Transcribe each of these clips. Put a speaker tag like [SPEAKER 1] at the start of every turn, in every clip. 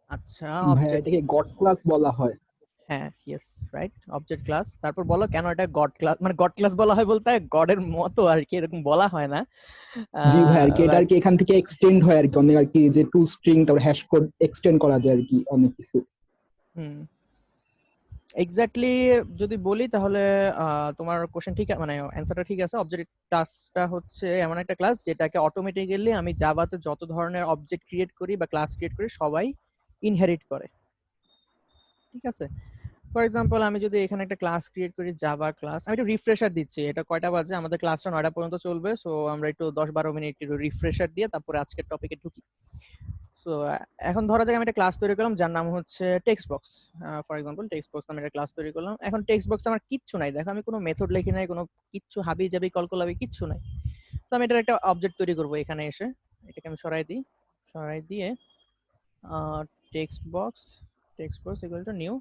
[SPEAKER 1] আচ্ছা,
[SPEAKER 2] ভাইয়া
[SPEAKER 1] অবজেক্ট,
[SPEAKER 2] এটাকে গড ক্লাস বলা হয়?
[SPEAKER 1] হ্যাঁ, ইয়েস, রাইট, অবজেক্ট ক্লাস। তারপর বলো কেন এটা গড ক্লাস, মানে গড ক্লাস বলা হয় বলতে গডের মতো আর কি, এরকম বলা হয় না।
[SPEAKER 2] জি ভাই, আর কি এটা
[SPEAKER 1] বাট
[SPEAKER 2] আর কি এখান থেকে এক্সটেন্ড হয় আর কি অনেক, আর কি যে টু স্ট্রিং তারপর হ্যাশ কোড এক্সটেন্ড করা যায় আর কি অনেক কিছু।
[SPEAKER 1] হুম, এক্স্যাক্টলি যদি বলি তাহলে তোমার কোশ্চেন ঠিক, মানে অ্যান্সারটা ঠিক আছে। অবজেক্ট ক্লাসটা হচ্ছে এমন একটা ক্লাস যেটাকে অটোমেটিক্যালি আমি জাভাতে যত ধরনের অবজেক্ট ক্রিয়েট করি বা ক্লাস ক্রিয়েট করি সবাই ইনহেরিট করে। ঠিক আছে, ফর এক্সাম্পল আমি যদি এখানে একটা ক্লাস ক্রিয়েট করি, জাভা ক্লাস, আমি একটু রিফ্রেশার দিচ্ছি, এটা কয়টা বাজে, আমাদের ক্লাসটা 9টা পর্যন্ত চলবে, সো আমরা একটু 10-12 মিনিট একটু রিফ্রেশার দিয়ে তারপরে আজকের টপিকে ঢুকি। সো এখন ধরা যাক আমি একটা ক্লাস তৈরি করলাম যার নাম হচ্ছে text box. For example text box আমি একটা ক্লাস তৈরি করলাম। এখন টেক্সট বক্স আমার কিচ্ছু নাই, দেখো আমি কোনো মেথড লিখি নাই, কোনো কিচ্ছু হাবি জাবি কলকলাবি কিচ্ছু নাই। তো আমি এটার একটা অবজেক্ট তৈরি করবো এখানে এসে, এটাকে আমি সরাই দিই, সরাই দিয়ে text box, text box equal to new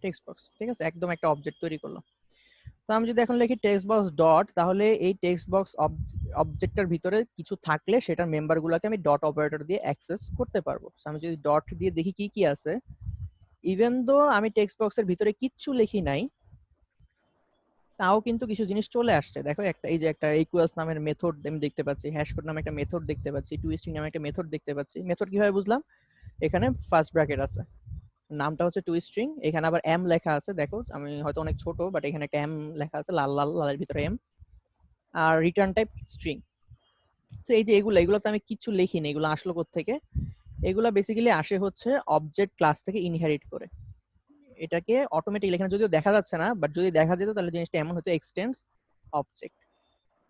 [SPEAKER 1] text box, ঠিক আছে, একদম একটা অবজেক্ট তৈরি করলাম। তো আমি যদি এখন লিখি টেক্সট বক্স ডট, তাহলে এই টেক্সট বক্স অবজেক্টের ভিতরে কিছু থাকলে সেটার মেম্বার গুলোকে আমি ডট অপারেটর দিয়ে অ্যাক্সেস করতে পারবো। আমি যদি ডট দিয়ে দেখি কি কি আছে, ইভেন দো আমি টেক্সট বক্সের ভিতরে কিচ্ছু লিখি নাই, তাও কিন্তু কিছু জিনিস চলে আসছে। দেখো একটা, এই যে একটা ইকুয়ালস নামের মেথড আমি দেখতে পাচ্ছি, হ্যাশ কোড নামে একটা মেথড দেখতে পাচ্ছি, টুইস্টিং নামে একটা মেথড দেখতে পাচ্ছি। মেথড কিভাবে বুঝলাম? এখানে ফার্স্ট ব্র্যাকেট আছে, নামটা হচ্ছে টুইস্ট্রিং, এখানে আবার এম লেখা আছে, দেখো আমি হয়তো অনেক ছোট বাট এখানে একটা এম লেখা আছে, লাল লাল, লালের ভিতরে এম, আর রিটার্ন টাইপ স্ট্রিং। সো এই যে এগুলো, এগুলোতে আমি কিছু লিখিনি, এগুলো আসলো কোত্থেকে? এগুলো বেসিক্যালি আসে হচ্ছে অবজেক্ট ক্লাস থেকে ইনহেরিট করে। এটাকে অটোমেটিক্যালি এখানে যদিও দেখা যাচ্ছে না, বাট যদি দেখা যেত তাহলে জিনিসটা এমন হতো, এক্সটেন্স অবজেক্ট।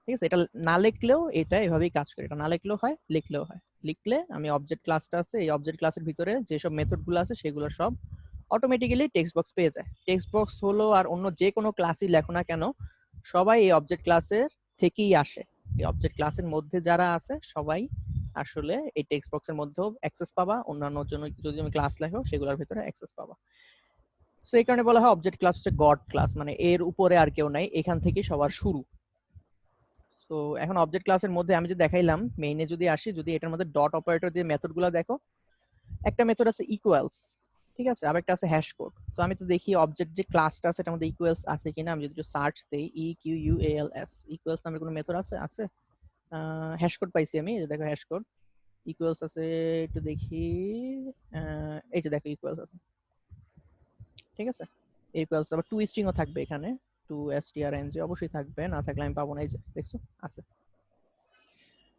[SPEAKER 1] ঠিক আছে, এটা না লিখলেও এটা এভাবেই কাজ করে, এটা না লিখলেও হয়, লিখলেও হয়। লিখলে আমি অবজেক্ট ক্লাসটা আছে, এই অবজেক্ট ক্লাসের ভিতরে যেসব মেথডগুলো আছে সেগুলো সব অটোমেটিক্যালি টেক্সট বক্স পেয়ে যায়। টেক্সট বক্স হলো আর অন্য যে কোনো ক্লাসই লেখো না কেন, সবাই এই অবজেক্ট ক্লাসের থেকেই আসে। এই অবজেক্ট ক্লাসের মধ্যে যারা আছে সবাই আসলে এই টেক্সট বক্সের মধ্যেও অ্যাক্সেস পাবা, অন্যান্য জন্য যদি তুমি ক্লাস লেখো সেগুলোর ভিতরে অ্যাক্সেস পাবা। সো এই কারণে বলা হয় অবজেক্ট ক্লাস হচ্ছে গড ক্লাস, মানে এর উপরে আর কেউ নাই, এখান থেকে সবার শুরু। তো এখন অবজেক্ট ক্লাসের মধ্যে আমি যে দেখাইলাম, মেইনে যদি আসি, যদি এটার মধ্যে ডট অপারেটর দিয়ে মেথডগুলো দেখো, একটা মেথড আছে ইকুয়ালস, ঠিক আছে, আবার একটা আছে হ্যাশ কোড। তো আমি তো দেখি অবজেক্ট যে ক্লাসটা আছে এটার মধ্যে ইকুয়ালস আছে কিনা, আমি যদি একটু সার্চ দেই EQUALS, ইকুয়ালস নামের কোনো মেথড আছে? আছে। হ্যাশ কোড পাইছি আমি, এই যে দেখো হ্যাশ কোড, ইকুয়ালস আছে, একটু দেখি, এই যে দেখো ইকুয়ালস আছে, ঠিক আছে। ইকুয়ালস আবার টু স্ট্রিংও থাকবে এখানে, টু strng অবশ্যই থাকবে, না থাকলে আমি পাবো না, এই যে দেখছো আছে।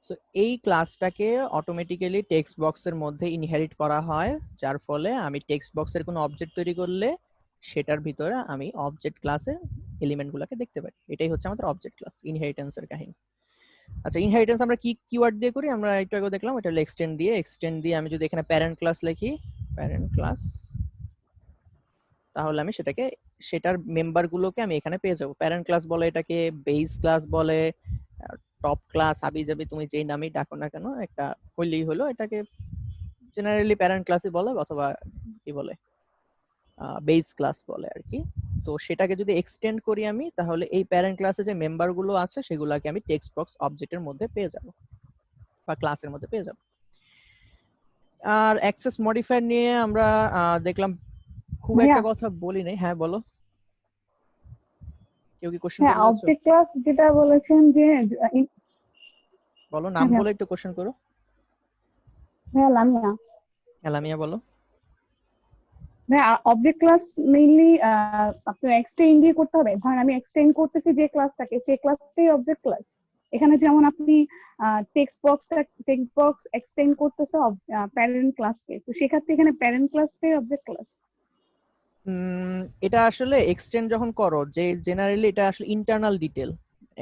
[SPEAKER 1] সো এই ক্লাসটাকে অটোমেটিক্যালি টেক্সট বক্সের মধ্যে ইনহেরিট করা হয়, যার ফলে আমি টেক্সট বক্সের কোনো অবজেক্ট তৈরি করলে সেটার ভিতরে আমি অবজেক্ট ক্লাসের এলিমেন্টগুলোকে দেখতে পারি। এটাই হচ্ছে আমাদের অবজেক্ট ক্লাস ইনহেরিটেন্সের কাহিনী। আচ্ছা, ইনহেরিটেন্স আমরা কি কিওয়ার্ড দিয়ে করি? আমরা একটু আগে দেখলাম, এটা হলো এক্সটেন্ড দিয়ে। এক্সটেন্ড দিয়ে আমি যদি এখানে প্যারেন্ট ক্লাস লিখি, প্যারেন্ট ক্লাস, তাহলে আমি সেটাকে, সেটার মেম্বারগুলোকে আমি এখানে পেয়ে যাবো। প্যারেন্ট ক্লাস বলে এটাকে, বেস ক্লাস বলে, টপ ক্লাস, হাবি জাবি তুমি যেই নামই ডাকো না কেন, একটা হইলেই হলো। এটাকে জেনারেলি প্যারেন্ট ক্লাসই বলে, অথবা কি বলে, বেস ক্লাস বলে আর কি। তো সেটাকে যদি এক্সটেন্ড করি আমি, তাহলে এই প্যারেন্ট ক্লাসে যে মেম্বারগুলো আছে সেগুলোকে আমি টেক্সট বক্স অবজেক্টের মধ্যে পেয়ে যাব বা ক্লাসের মধ্যে পেয়ে যাব। আর অ্যাক্সেস মডিফায়ার নিয়ে আমরা দেখলাম খুব
[SPEAKER 3] ভাইয়া,
[SPEAKER 1] একটা কথা বলি নাই। হ্যাঁ বলো, কেউ কি কোশ্চেন
[SPEAKER 3] হ্যাঁ
[SPEAKER 1] করতে চাচ্ছ?
[SPEAKER 3] অবজেক্ট ক্লাস যেটা বলেছেন যে
[SPEAKER 1] বলো, নাম
[SPEAKER 3] হ্যাঁ ভাইয়া,
[SPEAKER 1] বলে একটু কোশ্চেন করো।
[SPEAKER 3] ভাইয়া লামিয়া।
[SPEAKER 1] এলামিয়া বলো।
[SPEAKER 3] ভাইয়া অবজেক্ট ক্লাস মেইনলি আপনার এক্সটেন্ড দিয়ে করতে হবে। ধরেন আমি এক্সটেন্ড করতেছি যে ক্লাসটাকে, সেই ক্লাসটাই অবজেক্ট ক্লাস। এখানে যেমন আপনি টেক্সট বক্স এক্সটেন্ড করতেছে প্যারেন্ট ক্লাসকে, তো সেক্ষেত্রে এখানে প্যারেন্ট ক্লাসটাই অবজেক্ট ক্লাস।
[SPEAKER 1] এটা আসলে এক্সটেন্ড যখন করো, যে জেনারেলি এটা আসলে ইন্টারনাল ডিটেল।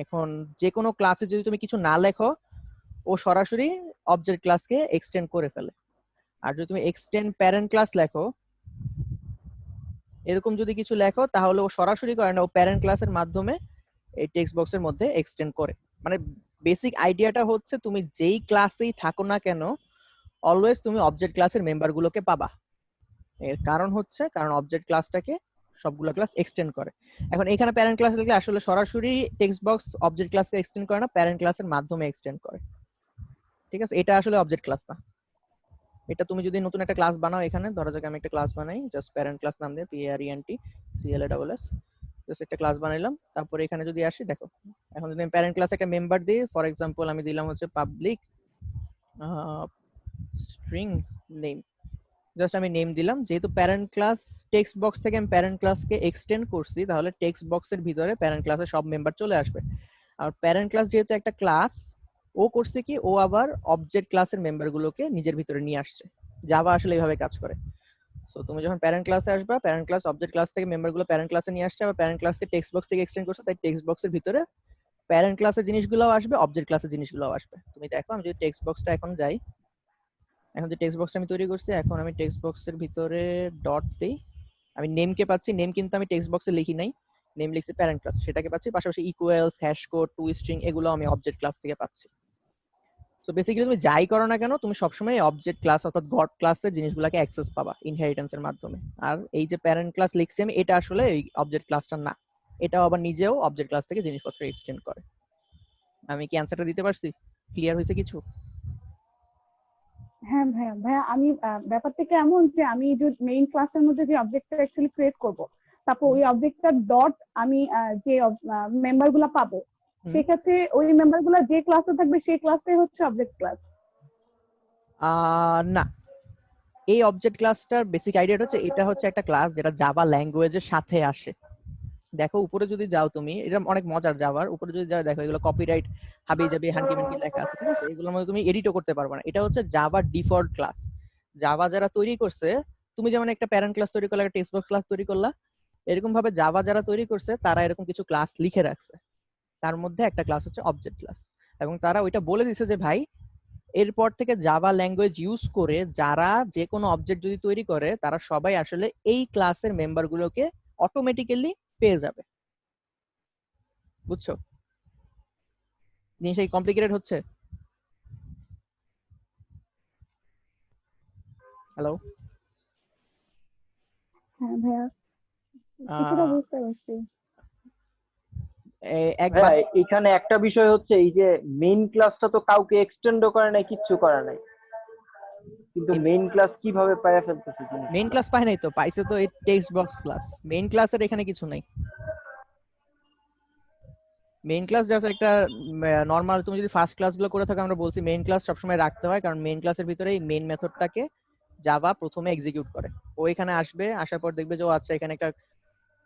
[SPEAKER 1] এখন যে কোনো ক্লাসে যদি তুমি কিছু না লেখো, ও সরাসরি অবজেক্ট ক্লাসকে এক্সটেন্ড করে ফেলে। আর যদি তুমি এক্সটেন্ড প্যারেন্ট ক্লাস লেখো, এরকম যদি কিছু লেখো, তাহলে ও সরাসরি করে না, ও প্যারেন্ট ক্লাসের মাধ্যমে এই টেক্সট বক্সের মধ্যে এক্সটেন্ড করে। মানে বেসিক আইডিয়াটা হচ্ছে, তুমি যেই ক্লাসেই থাকো না কেন, অলওয়েজ তুমি অবজেক্ট ক্লাসের মেম্বারগুলোকে পাবা। এর কারণ হচ্ছে, কারণ অবজেক্ট ক্লাসটাকে সবগুলো ক্লাস এক্সটেন্ড করে। এখন এখানে প্যারেন্ট ক্লাস লিখলে আসলে সরাসরি টেক্সট বক্স অবজেক্ট ক্লাসকে এক্সটেন্ড করে না, প্যারেন্ট ক্লাসের মাধ্যমে এক্সটেন্ড করে। ঠিক আছে, এটা আসলে অবজেক্ট ক্লাস না। এটা তুমি যদি নতুন একটা ক্লাস বানাও, এখানে ধরো যাক আমি একটা ক্লাস বানাই, জাস্ট প্যারেন্ট ক্লাস নাম দিয়ে PARENT CLASS, জাস্ট একটা ক্লাস বানাইলাম। তারপরে এখানে যদি আসি, দেখো এখন যদি আমি প্যারেন্ট ক্লাসে একটা মেম্বার দিই, ফর এক্সাম্পল আমি দিলাম হচ্ছে পাবলিক স্ট্রিং নেম, জাস্ট আমি নেম দিলাম। যেহেতু প্যারেন্ট ক্লাস টেক্সট বক্স থেকে আমি প্যারেন্ট ক্লাসকে এক্সটেন্ড করছি, তাহলে টেক্সট বক্সের ভিতরে প্যারেন্ট ক্লাসের সব মেম্বার চলে আসবে। আর প্যারেন্ট ক্লাস যেহেতু একটা ক্লাস, ও করছে কি, ও আবার অবজেক্ট ক্লাসের মেম্বারগুলোকে নিজের ভিতরে নিয়ে আসছে। জাভা আসলে এইভাবে কাজ করে। সো তুমি যখন প্যারেন্ট ক্লাসে আসবা, প্যারেন্ট ক্লাস অবজেক্ট ক্লাস থেকে মেম্বারগুলো প্যারেন্ট ক্লাসে নিয়ে আসছে, আবার প্যারেন্ট ক্লাসকে টেক্সট বক্স থেকে এক্সটেন্ড করছে, তাই টেক্সট বক্সের ভিতরে প্যারেন্ট ক্লাসের জিনিসগুলোও আসবে, অবজেক্ট ক্লাসের জিনিসগুলোও আসবে। তুমি দেখো আমি যদি টেক্সট বক্সটা এখন যাই, এখন যে টেক্সট বক্সটা আমি তৈরি করছি, এখন আমি টেক্সট বক্সের ভিতরে ডট দেই, আমি নেমকে পাচ্ছি। নেম কিন্তু আমি টেক্সট বক্সে লিখি নাই, নেম লিখছি প্যারেন্ট ক্লাস, সেটাকে পাচ্ছি। পাশাপাশি equals, hash code, two string, এগুলো আমি অবজেক্ট ক্লাস থেকে পাচ্ছি। সো বেসিক্যালি তুমি যাই করো না কেন, তুমি সবসময় অবজেক্ট ক্লাস অর্থাৎ গড ক্লাসের জিনিসগুলোকে অ্যাক্সেস পাবা ইনহেরিটেন্সের মাধ্যমে। আর এই যে প্যারেন্ট ক্লাস লিখছি আমি, এটা আসলে এই অবজেক্ট ক্লাসটা না, এটাও আবার নিজেও অবজেক্ট ক্লাস থেকে জিনিসপত্র এক্সটেন্ড করে। আমি কি অ্যান্সারটা দিতে পারছি? ক্লিয়ার হয়েছে কিছু?
[SPEAKER 3] হ্যাঁ ভাইয়া, আমি ব্যাপারটা কি এমন যে আমি যে মেইন ক্লাসের মধ্যে যে অবজেক্টটা অ্যাকচুয়ালি ক্রিয়েট করব, তারপর ওই অবজেক্টটার ডট আমি যে মেম্বার গুলা পাবো, সেক্ষেত্রে ওই মেম্বার গুলা যে ক্লাসে থাকবে সেই ক্লাসটাই হচ্ছে অবজেক্ট ক্লাস।
[SPEAKER 1] না, এই অবজেক্ট ক্লাসটার বেসিক আইডিয়াটা হচ্ছে, এটা হচ্ছে একটা ক্লাস যেটা জাভা ল্যাঙ্গুয়েজের সাথে আসে। দেখো উপরে যদি যাও তুমি, এটা অনেক মজার, জাভার উপরে যদি যাও দেখো এগুলো কপিরাইট হাবি জাবি হানকি মানকি লেখা আছে, ঠিক আছে? এগুলোর মধ্যে তুমি এডিটও করতে পারবে না। এটা হচ্ছে জাভা ডিফল্ট ক্লাস। জাভা যারা তৈরি করছে, তুমি যেমন একটা প্যারেন্ট ক্লাস তৈরি করলে, একটা টেক্সট বক্স ক্লাস তৈরি করলা, এরকম ভাবে জাভা যারা তৈরি করছে তারা এরকম কিছু ক্লাস লিখে রাখছে। তার মধ্যে একটা ক্লাস হচ্ছে অবজেক্ট ক্লাস, এবং তারা ওইটা বলে দিছে যে ভাই, এরপর থেকে জাভা ল্যাঙ্গুয়েজ ইউজ করে যারা যে কোনো অবজেক্ট যদি তৈরি করে, তারা সবাই আসলে এই ক্লাসের মেম্বারগুলোকে অটোমেটিক্যালি পেয়ে যাবে। বুঝছো জিনিসটা কমপ্লিকেটেড হচ্ছে? হ্যালো,
[SPEAKER 3] হ্যাঁ ভাইয়া, কিছুটা বুঝতে পারছি।
[SPEAKER 1] একবার
[SPEAKER 4] হ্যাঁ, এখানে একটা বিষয় হচ্ছে এই যে মেইন ক্লাসটা তো কাউকে এক্সটেন্ডও করে নাই, কিচ্ছু করে নাই, কিন্তু মেইন ক্লাস কিভাবে পাইয়া ফেলতেছে
[SPEAKER 1] মেইন ক্লাস পায় নাই, তো পাইছে তো এই টেক্সট বক্স ক্লাস। মেইন ক্লাসের এখানে কিছু নাই। মেইন ক্লাস জাস্ট একটা নরমাল, তুমি যদি ফার্স্ট ক্লাসগুলো করে থাকো, আমরা বলছি মেইন ক্লাস সবসময় রাখতে হয়, কারণ মেইন ক্লাসের ভিতরে এই মেইন মেথডটাকে জাভা প্রথমে এক্সিকিউট করে। ও এখানে আসবে, আসার পর দেখবে যে ও আচ্ছা এখানে একটা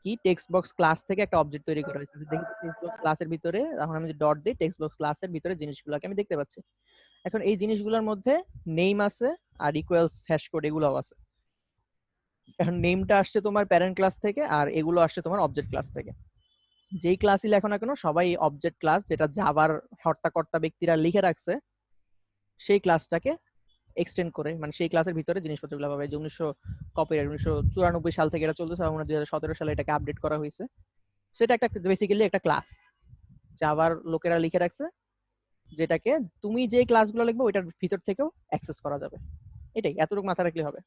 [SPEAKER 1] কি টেক্সট বক্স ক্লাস থেকে একটা অবজেক্ট তৈরি করা হয়েছে, দেখি টেক্সট বক্স ক্লাসের ভিতরে, এখন আমি যদি ডট দিই, টেক্সট বক্স ক্লাসের ভিতরে জিনিসগুলোকে আমি দেখতে পাচ্ছি। এখন এই জিনিসগুলোর মধ্যে নেম আছে আর ইকুয়ালস, হ্যাশ কোড, এগুলোও আছে। এখন নেমটা আসছে তোমার প্যারেন্ট ক্লাস থেকে, আর এগুলো আসছে তোমার অবজেক্ট ক্লাস থেকে। যেই ক্লাসই লেখো না কেন, সবাই অবজেক্ট ক্লাস, যেটা জাভার হর্তাকর্তা ব্যক্তিরা লিখে রাখছে, সেই ক্লাসটাকে এক্সটেন্ড করে, মানে সেই ক্লাসের ভিতরে জিনিসপত্রগুলো পাবে। যে 1994 সাল থেকে এটা চলতেছে, এবং 2017 সালে এটাকে আপডেট করা হয়েছে। সেটা একটা বেসিক্যালি একটা ক্লাস জাভার লোকেরা লিখে রাখছে, যেটাকে তুমি যে ক্লাসগুলো লিখবে ওইটার ভিতর থেকেও অ্যাক্সেস করা যাবে। এটাই, এতটুকু মাথা রাখলে হবে।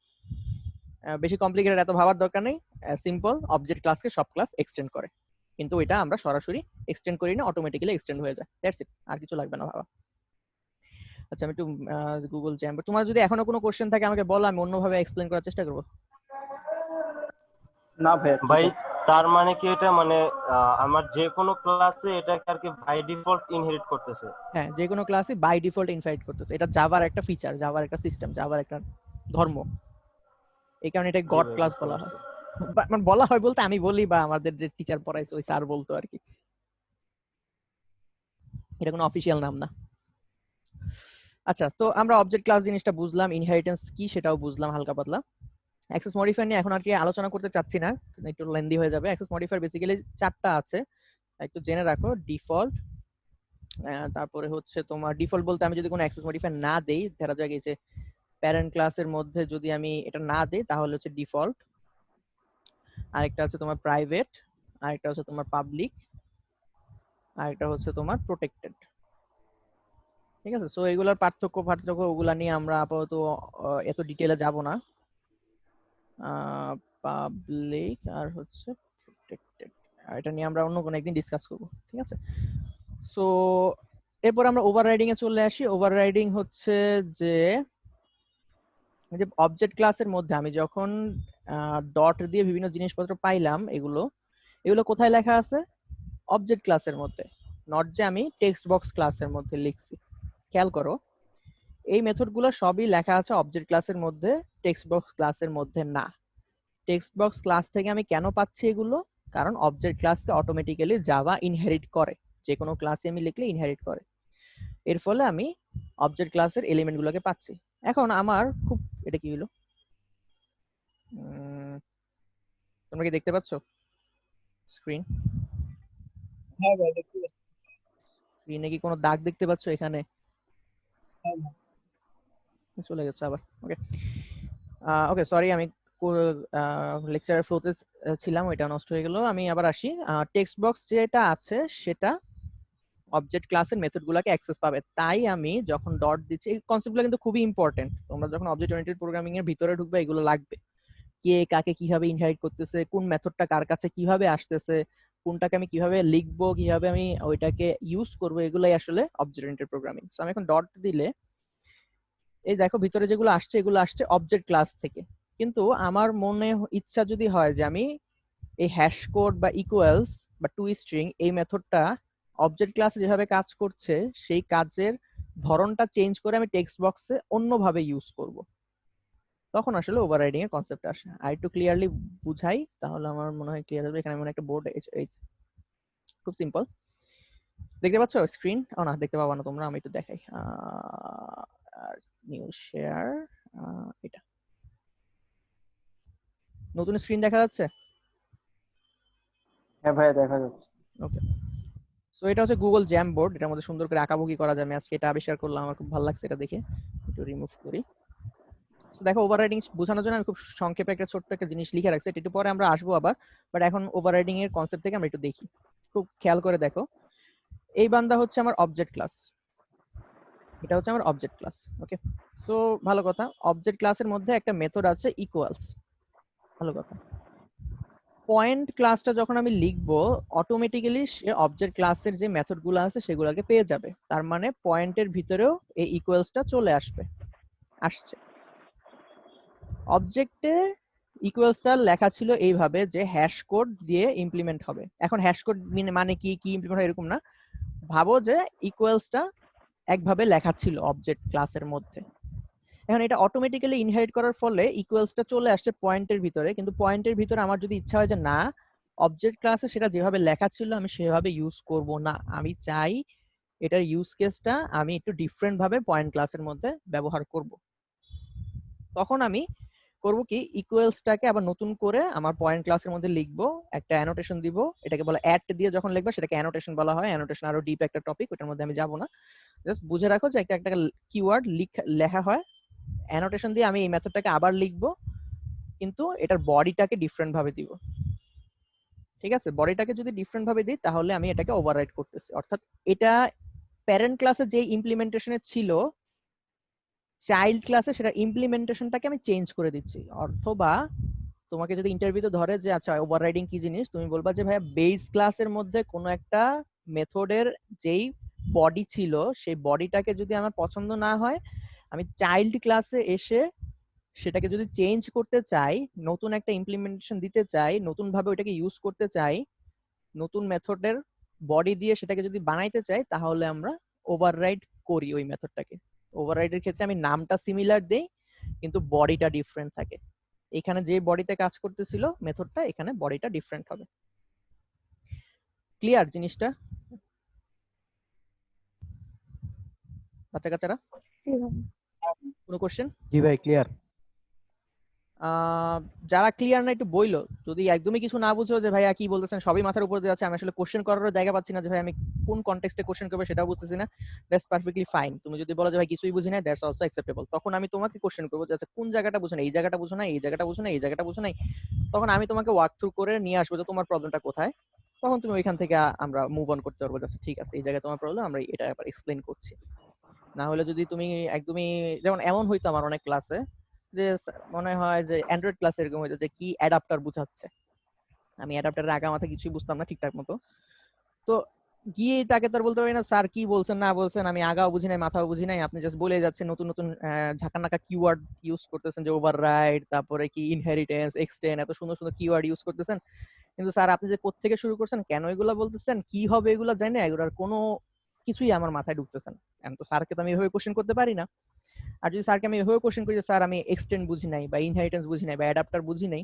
[SPEAKER 1] বেশি কমপ্লিকেটেড এত ভাবার দরকার নেই। সিম্পল, অবজেক্ট ক্লাসকে সব ক্লাস এক্সটেন্ড করে, কিন্তু এটা আমরা সরাসরি এক্সটেন্ড করি না, অটোমেটিক্যালি এক্সটেন্ড হয়ে যায়। দ্যাটস ইট, আর কিছু লাগবে না ভাবা। আচ্ছা, আমি একটু গুগল জ্যাম্বার, তোমার যদি এখনো কোনো কোশ্চেন থাকে আমাকে বলো, আমি অন্যভাবে এক্সপ্লেইন করার চেষ্টা করব।
[SPEAKER 4] না
[SPEAKER 5] ভাই, তার মানে কি এটা মানে আমার যে কোনো ক্লাসে এটাকে আর কি বাই ডিফল্ট ইনহেরিট করতেছে?
[SPEAKER 1] হ্যাঁ, যে কোনো ক্লাসে বাই ডিফল্ট ইনভাইট করতেছে। এটা জাভার একটা ফিচার, জাভার একটা সিস্টেম, জাভার একটা ধর্ম। এই কারণে এটা গড ক্লাস বলা হয়। মানে বলা হয় বলতে আমি বলি, বা আমাদের যে টিচার পড়াইছে ওই স্যার বলতো আর কি, এটা কোনো অফিসিয়াল নাম না। আচ্ছা, তো আমরা অবজেক্ট ক্লাস জিনিসটা বুঝলাম, ইনহেরিটেন্স কি সেটাও বুঝলাম হালকা পাতলা। অ্যাক্সেস মডিফায়ার নিয়ে এখন আর কি আলোচনা করতে চাচ্ছি না, একটু লেন্দি হয়ে যাবে। অ্যাক্সেস মডিফায়ার বেসিক্যালি 4টা আছে, একটু জেনে রাখো। ডিফল্ট, তারপরে হচ্ছে তোমার ডিফল্ট বলতে আমি যদি কোনো অ্যাক্সেস মডিফায়ার না দেই, ধরা যাক এই যে প্যারেন্ট ক্লাসের মধ্যে যদি আমি এটা না দেই, তাহলে হচ্ছে ডিফল্ট। আরেকটা হচ্ছে তোমার প্রাইভেট, আরেকটা হচ্ছে তোমার পাবলিক, আরেকটা হচ্ছে তোমার প্রোটেক্টেড। ঠিক আছে? সো এগুলোর পার্থক্য ওগুলা নিয়ে আমরা আপাতত এত ডিটেইলে যাব না। পাবলিক আর হচ্ছে প্রোটেক্টেড, এটা নিয়ে আমরা অন্য কোনো একদিন ডিসকাস করব। ঠিক আছে? সো এরপর আমরা ওভাররাইডিং এ চলে আসি। ওভাররাইডিং হচ্ছে যে যে অবজেক্ট ক্লাসের মধ্যে আমি যখন ডট দিয়ে বিভিন্ন জিনিসপত্র পাইলাম, এগুলো এগুলো কোথায় লেখা আছে? অবজেক্ট ক্লাসের মধ্যে, নট যে আমি টেক্সট বক্স ক্লাসের মধ্যে লিখছি। খেয়াল করো, এই মেথডগুলো সবই লেখা আছে অবজেক্ট ক্লাসের মধ্যে, টেক্সট বক্স ক্লাসের মধ্যে না। টেক্সট বক্স ক্লাস থেকে আমি কেন পাচ্ছি এগুলো? কারণ অবজেক্ট ক্লাসকে অটোমেটিক্যালি জাভা ইনহেরিট করে, যে কোনো ক্লাসে আমি লিখলে ইনহেরিট করে। এর ফলে আমি অবজেক্ট ক্লাসের এলিমেন্টগুলোকে পাচ্ছি। এখন আমার খুব, এটা কি হলো? তোমরা কি দেখতে পাচ্ছ স্ক্রিন?
[SPEAKER 2] হ্যাঁ ভাই দেখতে পাচ্ছি।
[SPEAKER 1] স্ক্রিনে কি কোনো দাগ দেখতে পাচ্ছ এখানে?
[SPEAKER 2] হ্যাঁ ভাই।
[SPEAKER 1] চলে গেছে আবার। ওকে ওকে, সরি, আমি লেকচারের ফ্লোতে ছিলাম, ওইটা নষ্ট হয়ে গেল। আমি আবার আসি। টেক্সট বক্স যেটা আছে সেটা অবজেক্ট ক্লাসের মেথডগুলোকে অ্যাক্সেস পাবে। তাই আমি যখন ডট দিচ্ছি, এই কনসেপ্টগুলো কিন্তু খুবই ইম্পর্টেন্ট। তোমরা যখন অবজেক্ট ওরিয়েন্টেড প্রোগ্রামিং এর ভিতরে ঢুকবে এগুলো লাগবে। কে কাকে কিভাবে ইনহেরিট করতেছে, কোন মেথডটা কার কাছে কিভাবে আসতেছে, কোনটাকে আমি কিভাবে লিখবো, কিভাবে আমি ওইটাকে ইউজ করবো, এগুলাই আসলে অবজেক্ট ওরিয়েন্টেড প্রোগ্রামিং। সো আমি এখন ডট দিলে এই দেখো ভিতরে যেগুলো আসছে এগুলো আসছে অবজেক্ট ক্লাস থেকে। কিন্তু আমার মনে ইচ্ছা যদি হয় যে আমি এই হ্যাশ কোড বা ইকুয়ালস বা টু স্ট্রিং এই মেথডটা অবজেক্ট ক্লাসে যেভাবে কাজ করছে সেই কাজের ধরনটা চেঞ্জ করে আমি টেক্সট বক্সে অন্যভাবে ইউজ করব, তখন আসলে ওভাররাইডিং এর কনসেপ্ট আসে। আর একটু ক্লিয়ারলি বুঝাই তাহলে আমার মনে হয় ক্লিয়ার হবে। এখানে মনে একটা বোর্ড, খুব সিম্পল, দেখতে পাচ্ছ স্ক্রিন? ও না, দেখতে পাবা না তোমরা, আমি একটু দেখাই। নিউ শেয়ার, এটা নতুন স্ক্রিন দেখা যাচ্ছে?
[SPEAKER 4] হ্যাঁ ভাইয়া দেখা যাচ্ছে।
[SPEAKER 1] ওকে, সো এটা হচ্ছে গুগল জ্যাম বোর্ড, এটার মধ্যে সুন্দর করে আঁকাবুকি করা যায়। আমি আজকে এটা আবিষ্কার করলাম, আমার খুব ভালো লাগছে এটা দেখে। একটু রিমুভ করি। সো দেখো, ওভাররাইডিং বোঝানোর জন্য আমি খুব সংক্ষেপে একটা ছোট্ট একটা জিনিস লিখে রাখছি, একটু পরে আমরা আসবো আবার। বাট এখন ওভাররাইডিং এর কনসেপ্ট থেকে আমরা একটু দেখি। খুব খেয়াল করে দেখো, এই বান্দা হচ্ছে আমার অবজেক্ট ক্লাস, এটা হচ্ছে আমার অবজেক্ট ক্লাস। ওকে, তো ভালো কথা, অবজেক্ট ক্লাসের মধ্যে একটা মেথড আছে ইকুয়ালস, ভালো কথা। পয়েন্ট ক্লাসটা যখন আমি লিখবো অটোমেটিক্যালি সে অবজেক্ট ক্লাসের যে মেথডগুলো আছে সেগুলোকে পেয়ে যাবে। তার মানে পয়েন্টের ভিতরেও এই ইকুয়ালসটা চলে আসছে। অবজেক্টে ইকুয়ালসটা লেখা ছিল এইভাবে যে হ্যাশ কোড দিয়ে ইমপ্লিমেন্ট হবে। এখন হ্যাশ কোড মানে কি কি ইমপ্লিমেন্ট হয় এরকম না, ভাবো যে ইকুয়ালসটা একভাবে লেখা ছিল অবজেক্ট ক্লাসের মধ্যে। এখন এটা অটোমেটিক্যালি ইনহেরিট করার ফলে ইকুয়ালসটা চলে আসছে পয়েন্টের ভিতরে, কিন্তু পয়েন্টের ভিতরে আমার যদি ইচ্ছা হয় যে না, অবজেক্ট ক্লাসে সেটা যেভাবে লেখা ছিল আমি সেভাবে ইউজ করব না, আমি চাই এটার ইউজ কেসটা আমি একটু ডিফারেন্ট ভাবে পয়েন্ট ক্লাসের মধ্যে ব্যবহার করব, তখন আমি করব কি, ইকুয়ালসটাকে আবার নতুন করে আমার পয়েন্ট ক্লাসের মধ্যে লিখবো, একটা অ্যানোটেশন দিব, এটাকে বলে অ্যাট দিয়ে যখন লিখবা সেটাকে অ্যানোটেশন বলা হয়। অ্যানোটেশন আরো ডিপ একটা টপিক, ওটার মধ্যে আমি যাব না। জাস্ট বুঝে রাখো যে একটা একটা কিওয়ার্ড লেখা হয়, অ্যানোটেশন দিয়ে আমি এই মেথডটাকে আবার লিখবো, কিন্তু এটার বডিটাকে ডিফারেন্ট ভাবে দিব। ঠিক আছে, বডিটাকে যদি ডিফারেন্ট ভাবে দিই তাহলে আমি এটাকে ওভাররাইড করতেছি। অর্থাৎ এটা প্যারেন্ট ক্লাসে যে ইমপ্লিমেন্টেশনে ছিল, চাইল্ড ক্লাসে সেটা ইমপ্লিমেন্টেশনটাকে আমি চেঞ্জ করে দিচ্ছি। অথবা তোমাকে যদি ইন্টারভিউতে ধরে যে আচ্ছা ওভাররাইডিং কি জিনিস, তুমি বলবা যে ভাইয়া বেস ক্লাসের মধ্যে কোনো একটা মেথডের যেই বডি ছিল সেই বডিটাকে যদি আমার পছন্দ না হয়, আমি চাইল্ড ক্লাসে এসে সেটাকে যদি চেঞ্জ করতে চাই, নতুন একটা ইমপ্লিমেন্টেশন দিতে চাই, নতুন ভাবে ওইটাকে ইউজ করতে চাই, নতুন মেথডের বডি দিয়ে সেটাকে যদি বানাইতে চাই, তাহলে আমরা ওভাররাইড করি ওই মেথডটাকে। ওভাররাইডের ক্ষেত্রে আমি নামটা সিমিলার দেই কিন্তু বডিটা ডিফারেন্ট থাকে। এখানে যে বডিতে কাজ করতেছিল মেথডটা, এখানে বডিটা ডিফারেন্ট হবে। ক্লিয়ার জিনিসটা বাচ্চা কাচ্চারা? কোনো কোশ্চেন?
[SPEAKER 6] জি ভাই ক্লিয়ার।
[SPEAKER 1] যারা ক্লিয়ার না একটু বইলো, যদি একদমই কিছু না বুঝো যে ভাইয়া কি বলতেছেন সবই মাথার উপর দিয়ে আছে, আমি আসলে কোশ্চেন করারও জায়গা পাচ্ছি না যে ভাই আমি কোন কনটেক্সটে কোশ্চেন করবে সেটাও বুঝতেছি না, দ্যাটস পারফেক্টলি ফাইন। তুমি যদি বলো যে ভাই কিছুই বুঝি না, দ্যাটস অলসো অ্যাকসেপ্টেবল। তখন আমি তোমাকে কোশ্চেন করবো যে আচ্ছা কোন জায়গাটা বুঝো না, এই জায়গাটা বুঝো না, এই জায়গাটা বুঝো না, এই জায়গাটা বুঝো নাই, তখন আমি তোমাকে ওয়াক থ্রু করে নিয়ে আসবো যে তোমার প্রবলেমটা কোথায়। তখন তুমি ওইখান থেকে আমরা মুভ অন করতে পারবো, আচ্ছা ঠিক আছে এই জায়গায় তোমার প্রবলেম, আমরা এটা আবার এক্সপ্লেইন করছি। না হলে যদি তুমি একদমই, যেমন এমন হইতো আমার অনেক ক্লাসে যে মনে হয় যে অ্যান্ড্রয়েড ক্লাস এরকম হইতো যে কি অ্যাডাপ্টার বুঝাচ্ছে, আমি অ্যাডাপ্টারের আগা মাথা কিছুই বুঝতাম না ঠিকঠাক মতো। তো গিয়ে তাকে তো আর বলতে পারি না স্যার কি বলছেন না বলছেন, আমি আগাও বুঝি নাই মাথাও বুঝি নাই, আপনি জাস্ট বলে যাচ্ছেন নতুন নতুন ঝাঁকানাকা কিওয়ার্ড ইউজ করতেছেন, যে ওভাররাইড, তারপরে কি ইনহেরিটেন্স, এক্সটেন্ড, এত সুন্দর সুন্দর কিওয়ার্ড ইউজ করতেছেন, কিন্তু স্যার আপনি যে কোত্থেকে শুরু করছেন, কেন এগুলা বলতেছেন, কি হবে এগুলা জানি না, এগুলার কোনো কিছুই আমার মাথায় ঢুকতেছে না। এখন তো স্যারকে তো আমি এভাবে কোশ্চেন করতে পারি না। আর যদি স্যারকে আমি এভাবে কোশ্চেন করি যে স্যার আমি এক্সটেন্ড বুঝি নাই বা ইনহেরিটেন্স বুঝি নাই বা অ্যাডাপ্টার বুঝি নাই,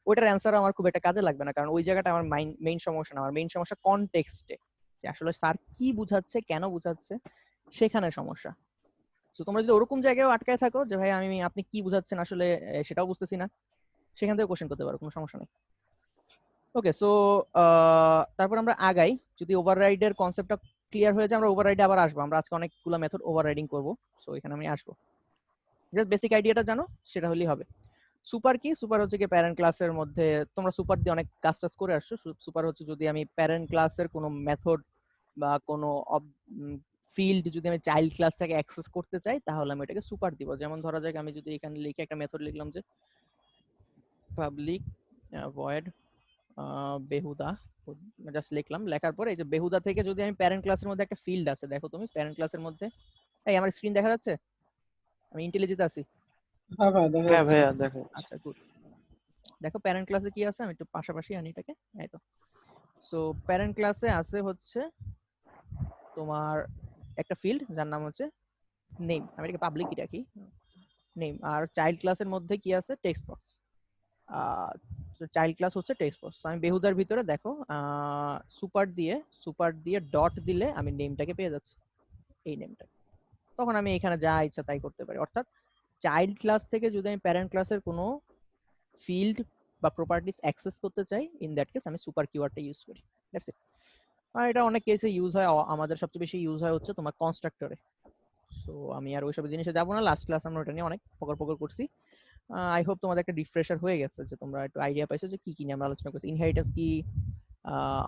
[SPEAKER 1] ওইটার অ্যান্সার আমার খুব একটা কাজে লাগবে না, কারণ ওই জায়গাটা আমার মেইন সমস্যা না, আমার মেইন সমস্যা কনটেক্সটে, যে আসলে স্যার কি বুঝাচ্ছে, কেন বুঝাচ্ছে, সেখানে সমস্যা। তো তোমরা যদি ওরকম জায়গায় আটকায় থাকো যে ভাই আমি আপনি কি বুঝাচ্ছেন আসলে সেটাও বুঝতেছি না, সেখান থেকে কোশ্চেন করতে পারো, কোনো সমস্যা নেই। ওকে, সো তারপর আমরা আগাই। যদি ওভাররাইডের কনসেপ্টটা ক্লিয়ার হয়ে যায়, আমরা ওভাররাইডে আবার আসবো, আমরা আজকে অনেকগুলো মেথড ওভাররাইডিং করব, সো এখানে আমি আসবো, জাস্ট বেসিক আইডিয়াটা জানো সেটা হলেই হবে। Super key? সুপার হচ্ছে কি প্যারেন্ট ক্লাসের মধ্যে তোমরা সুপার দিয়ে অনেক কাজ টাজ করে আসছো। সুপার হচ্ছে যদি আমি প্যারেন্ট ক্লাসের কোনো মেথড বা কোনো ফিল্ড যদি আমি চাইল্ড ক্লাস থেকে অ্যাক্সেস করতে চাই, তাহলে আমি এটাকে সুপার দিব। যেমন ধরা যাক আমি যদি এখানে লিখে একটা মেথড লিখলাম যে পাবলিক ভয়েড বেহুদা, জাস্ট লিখলাম, লেখার পরে এই যে বেহুদা থেকে যদি আমি প্যারেন্ট ক্লাসের মধ্যে একটা ফিল্ড আছে, দেখো তুমি প্যারেন্ট ক্লাসের মধ্যে, এই আমার স্ক্রিন দেখা যাচ্ছে, আমি ইন্টেলিজেন্ট আছি?
[SPEAKER 2] হ্যাঁ ভাই দেখা
[SPEAKER 4] হ্যাঁ
[SPEAKER 2] যাচ্ছে।
[SPEAKER 4] ভাইয়া দেখো।
[SPEAKER 1] আচ্ছা গুড। দেখো প্যারেন্ট ক্লাসে কি আছে, আমি একটু পাশাপাশি আনি এটাকে, এই তো। সো প্যারেন্ট ক্লাসে আছে হচ্ছে তোমার একটা ফিল্ড যার নাম হচ্ছে নেম, আমি এটাকে পাবলিকই রাখি, নেম। আর চাইল্ড ক্লাসের মধ্যে কি আছে, টেক্সট বক্স। চাইল্ড ক্লাস হচ্ছে টেক্সট বক্স। আমি বেহুদার ভিতরে দেখো সুপার দিয়ে ডট দিলে আমি নেমটাকে পেয়ে যাচ্ছি, এই নেমটা। তখন আমি এখানে যা ইচ্ছা তাই করতে পারি। অর্থাৎ চাইল্ড ক্লাস থেকে যদি আমি প্যারেন্ট ক্লাসের কোনো ফিল্ড বা প্রপার্টিজ অ্যাক্সেস করতে চাই, ইন দ্যাট কেস আমি সুপার কিওয়ার্ডটা ইউজ করি, দ্যাটস ইট। আর এটা অনেক কেসে ইউজ হয়, আমাদের সবচেয়ে বেশি ইউজ হয় হচ্ছে তোমার কনস্ট্রাক্টরে। সো আমি আর ওইসব জিনিসে যাবো না, লাস্ট ক্লাস আমরা ওটা নিয়ে অনেক পকর করছি। আই হোপ তোমাদের একটা রিফ্রেশার হয়ে গেছে, যে তোমরা একটু আইডিয়া পাইছো যে কি কি নিয়ে আমরা আলোচনা করছি। ইনহেরিটেন্স কি,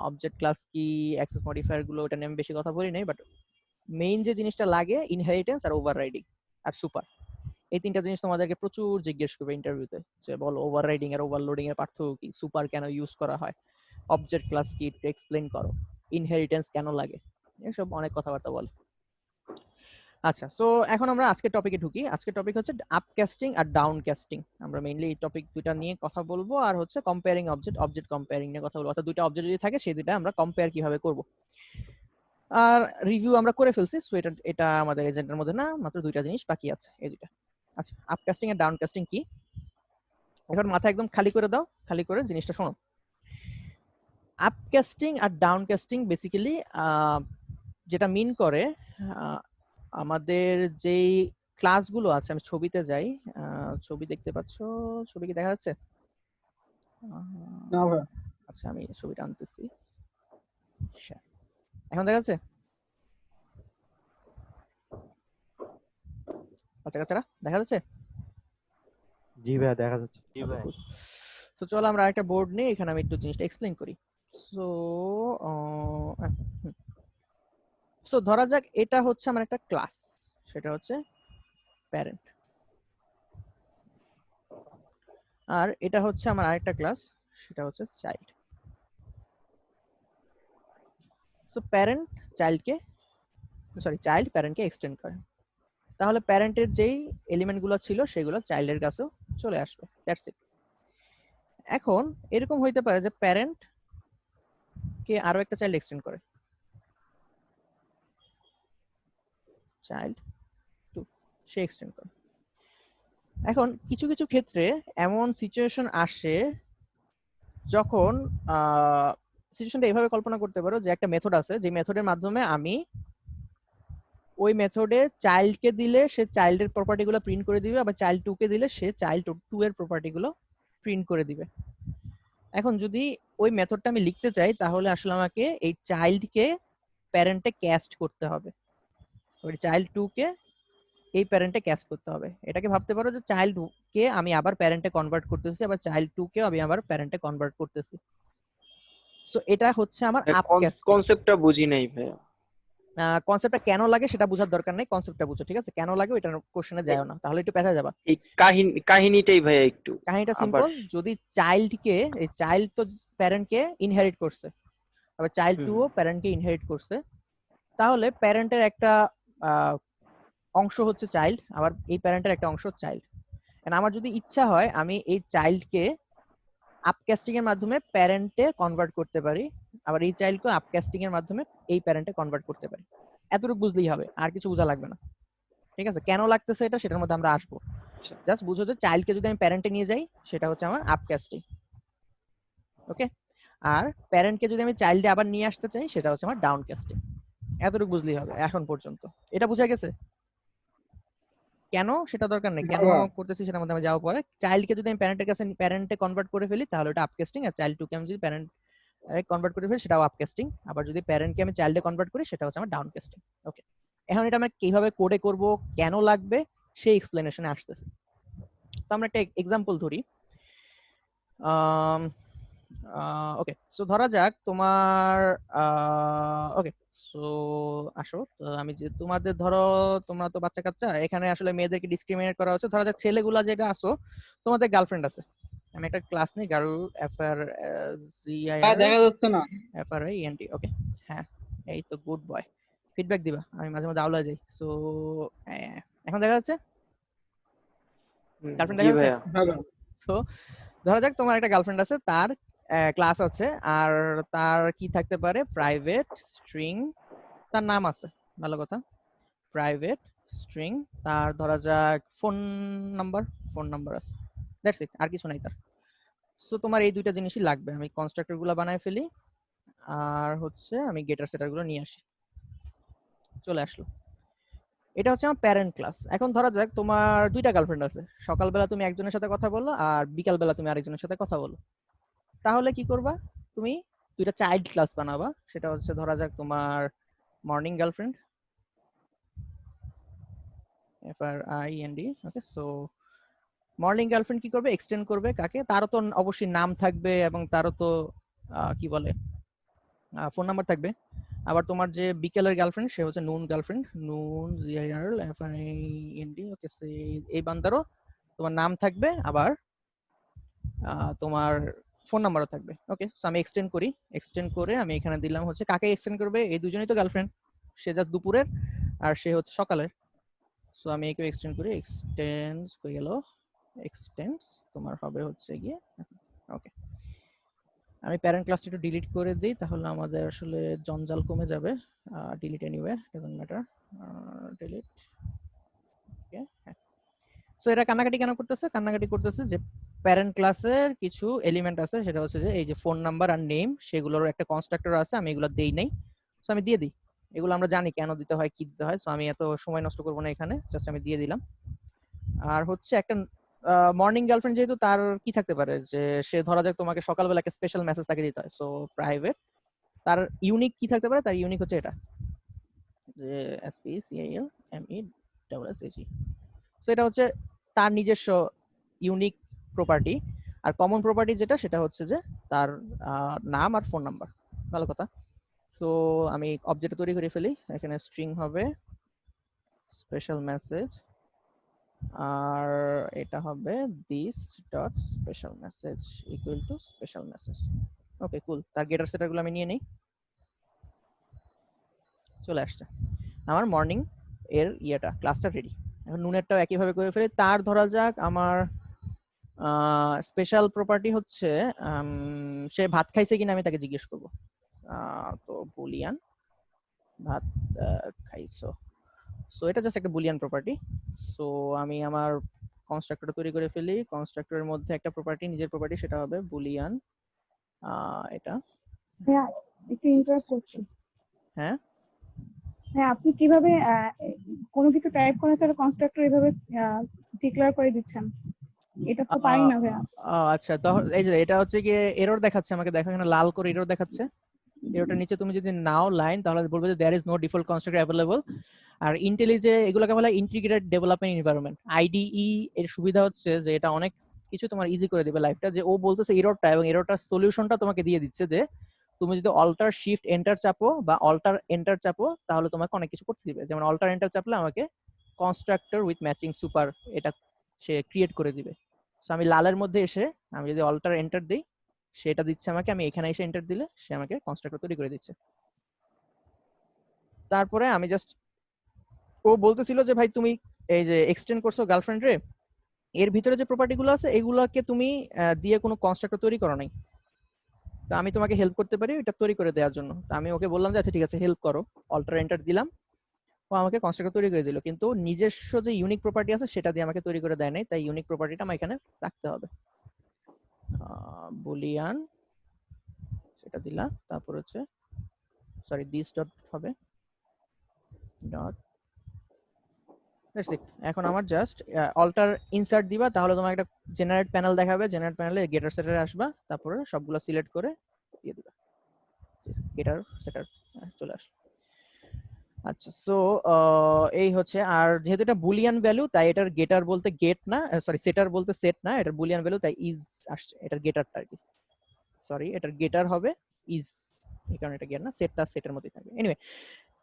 [SPEAKER 1] অবজেক্ট ক্লাস কি, অ্যাক্সেস মডিফায়ার গুলো, এটা নিয়ে আমি বেশি কথা বলি নাই, বাট মেইন যে জিনিসটা লাগে ইনহেরিটেন্স আর ওভাররাইডিং আর সুপার, এই তিনটা জিনিস তোমাদেরকে প্রচুর জিজ্ঞেস করবে ইন্টারভিউতে, যে বলো ওভাররাইডিং আর ওভারলোডিং এর পার্থক্য কি, সুপার কেন ইউজ করা হয়, অবজেক্ট ক্লাস কি একটু এক্সপ্লেইন করো, ইনহেরিটেন্স কেন লাগে, এসব অনেক কথাবার্তা বলে। আচ্ছা, সো এখন আমরা আজকের টপিকে ঢুকি। আজকের টপিক হচ্ছে আপকাস্টিং আর ডাউনকাস্টিং। আমরা মেইনলি এই টপিক দুইটা নিয়ে কথা বলবো, আর হচ্ছে কম্পেয়ারিং অবজেক্ট কম্পেয়ারিং নিয়ে কথা বলবো। অর্থাৎ দুইটা অবজেক্ট যদি থাকে সেই দুইটা আমরা কম্পেয়ার কিভাবে করব। আর রিভিউ আমরা করে ফেলছি, সো এটা আমাদের এজেন্ডার মধ্যে না, মাত্র দুইটা জিনিস বাকি আছে, এই দুইটা। আচ্ছা, আপকাস্টিং আর ডাউনকাস্টিং কি, এখন মাথা একদম খালি করে দাও, খালি করে জিনিসটা শোনো। আপকাস্টিং আর ডাউনকাস্টিং বেসিক্যালি যেটা মিন করে, আমাদের যেই ক্লাসগুলো আছে, আমি ছবিতে যাই, ছবি দেখতে পাচ্ছ, ছবি কি দেখা যাচ্ছে?
[SPEAKER 2] না ভাই
[SPEAKER 1] আচ্ছা আমি ছবিটা আনতেছি, এখন দেখা যাচ্ছে? আচ্ছা কাছাড়া দেখা যাচ্ছে?
[SPEAKER 6] জি ভাইয়া দেখা যাচ্ছে।
[SPEAKER 5] জি ভাই।
[SPEAKER 1] তো চলো আমরা আরেকটা বোর্ড নিয়ে এখানে আমি একটু জিনিসটা এক্সপ্লেইন করি। সো সো ধরা যাক এটা হচ্ছে আমার একটা ক্লাস, সেটা হচ্ছে প্যারেন্ট, আর এটা হচ্ছে আমার আরেকটা ক্লাস, সেটা হচ্ছে চাইল্ড। সো প্যারেন্ট চাইল্ডকে, সরি চাইল্ড প্যারেন্টকে এক্সটেন্ড করে, তাহলে প্যারেন্টের যেই এলিমেন্টগুলো ছিল সেগুলো চাইল্ডের কাছেও চলে আসবে, দ্যাটস ইট। এখন এরকম হইতে পারে যে প্যারেন্ট কে আরো একটা চাইল্ড এক্সটেন্ড করে, চাইল্ড টু, সে এক্সটেন্ড করে। এখন কিছু কিছু ক্ষেত্রে এমন সিচুয়েশন আসে যখন সিচুয়েশনটা এইভাবে কল্পনা করতে পারো যে একটা মেথড আছে, যে মেথডের মাধ্যমে আমি ওই মেথডে চাইল্ডকে দিলে সে চাইল্ডের প্রপার্টিগুলো প্রিন্ট করে দিবে, আবার চাইল্ড টু কে দিলে সে চাইল্ড টু এর প্রপার্টিগুলো প্রিন্ট করে দিবে। এখন যদি ওই মেথডটা আমি লিখতে চাই, তাহলে আসলে আমাকে এই চাইল্ডকে প্যারেন্টে ক্যাস্ট করতে হবে, ওই চাইল্ড টু কে এই প্যারেন্টে ক্যাস্ট করতে হবে। এটাকে ভাবতে পারো যে চাইল্ড কে আমি আবার প্যারেন্টে কনভার্ট করতেছি, আবার চাইল্ড টু কে আমি আবার প্যারেন্টে কনভার্ট করতেছি। সো এটা হচ্ছে আমার আপকাস্টিং।
[SPEAKER 4] কনসেপ্টটা বুঝি নাই ভাইয়া।
[SPEAKER 1] কনসেপ্টটা কেন লাগে সেটা বোঝার দরকার নেই, কনসেপ্টটা বুঝো, ঠিক আছে? কেন লাগে ওইটার কোশ্চেনে যাও না, তাহলে একটু পেঁচা যাবা।
[SPEAKER 4] এই কাহিনীটাই ভাইয়া একটু
[SPEAKER 1] কাহিনীটা
[SPEAKER 4] আবার।
[SPEAKER 1] সিম্পল। যদি চাইল্ডকে, এই চাইল্ড তো প্যারেন্টকে ইনহেরিট করছে, তবে চাইল্ড
[SPEAKER 4] হুম।
[SPEAKER 1] 2 ও প্যারেন্টকে ইনহেরিট করছে, তাহলে প্যারেন্টের একটা অংশ হচ্ছে চাইল্ড, আবার এই প্যারেন্টের একটা অংশ চাইল্ড। এন্ড আমার যদি ইচ্ছা হয় আমি এই চাইল্ডকে আপকাস্টিং এর মাধ্যমে প্যারেন্টে কনভার্ট করতে পারি, আবার এই চাইল্ডকে আপকাস্টিং এর মাধ্যমে এই প্যারেন্টে কনভার্ট করতে পারি। এতটুকু বুঝলেই হবে, আর কিছু বোঝা লাগবে না। ঠিক আছে, কেন লাগতেছে এটা সেটার মধ্যে আমরা আসবো। জাস্ট বুঝো যে চাইল্ডকে যদি আমি প্যারেন্টে নিয়ে যাই সেটা হচ্ছে আমার আপকাস্টিং, ওকে। আর প্যারেন্টকে যদি আমি চাইল্ডে আবার নিয়ে আসতে চাই সেটা হচ্ছে আমার ডাউনকাস্টিং। এতটুকু বুঝলেই হবে এখন পর্যন্ত। এটা বোঝা গেছে? কেন সেটা দরকার নেই, কেন করতেছি সেটার মধ্যে আমি যাওয়ার পরে। চাইল্ডকে যদি আমি প্যারেন্টের কাছে প্যারেন্টে কনভার্ট করে ফেলি তাহলে ওটা আপকাস্টিং, আর চাইল্ড টুকে আমি যদি প্যারেন্ট কনভার্ট করে ফেলি সেটাও আপকাস্টিং, আবার যদি প্যারেন্টকে আমি চাইল্ডে কনভার্ট করি সেটা হচ্ছে আমার ডাউনকাস্টিং। ওকে, এখন এটা আমরা কিভাবে কোডে করব, কেন লাগবে সেই এক্সপ্লেনেশনে আসতেছে। তো আমরা একটা এক্সাম্পল ধরি। ওকে, সো ধরা যাক তোমার ওকে, সো আসো তো আমি যে তোমাদের ধরো তোমরা তো বাচ্চা কাচ্চা, এখানে আসলে মেয়েদেরকে ডিসক্রিমিনেট করা হচ্ছে। ধরা যাক ছেলেগুলা যেটা আসো তোমাদের গার্লফ্রেন্ড আছে, আমি একটা ক্লাস নিই, girl F R G I R
[SPEAKER 2] দেখা যাচ্ছে না।
[SPEAKER 1] F R I N T. Okay, হ্যাঁ এই তো, গুড বয়, ফিডব্যাক দিবা, আমি মাঝে মাঝে আউলা যাই। সো এখন দেখা যাচ্ছে গার্লফ্রেন্ড
[SPEAKER 4] জি
[SPEAKER 1] দেখা যাচ্ছে?
[SPEAKER 4] ভাইয়া।
[SPEAKER 1] তো ধরা যাক তোমার একটা গার্লফ্রেন্ড আছে, তার ক্লাস আছে, আর তার কি থাকতে পারে, প্রাইভেট স্ট্রিং, তার নাম আছে, ভালো কথা, প্রাইভেট স্ট্রিং, তার ধরা যাক ফোন নাম্বার আছে, দ্যাটস ইট, আর কিছু নাই তার। সো তোমার এই দুইটা জিনিসই লাগবে। আমি কনস্ট্রাক্টর গুলো বানায় ফেলি, আর হচ্ছে আমি গেটার সেটার গুলো নিয়ে আসি। চলে আসলো, এটা হচ্ছে আমার প্যারেন্ট ক্লাস। এখন ধরা যাক তোমার দুইটা গার্লফ্রেন্ড আছে, সকালবেলা তুমি একজনের সাথে কথা বলো আর বিকালবেলা তুমি আরেকজনের সাথে কথা বলো। তাহলে কি করবা, তুমি দুইটা চাইল্ড ক্লাস বানাবা। সেটা হচ্ছে ধরা যাক তোমার morning girlfriend, F R I N D. Okay, so morning girlfriend কি করবে, এক্সটেন্ড করবে কাকে, তারও তো অবশ্যই নাম থাকবে এবং তারও তো কি বলে ফোন নাম্বার থাকবে। আবার তোমার যে বিকেলের গার্লফ্রেন্ড সে হচ্ছে noon girlfriend, noon G I R F I N D. Okay, এই বান্দারও তোমার নাম থাকবে, আবার তোমার ফোন নাম্বারও থাকবে। ওকে, সো আমি এক্সটেন্ড করে আমি এখানে দিলাম হচ্ছে কাকে এক্সটেন্ড করবে, এই দুজনেই তো গার্লফ্রেন্ড, সে যা দুপুরের আর সে হচ্ছে সকালের। সো আমি একে এক্সটেন্ড করি, এক্সটেন্ডস হয়ে গেল, এক্সটেন্ডস তোমার হবে হচ্ছে গিয়ে। ওকে, আমি প্যারেন্ট ক্লাসটা একটু ডিলিট করে দিই, তাহলে আমাদের আসলে জঞ্জাল কমে যাবে। Delete anyway, doesn't matter, delete. Okay, হ্যাঁ। সো এটা কান্নাকাটি কেন করতেছে, কান্নাকাটি করতেছে যে প্যারেন্ট ক্লাসের কিছু এলিমেন্ট আছে, সেটা হচ্ছে যে এই যে ফোন নাম্বার আর নেম, সেগুলোর একটা কনস্ট্রাক্টর আছে, আমি এগুলো দেই নাই। সো আমি দিয়ে দিই, এগুলো আমরা জানি কেন দিতে হয়, কি দিতে হয়। সো আমি এত সময় নষ্ট করবো না এখানে, জাস্ট আমি দিয়ে দিলাম। আর হচ্ছে একটা মর্নিং গার্লফ্রেন্ড যেহেতু, তার কি থাকতে পারে যে সে ধরা যাক তোমাকে সকালবেলা একটা স্পেশাল মেসেজ তাকে দিতে হয়। সো প্রাইভেট, তার ইউনিক কি থাকতে পারে, তার ইউনিক হচ্ছে এটা যে SPCILME সো এটা হচ্ছে তার নিজস্ব ইউনিক প্রপার্টি। আর কমন প্রপার্টি যেটা, সেটা হচ্ছে যে তার নাম আর ফোন নাম্বার, ভালো কথা। সো আমি অবজেক্ট তৈরি করে ফেলি, এখানে স্ট্রিং হবে স্পেশাল মেসেজ, আর এটা হবে this dot special message equal to special message. Okay, cool. তার গেটার সেটারগুলো আমি নিয়ে নেই, চলে আসছে আমার মর্নিং এর ইয়েটা, ক্লাসটা রেডি। এখন নুনেরটাও একইভাবে করে ফেলি। তার ধরা যাক আমার স্পেশাল প্রপার্টি হচ্ছে সে ভাত খাইছে কিনা আমি তাকে জিজ্ঞেস করবো। তো বুলিয়ান ভাত খাইছো, সো এটা জাস্ট একটা বুলিয়ান প্রপার্টি। সো আমি আমার কনস্ট্রাক্টরটা তৈরি করে ফেলি, কনস্ট্রাক্টরের মধ্যে একটা প্রপার্টি, নিজের প্রপার্টি, সেটা হবে বুলিয়ান এটা।
[SPEAKER 3] হ্যাঁ, একটু ইন্টারাপ্ট করছি।
[SPEAKER 1] হ্যাঁ,
[SPEAKER 3] হ্যাঁ, আপনি কিভাবে কোনো কিছু টাইপ করার ছাড়া কনস্ট্রাক্টর এভাবে ডিক্লেয়ার করে দিচ্ছেন? এটা তো পারি না ভাইয়া।
[SPEAKER 1] আচ্ছা, তখন এই যে এটা হচ্ছে গিয়ে এরর দেখাচ্ছে আমাকে, দেখো এখানে লাল করে এরর দেখাচ্ছে। এররটার নিচে তুমি যদি নাও লাইন, তাহলে বলবে যে there is no default constructor available. আর ইন্টেলিজে এগুলোকে বলা হয় ইন্টিগ্রেটেড ডেভেলপমেন্ট এনভায়রনমেন্ট, আইডিই। এর সুবিধা হচ্ছে যে এটা অনেক কিছু তোমার ইজি করে দিবে লাইফটা। যে ও বলতেছে এররটা, এবং এররটার সলিউশনটা তোমাকে দিয়ে দিচ্ছে যে তুমি যদি অল্টার শিফট এন্টার চাপো বা অল্টার এন্টার চাপো, তাহলে তোমাকে অনেক কিছু করতে দিবে। যেমন অল্টার এন্টার চাপলে আমাকে কনস্ট্রাক্টর উইথ ম্যাচিং সুপার এটা সে ক্রিয়েট করে দিবে। সো আমি লালের মধ্যে এসে আমি যদি অল্টার এন্টার দিই, সেটা দিচ্ছে আমাকে, আমি এখানে এসে এন্টার দিলে সে আমাকে কনস্ট্রাক্টর তৈরি করে দিচ্ছে। তারপরে আমি জাস্ট, ও বলতেছিল যে ভাই তুমি এই যে এক্সটেন্ড করছো গার্লফ্রেন্ড রে, এর ভিতরে যে প্রপার্টি গুলো আছে এগুলাকে তুমি দিয়ে কোনো কনস্ট্রাক্টর তৈরি করো নাই, তো আমি তোমাকে হেল্প করতে পারি এটা তৈরি করে দেওয়ার জন্য। তো আমি ওকে বললাম যে আচ্ছা ঠিক আছে হেল্প করো, অল্টার এন্টার দিলাম, ও আমাকে কনস্ট্রাক্টর তৈরি করে দিল, কিন্তু নিজস্ব যে ইউনিক প্রপার্টি আছে সেটা দিয়ে আমাকে তৈরি করে দেয় নাই, তাই ইউনিক প্রপার্টিটা আমার এখানে রাখতে হবে। বুলিয়ান সেটা দিলাম, তারপর হচ্ছে সরি দিস ডট হবে ডট, দ্যাটস ইট। এখন আমার জাস্ট অল্টার ইনসার্ট দিবা, তাহলে তোমার একটা জেনারেট প্যানেল দেখাবে, জেনারেট প্যানেলে গেটার সেটারে আসবা, তারপরে সবগুলো সিলেক্ট করে দিয়ে দিবা, গেটার সেটার চলে আসবে। আচ্ছা, সো এই হচ্ছে, আর যেহেতু এটা বুলিয়ান ভ্যালু তাই এটার গেটার বলতে গেট না, সরি সেটার বলতে সেট না, এটার বুলিয়ান ভ্যালু তাই ইজ আসছে, এটার গেটারটা আর কি, সরি এটার গেটার হবে ইজ, এই কারণে এটা গেট না, সেটটা সেটের মধ্যেই থাকবে। এনিওয়ে,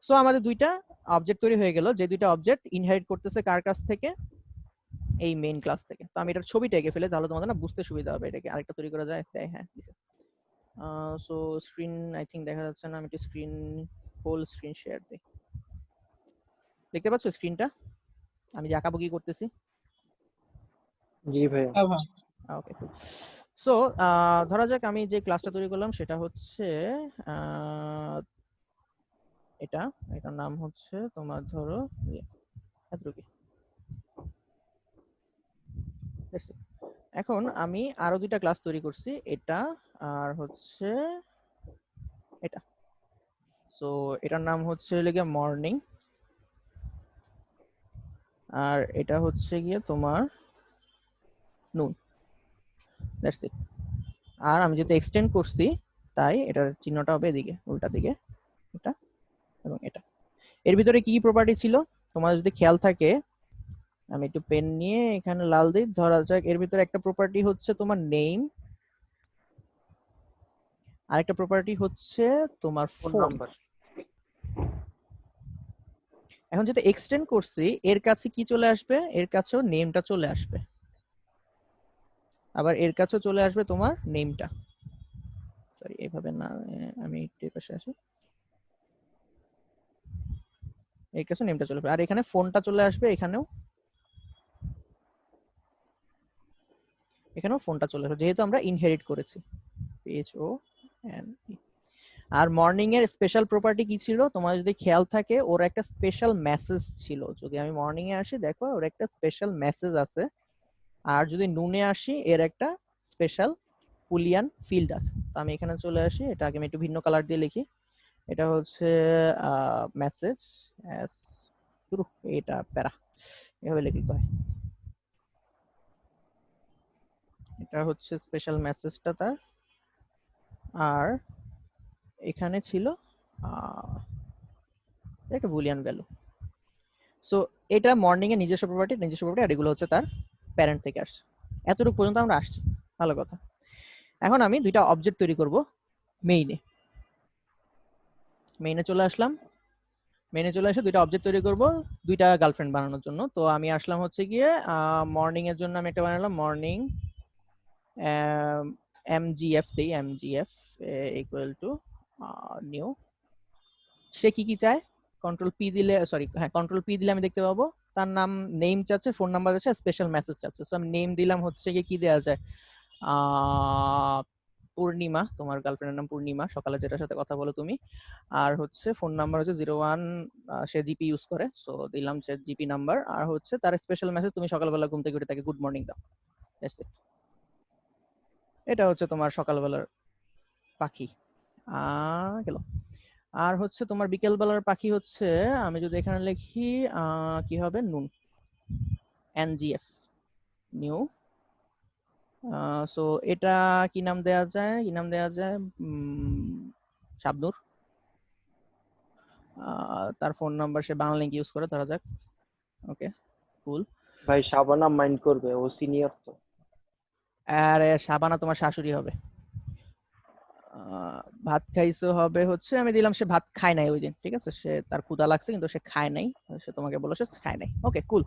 [SPEAKER 1] সো আমাদের দুইটা অবজেক্ট তৈরি হয়ে গেল, যে দুইটা অবজেক্ট ইনহেরিট করতেছে কার কাছ থেকে, এই মেইন ক্লাস থেকে। তো আমি এটার ছবিটা এঁকে ফেলে, তাহলে তোমাদের না বুঝতে সুবিধা হবে, এটাকে আরেকটা তৈরি করা যায়, তাই হ্যাঁ দিছে। সো স্ক্রিন আই থিঙ্ক দেখা যাচ্ছে না, আমি একটু স্ক্রিন ফুল স্ক্রিন শেয়ার দিই, দেখতে পাচ্ছ স্ক্রিনটা আমি যে আঁকাবুকি করতেছি?
[SPEAKER 4] জি ভাইয়া।
[SPEAKER 1] ওকে, সো ধরা যাক আমি যে ক্লাসটা তৈরি করলাম সেটা হচ্ছে এটা, এটার নাম হচ্ছে তোমার ধরো এতটুকু। এখন আমি আরো দুইটা ক্লাস তৈরি করছি, এটা আর হচ্ছে এটা। সো এটার নাম হচ্ছে লেগে মর্নিং, আর এটা হচ্ছে গিয়ে তোমার নুন, দ্যাটস ইট। আর আমি যেহেতু এক্সটেন্ড করছি তাই এটার চিহ্নটা হবে এদিকে, উল্টা দিকে, এটা এবং এটা। এর ভিতরে কি প্রপার্টি ছিল তোমার যদি খেয়াল থাকে, আমি একটু পেন নিয়ে এখানে লাল দিই, ধরা যাক এর ভিতরে একটা প্রপার্টি হচ্ছে তোমার নেম, আরেকটা প্রপার্টি হচ্ছে তোমার
[SPEAKER 4] ফোন
[SPEAKER 1] ফোন।
[SPEAKER 4] নাম্বার।
[SPEAKER 1] এখন যেটা এক্সটেন্ড করছি এর কাছে কি চলে আসবে, এর কাছেও নেমটা চলে আসবে, আবার এর কাছেও চলে আসবে তোমার নেমটা, সরি এইভাবে না, আমি একটু এই পাশে আসি, এর কাছে নেমটা চলে আসবে, আর এখানে ফোনটা চলে আসবে, এখানেও এখানেও ফোনটা চলে আসবে, যেহেতু আমরা ইনহেরিট করেছি PHONE। আর মর্নিং এর স্পেশাল প্রপার্টি কি ছিল তোমার যদি খেয়াল থাকে, ওর একটা স্পেশাল মেসেজ ছিল, যদি আমি মর্নিং এ আসি দেখো ওর একটা স্পেশাল মেসেজ আছে, আর যদি নুনে আসি এর একটা স্পেশাল বুলিয়ান ফিল্ড আছে। তো আমি এখানে চলে আসি, এটাকে আমি একটু ভিন্ন কালার দিয়ে লিখি, এটা হচ্ছে মেসেজ এস, এটা প্যারা এভাবে লিখতে হয়, এটা হচ্ছে স্পেশাল মেসেজটা তার, আর এখানে ছিল একটা বুলিয়ান ভ্যালু। সো এটা মর্নিং এর নিজস্ব প্রপার্টি, আর এগুলো হচ্ছে তার প্যারেন্ট থেকে আসছে। এতটুকু পর্যন্ত আমরা আসছি, ভালো কথা। এখন আমি দুইটা অবজেক্ট তৈরি করব মেইনে চলে আসলাম, মেইনে চলে এসে দুইটা অবজেক্ট তৈরি করব দুইটা গার্লফ্রেন্ড বানানোর জন্য। তো আমি আসলাম হচ্ছে গিয়ে মর্নিং এর জন্য আমি একটা বানালাম মর্নিং mgf দেই, mgf ইকুয়াল টু নিউ, সে কি কি চায় কন্ট্রোল পি দিলে, সরি হ্যাঁ কন্ট্রোল পি দিলে আমি দেখতে পাবো তার নাম, নেম চাচ্ছে, ফোন নাম্বার চাচ্ছে, স্পেশাল মেসেজ চাচ্ছে। সো আমি নেম দিলাম হচ্ছে কি দেওয়া যায়, পূর্ণিমা, তোমার গার্লফ্রেন্ডের নাম পূর্ণিমা, সকালে যেটার সাথে কথা বলো তুমি। আর হচ্ছে ফোন নাম্বার হচ্ছে 01, সে জিপি ইউজ করে, সো দিলাম সে জিপি নাম্বার। আর হচ্ছে তার স্পেশাল মেসেজ, তুমি সকালবেলা ঘুম থেকে উঠে তাকে গুড মর্নিং দাও, দ্যাটস ইট। এটা হচ্ছে তোমার সকালবেলার পাখি গেল। আর হচ্ছে তোমার বিকেলবেলার পাখি হচ্ছে, আমি যদি এখানে লিখি কি হবে, নুন, NGF নিউ। সো এটা কি নাম দেয়া যায়, কি নাম দেয়া যায়, শাবনূর। তার ফোন নাম্বার সে বাংলা লিঙ্ক ইউজ করে, ধরা যাক। ওকে কুল।
[SPEAKER 4] ভাই শাবানা মাইন্ড করবে, ও সিনিয়র তো।
[SPEAKER 1] আরে শাবানা তোমার শাশুড়ি হবে। ভাত খাইছো হবে হচ্ছে, আমি দিলাম সে ভাত খায় নাই ওই দিন, ঠিক আছে, সে তার ক্ষুধা লাগছে কিন্তু সে খায় নাই, সে তোমাকে বললো সে খায় নাই। ওকে কুল।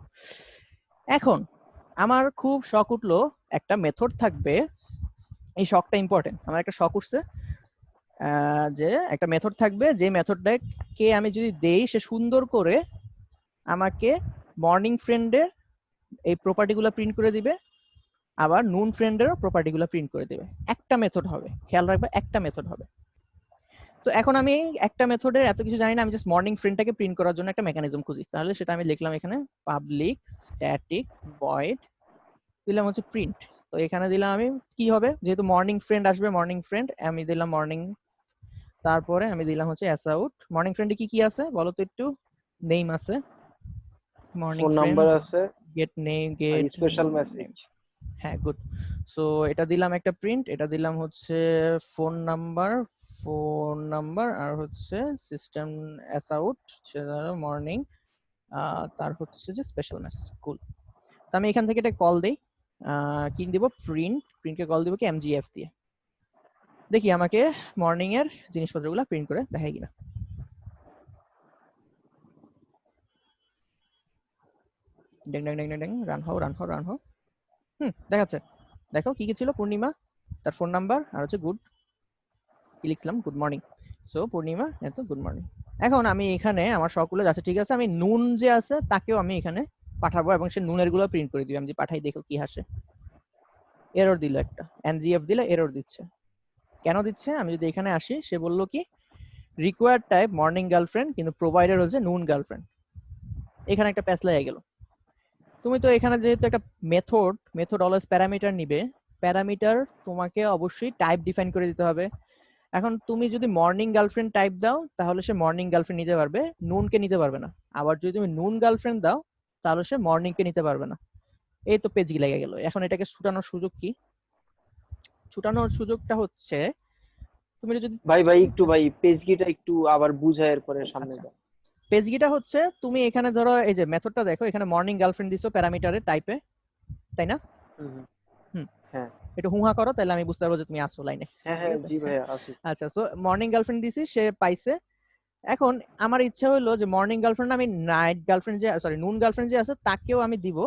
[SPEAKER 1] এখন আমার খুব শখ উঠলো, একটা মেথড থাকবে এই শখটা ইম্পর্টেন্ট। আমার একটা শখ উঠছে যে একটা মেথড থাকবে, যে মেথডটাকে আমি যদি দেই সে সুন্দর করে আমাকে মর্নিং ফ্রেন্ডের এই প্রপার্টিগুলো প্রিন্ট করে দিবে, আবার নুন ফ্রেন্ডেরও প্রপার্টিগুলো প্রিন্ট করে দিবে। একটা মেথড হবে, খেয়াল রাখবে একটা মেথড হবে। তো এখন আমি একটা মেথডের এত কিছু জানি না, আমি জাস্ট মর্নিং ফ্রেন্ডটাকে প্রিন্ট করার জন্য একটা মেকানিজম খুঁজি। তাহলে সেটা আমি লিখলাম এখানে পাবলিক স্ট্যাটিক ভয়েড, দিলাম হচ্ছে প্রিন্ট। তো এখানে দিলাম আমি কি হবে, যেহেতু মর্নিং ফ্রেন্ড আসবে, মর্নিং ফ্রেন্ড আমি দিলাম মর্নিং, তারপরে আমি দিলাম হচ্ছে অ্যাস আউট। মর্নিং ফ্রেন্ডে কি কি আছে বলো তো একটু? নেম আছে, মর্নিং
[SPEAKER 4] ফোন
[SPEAKER 1] ফ্রেন্ড,
[SPEAKER 4] নাম্বার আছে,
[SPEAKER 1] গেট নেম,
[SPEAKER 4] আর
[SPEAKER 1] গেট
[SPEAKER 4] স্পেশাল
[SPEAKER 1] নেম।
[SPEAKER 4] মেসেজ।
[SPEAKER 1] হ্যাঁ, গুড। সো এটা দিলাম একটা প্রিন্ট, এটা দিলাম হচ্ছে ফোন নাম্বার আর হচ্ছে সিস্টেম অ্যাস আউট সেটা মর্নিং, তার হচ্ছে যে স্পেশাল মেসেজ। কুল। তো আমি এখান থেকে এটা কল দেই, কি দিব, প্রিন্টকে কল দিব কি এমজিএফ দিয়ে। দেখি আমাকে মর্নিং এর জিনিসপত্রগুলো প্রিন্ট করে দেখায় কিনা। ডেং ডেং ডেং ডেং ডেং, রান হও। দেখাচ্ছে। দেখো কি কি ছিল, পূর্ণিমা, তার ফোন নাম্বার আর হচ্ছে গুড, কি লিখলাম, গুড মর্নিং। সো পূর্ণিমা এত গুড মর্নিং। এখন আমি এখানে আমার সবগুলো যাচ্ছে, ঠিক আছে, আমি নুন যে আছে তাকেও আমি এখানে পাঠাবো এবং সে নুনের গুলো প্রিন্ট করে দিবে। আমি যে পাঠাই, দেখো কি হাসে, এরর দিল একটা, এনজিএফ দিলে এরর দিচ্ছে। কেন দিচ্ছে? আমি যদি এখানে আসি, সে বললো কি রিকোয়ার্ড টাইপ মর্নিং গার্লফ্রেন্ড, কিন্তু প্রোভাইডার হচ্ছে নুন গার্লফ্রেন্ড। এখানে একটা প্যাচ লেগে গেল। তুমি তো এখানে যেহেতু একটা মেথড অলওয়েজ প্যারামিটার নিবে, প্যারামিটার তোমাকে অবশ্যই টাইপ ডিফাইন করে দিতে হবে। এখন তুমি যদি মর্নিং গার্লফ্রেন্ড টাইপ দাও তাহলে সে মর্নিং গার্লফ্রেন্ড নিতে পারবে, নুনকে নিতে পারবে না। আবার যদি তুমি নুন গার্লফ্রেন্ড দাও তাহলে সে মর্নিংকে নিতে পারবে না। এই তো পেজ লেগে গেল। এখন এটাকে ছুটানোর সুযোগ কি? ছুটানোর সুযোগটা হচ্ছে তুমি যদি
[SPEAKER 4] ভাই একটু পেজ কিটা একটু আবার বুঝায় এরপরে সামনে
[SPEAKER 1] আচ্ছা,
[SPEAKER 4] যাও।
[SPEAKER 1] পেজ গিটা হচ্ছে তুমি এখানে ধরো এই যে মেথডটা দেখো, এখানে মর্নিং গার্লফ্রেন্ড দিছো প্যারামিটারে টাইপে, তাই না?
[SPEAKER 4] হুম হুম।
[SPEAKER 1] হুম,
[SPEAKER 4] হ্যাঁ
[SPEAKER 1] একটু হুহা করো তাহলে আমি বুঝতে পারবো যে তুমি আসো লাইনে।
[SPEAKER 4] হ্যাঁ
[SPEAKER 1] ঠিক
[SPEAKER 4] হ্যাঁ,
[SPEAKER 1] আছে,
[SPEAKER 4] জি ভাইয়া আছি।
[SPEAKER 1] আচ্ছা। সো মর্নিং গার্লফ্রেন্ড দিছি, সে পাইছে। এখন আমার ইচ্ছা হলো যে মর্নিং গার্লফ্রেন্ড আমি নাইট গার্লফ্রেন্ড যে, সরি নুন গার্লফ্রেন্ড যে আছে তাকেও আমি দিব।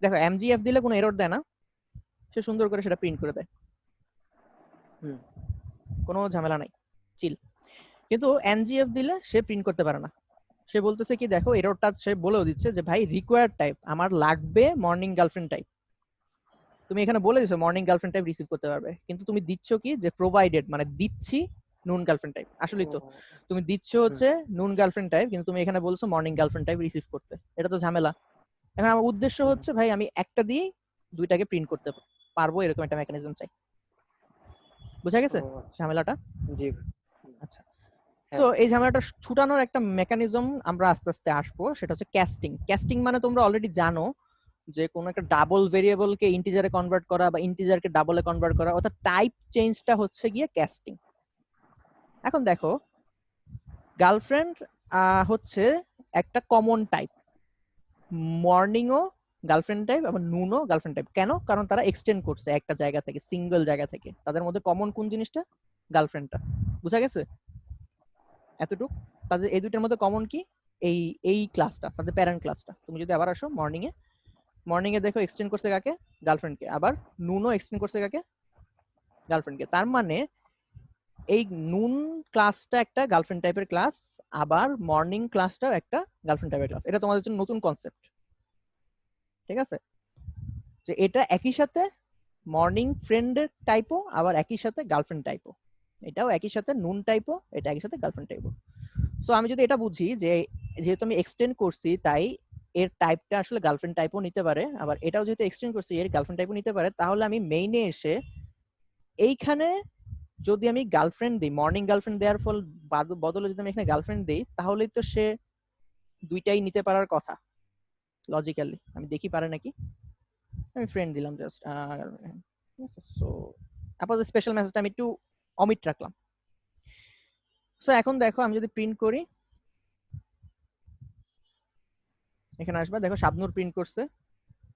[SPEAKER 1] দেখো এমজিএফ দিলে কোনো এরর দেয় না, সে সুন্দর করে সেটা প্রিন্ট করে দেয়,
[SPEAKER 4] হুম।
[SPEAKER 1] কোনো ঝামেলা নাই, চিল। কিন্তু এনজিএফ দিলে সে প্রিন্ট করতে পারে না। সে বলতেছে কি, দেখো এররটা সে বলেও দিচ্ছে যে ভাই রিকোয়ার্ড টাইপ আমার লাগবে মর্নিং গার্লফ্রেন্ড টাইপ। তুমি এখানে বলে দিছো মর্নিং গার্লফ্রেন্ড টাইপ রিসিভ করতে পারবে, কিন্তু তুমি দিচ্ছ কি যে প্রোভাইডেড, মানে দিচ্ছি নুন গার্লফ্রেন্ড টাইপ। আসলেই তো তুমি দিচ্ছ হচ্ছে নুন গার্লফ্রেন্ড টাইপ, কিন্তু তুমি এখানে বলছো মর্নিং গার্লফ্রেন্ড টাইপ রিসিভ করতে। এটা তো ঝামেলা। এখন আমার উদ্দেশ্য হচ্ছে ভাই আমি একটা দিয়ে দুইটাকে প্রিন্ট করতে পারবো, এরকম একটা মেকানিজম চাই। বুঝা গেছে ঝামেলাটা?
[SPEAKER 4] জি।
[SPEAKER 1] আচ্ছা।
[SPEAKER 4] হ্যাঁ।
[SPEAKER 1] সো এই ঝামেলাটা ছুটানোর একটা মেকানিজম আমরা আস্তে আস্তে আসবো, সেটা হচ্ছে ক্যাস্টিং। ক্যাস্টিং মানে তোমরা অলরেডি জানো যে কোন একটা ডাবল ভেরিয়েবলকে ইন্টিজারে কনভার্ট করা বা ইন্টিজারকে ডাবলে কনভার্ট করা, অর্থাৎ টাইপ চেঞ্জটা হচ্ছে গিয়ে ক্যাস্টিং। এখন দেখো গার্লফ্রেন্ড হচ্ছে একটা কমন টাইপ, মর্নিংও গার্লফ্রেন্ড টাইপ এবং নুনও গার্লফ্রেন্ড টাইপ। কেন? কারণ তারা এক্সটেন্ড করছে একটা জায়গা থেকে, সিঙ্গেল জায়গা থেকে। তাদের মধ্যে কমন কোন জিনিসটা? গার্লফ্রেন্ডটা। বুঝা গেছে এতটুক? তাদের এই দুইটার মধ্যে কমন কি? এই ক্লাসটা, তাদের প্যারেন্ট ক্লাসটা। তুমি যদি আবার আসো মর্নিং এ দেখো এক্সটেন্ড করছে কাকে? গার্লফ্রেন্ডকে। আবার নুনও এক্সটেন্ড করছে কাকে? গার্লফ্রেন্ডকে। তার মানে এই নুন ক্লাসটা একটা গার্লফ্রেন্ড টাইপের ক্লাস, আবার মর্নিং ক্লাসটাও একটা গার্লফ্রেন্ড টাইপের ক্লাস। এটা তোমাদের জন্য নতুন কনসেপ্ট, ঠিক আছে? যে এটা একই সাথে মর্নিং ফ্রেন্ডের টাইপও, আবার একই সাথে গার্লফ্রেন্ড টাইপও। এটাও একই সাথে নুন টাইপও, এটা একই সাথে গার্লফ্রেন্ড টাইপও। সো আমি যদি এটা বুঝি যে যেহেতু আমি এক্সটেন্ড করছি তাই এর টাইপটা আসলে গার্লফ্রেন্ড টাইপও নিতে পারে, আবার এটাও যেহেতু এক্সটেন্ড করছি এর গার্লফ্রেন্ড টাইপও নিতে পারে, তাহলে আমি মেইনে এসে এইখানে যদি আমি গার্লফ্রেন্ড দিই, মর্নিং গার্লফ্রেন্ড দেওয়ার ফল বদলে যদি আমি এখানে গার্লফ্রেন্ড দিই, তাহলেই তো সে দুইটাই নিতে পারার কথা লজিক্যালি। আমি দেখি পারে নাকি। আমি ফ্রেন্ড দিলাম জাস্ট। সো আপাতত স্পেশাল মেসেজটা আমি একটু অমিট রাখলাম। সো এখন দেখো আমি যদি প্রিন্ট করি, এখানে আসবে, দেখো শাবনূর প্রিন্ট করছে,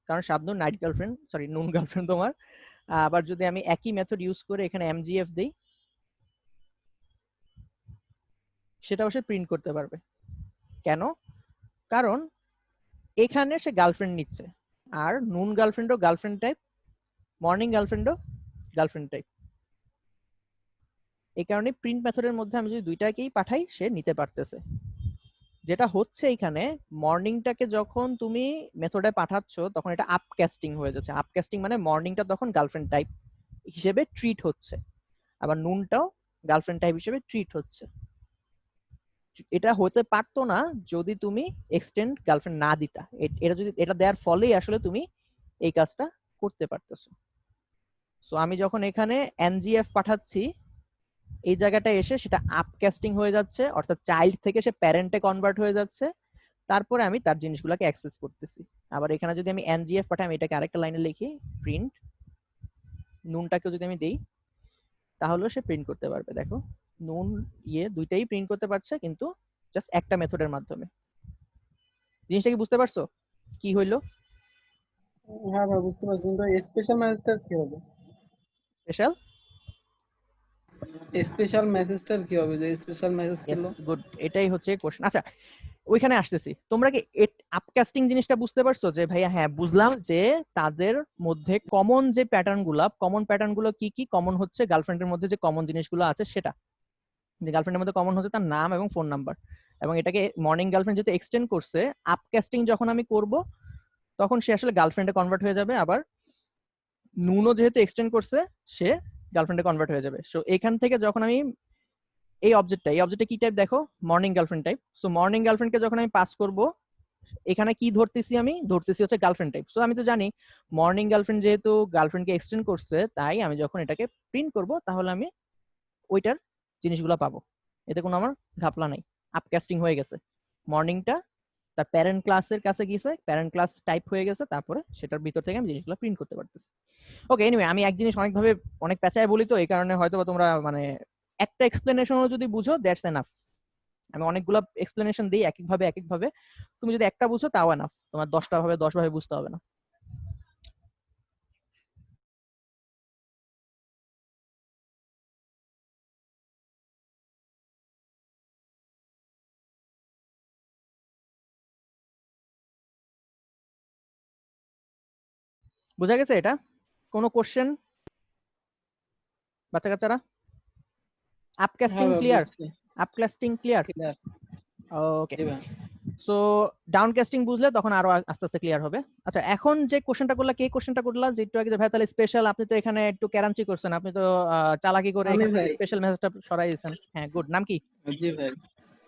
[SPEAKER 1] কারণ শাবনূর নাইট গার্লফ্রেন্ড, সরি নুন গার্লফ্রেন্ড তোমার। আবার যদি আমি একই মেথড ইউজ করে এখানে এমজিএফ দেই, সেটাও সে প্রিন্ট করতে পারবে। কেন? কারণ এখানে সে গার্লফ্রেন্ড নিচ্ছে, আর নুন গার্লফ্রেন্ডও গার্লফ্রেন্ড টাইপ, মর্নিং গার্লফ্রেন্ডও গার্লফ্রেন্ড টাইপ। এই কারণে প্রিন্ট মেথডের মধ্যে আমি যদি দুইটাকেই পাঠাই সে নিতে পারতেছে। যেটা হচ্ছে এখানে মর্নিংটাকে যখন তুমি মেথডে পাঠাচ্ছ তখন এটা আপকাস্টিং হয়ে যাচ্ছে। আপকাস্টিং মানে মর্নিংটা তখন গার্লফ্রেন্ড টাইপ হিসেবে ট্রিট হচ্ছে, আবার নুনটাও গার্লফ্রেন্ড টাইপ হিসেবে ট্রিট হচ্ছে। এটা হতে পারতো না যদি তুমি এক্সটেন্ড গার্লফ্রেন্ড না দিতা। এটা যদি এটা দেওয়ার ফলেই আসলে তুমি এই কাজটা করতে পারতেছো। সো আমি যখন এখানে এনজিএফ পাঠাচ্ছি এই জায়গাটায় এসে সেটা আপকাস্টিং হয়ে যাচ্ছে, অর্থাৎ চাইল্ড থেকে সে প্যারেন্টে কনভার্ট হয়ে যাচ্ছে, তারপরে আমি তার জিনিসগুলোকে অ্যাক্সেস করতেছি। আবার এখানে যদি আমি এনজিএফ পাঠাই, আমি এটাকে আরেকটা লাইনে লিখি প্রিন্ট নুনটাকেও যদি আমি দেই তাহলে সে প্রিন্ট করতে পারবে। দেখো নুন দুইটাই প্রিন্ট করতে পারছে, কিন্তু জাস্ট একটা মেথডের মাধ্যমে। জিনিসটা কি বুঝতে পারছো কি হইলো?
[SPEAKER 7] হ্যাঁ ভাই বুঝতে পারছি, কিন্তু স্পেশাল মেসেজটা কি হবে?
[SPEAKER 1] স্পেশাল
[SPEAKER 7] স্পেশাল মেসেজটার কি হবে, যে স্পেশাল মেসেজ ছিল?
[SPEAKER 1] গুড, এটাই হচ্ছে কোশ্চেন। আচ্ছা ওইখানে আসতেছি। তোমরা কি আপকাস্টিং জিনিসটা বুঝতে পারছো? যে ভাইয়া হ্যাঁ বুঝলাম, যে তাদের মধ্যে কমন যে প্যাটার্নগুলো কি কি কমন হচ্ছে, গার্লফ্রেন্ডের মধ্যে যে কমন জিনিসগুলো আছে সেটা, যে গার্লফ্রেন্ডের মধ্যে কমন হচ্ছে তার নাম এবং ফোন নাম্বার, এবং এটাকে মর্নিং গার্লফ্রেন্ড যেহেতু এক্সটেন্ড করছে, আপকাস্টিং যখন আমি করব তখন সে আসলে গার্লফ্রেন্ডে কনভার্ট হয়ে যাবে, আবার নুনও যেহেতু এক্সটেন্ড করছে সে গার্লফ্রেন্ডে কনভার্ট হয়ে যাবে। সো এখান থেকে যখন আমি এই অবজেক্টটা কি টাইপ দেখো, morning girlfriend type. So morning গার্লফ্রেন্ডকে যখন আমি পাস করব, এখানে কি ধরতেছি, আমি ধরতেছি হচ্ছে গার্লফ্রেন্ড টাইপ। সো আমি তো জানি মর্নিং গার্লফ্রেন্ড যেহেতু গার্লফ্রেন্ডকে এক্সটেন্ড করছে, তাই আমি যখন এটাকে প্রিন্ট করব তাহলে আমি ওইটার জিনিসগুলো পাবো। এতে কোনো আমার ঘাপলা নাই, আপকাস্টিং হয়ে গেছে। মর্নিংটা তার প্যারেন্ট ক্লাসের কাছে গিয়েছে, প্যারেন্ট ক্লাস টাইপ হয়ে গেছে, তারপরে সেটার ভিতর থেকে আমি জিনিসগুলো প্রিন্ট করতে পারতেছি। ওকে, এনিওয়ে আমি এক জিনিস অনেকভাবে অনেক পেঁচায় বলি, তো এই কারণে হয়তো তোমরা মানে একটা এক্সপ্লেনেশনও যদি বুঝো দ্যাটস এনাফ। আমি অনেকগুলো এক্সপ্লেনেশন দিই এক একভাবে, তুমি যদি একটা বুঝো তাও এনাফ, তোমার 10টা ভাবে 10 ভাবে বুঝতে হবে না। বুঝা গেছে এটা? কোনো কোশ্চেন বাচ্চা কাচ্চারা? আপকাস্টিং ক্লিয়ার? আপকাস্টিং ক্লিয়ার? ওকে, সো ডাউনকাস্টিং বুঝলে তখন আরো আস্তে আস্তে ক্লিয়ার হবে। আচ্ছা এখন যে কোশ্চেনটা করলা, কে কোশ্চেনটা করলা যে একটু আগে, যে ভাই তাহলে স্পেশাল, আপনি তো এখানে একটু কেরাঞ্চি করছেন, আপনি তো চালাকি করে
[SPEAKER 7] আমি
[SPEAKER 1] এখানে
[SPEAKER 7] ভাই।
[SPEAKER 1] স্পেশাল মেসেজটা সরাই দিয়েছেন। হ্যাঁ গুড, নাম কি?
[SPEAKER 7] জি ভাই,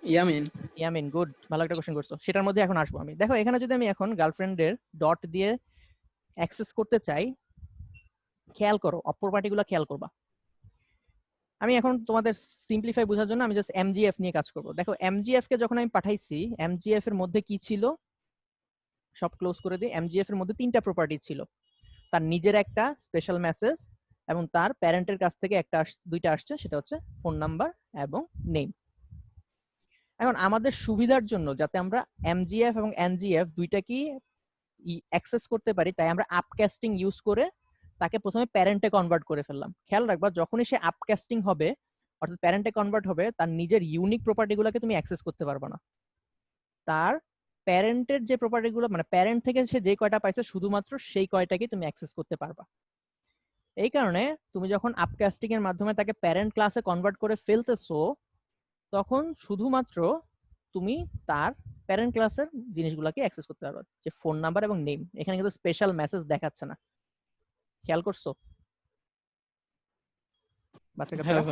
[SPEAKER 7] ইয়ামিন।
[SPEAKER 1] ইয়ামিন, গুড, ভালো একটা কোশ্চেন করছো। সেটার মধ্যে এখন আসবো আমি। দেখো এখানে যদি আমি এখন গার্লফ্রেন্ডের ডট দিয়ে অ্যাক্সেস করতে চাই, খেয়াল করো অপর পার্টিগুলো খেয়াল করবা। আমি এখন তোমাদের সিম্পলিফাই বোঝার জন্য আমি জাস্ট এমজিএফ নিয়ে কাজ করব। দেখো এমজিএফ কে যখন আমি পাঠাইছি, এমজিএফ এর মধ্যে কি ছিল, সব ক্লোজ করে দিই। এমজিএফ এর মধ্যে 3টা প্রপার্টি ছিল, তার নিজের একটা স্পেশাল মেসেজ, এবং তার প্যারেন্টের কাছ থেকে দুইটা আসছে, সেটা হচ্ছে ফোন নাম্বার এবং নেম। এখন আমাদের সুবিধার জন্য যাতে আমরা এমজিএফ এবং এনজিএফ দুইটাকেই অ্যাক্সেস করতে পারি, তাই আমরা আপকাস্টিং ইউজ করে তাকে প্রথমে প্যারেন্টে কনভার্ট করে ফেললাম। খেয়াল রাখবা যখনই সে আপকাস্টিং হবে অর্থাৎ প্যারেন্টে কনভার্ট হবে, তার নিজের ইউনিক প্রপার্টিগুলোকে তুমি অ্যাক্সেস করতে পারবে না। তার প্যারেন্টের যে প্রপার্টিগুলো, মানে প্যারেন্ট থেকে সে যে কয়টা পাইছে শুধুমাত্র সেই কয়টাকে তুমি অ্যাক্সেস করতে পারবা। এই কারণে তুমি যখন আপকাস্টিং এর মাধ্যমে তাকে প্যারেন্ট ক্লাসে কনভার্ট করে ফেলতেছো, তখন শুধুমাত্র তুমি তার প্যারেন্ট ক্লাসের জিনিসগুলোকে অ্যাক্সেস করতে পারবে, যে ফোন নাম্বার এবং নেম। এখানে কিন্তু স্পেশাল মেসেজ দেখাচ্ছে না, খেয়াল করছো বাচ্চা কাচ্চারা?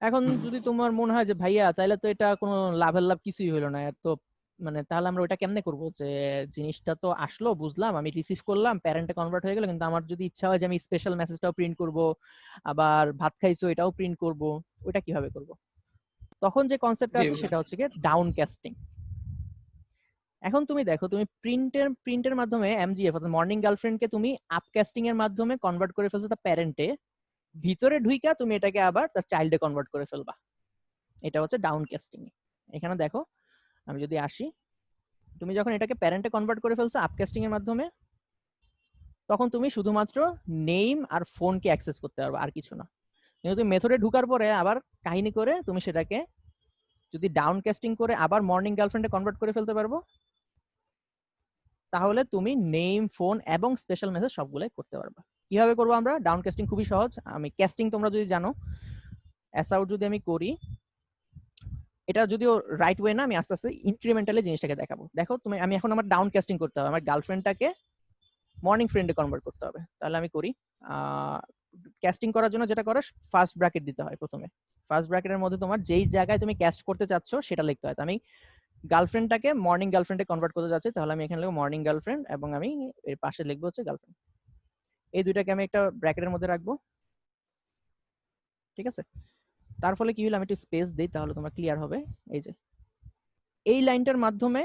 [SPEAKER 1] এখন যদি তোমার মনে হয় যে ভাইয়া তাহলে তো এটা কোনো লাভের লাভ কিছুই হলো না, তো মানে তাহলে আমরা ওইটা কেমনে করব? যে জিনিসটা তো আসলো, বুঝলাম, আমি রিসিভ করলাম, প্যারেন্টে কনভার্ট হয়ে গেল, কিন্তু আমার যদি ইচ্ছা হয় যে আমি স্পেশাল মেসেজটাও প্রিন্ট করব, আবার ভাত খাইছো এটাও প্রিন্ট করব, ওইটা কিভাবে করব? তখন যে কনসেপ্টটা আছে সেটা হচ্ছে কি ডাউন কাস্টিং। এখন তুমি দেখো, তুমি প্রিন্টের মাধ্যমে এমজিএফ অর্থাৎ মর্নিং গার্লফ্রেন্ডকে তুমি আপকাস্টিং এর মাধ্যমে কনভার্ট করে ফেলছো তার প্যারেন্টে, ভিতরে ঢুইকা তুমি এটাকে আবার তার চাইল্ডে কনভার্ট করে ফেলবা। এটা হচ্ছে ডাউন কাস্টিং। এখানে দেখো আমি যদি আসি, তুমি যখন এটাকে প্যারেন্টে কনভার্ট করে ফেলছো আপকাস্টিং এর মাধ্যমে, তখন তুমি শুধুমাত্র নেম আর ফোনকে অ্যাক্সেস করতে পারবে, আর কিছু না। কিন্তু তুমি মেথডে ঢুকার পরে আবার কাহিনী করে তুমি সেটাকে যদি ডাউন কাস্টিং করে আবার মর্নিং গার্লফ্রেন্ডে কনভার্ট করে ফেলতে পারবো, তাহলে তুমি নেম, ফোন এবং স্পেশাল মেসেজ সবগুলাই করতে পারবা। কিভাবে করবো আমরা? ডাউন কাস্টিং খুবই সহজ। আমি কাস্টিং তোমরা যদি জানো, অ্যাস আউট যদি আমি করি, এটা যদিও রাইট ওয়ে না, আমি আস্তে আস্তে ইনক্রিমেন্টালি জিনিসটাকে দেখাবো। দেখো তুমি, আমি এখন আমার ডাউন কাস্টিং করতে হবে, আমার গার্লফ্রেন্ডটাকে মর্নিং ফ্রেন্ডে কনভার্ট করতে হবে। তাহলে আমি করি, ক্যাস্টিং করার জন্য যেটা করে ফার্স্ট ব্র্যাকেট দিতে হয় প্রথমে। ফার্স্ট ব্র্যাকেটের মধ্যে তোমার যেই জায়গায় তুমি ক্যাস্ট করতে চাচ্ছ সেটা লিখতে হয়। তো আমি গার্লফ্রেন্ডটাকে মর্নিং গার্লফ্রেন্ডে কনভার্ট করতে যাচ্ছি, তাহলে আমি এখানে লিখবো মর্নিং গার্লফ্রেন্ড এবং আমি এর পাশে লিখবো হচ্ছে গার্লফ্রেন্ড। এই দুইটাকে আমি একটা ব্র্যাকেটের মধ্যে রাখবো, ঠিক আছে? তার ফলে কি হলো, আমি একটু স্পেস দিই তাহলে তোমার ক্লিয়ার হবে। এই যে এই লাইনটার মাধ্যমে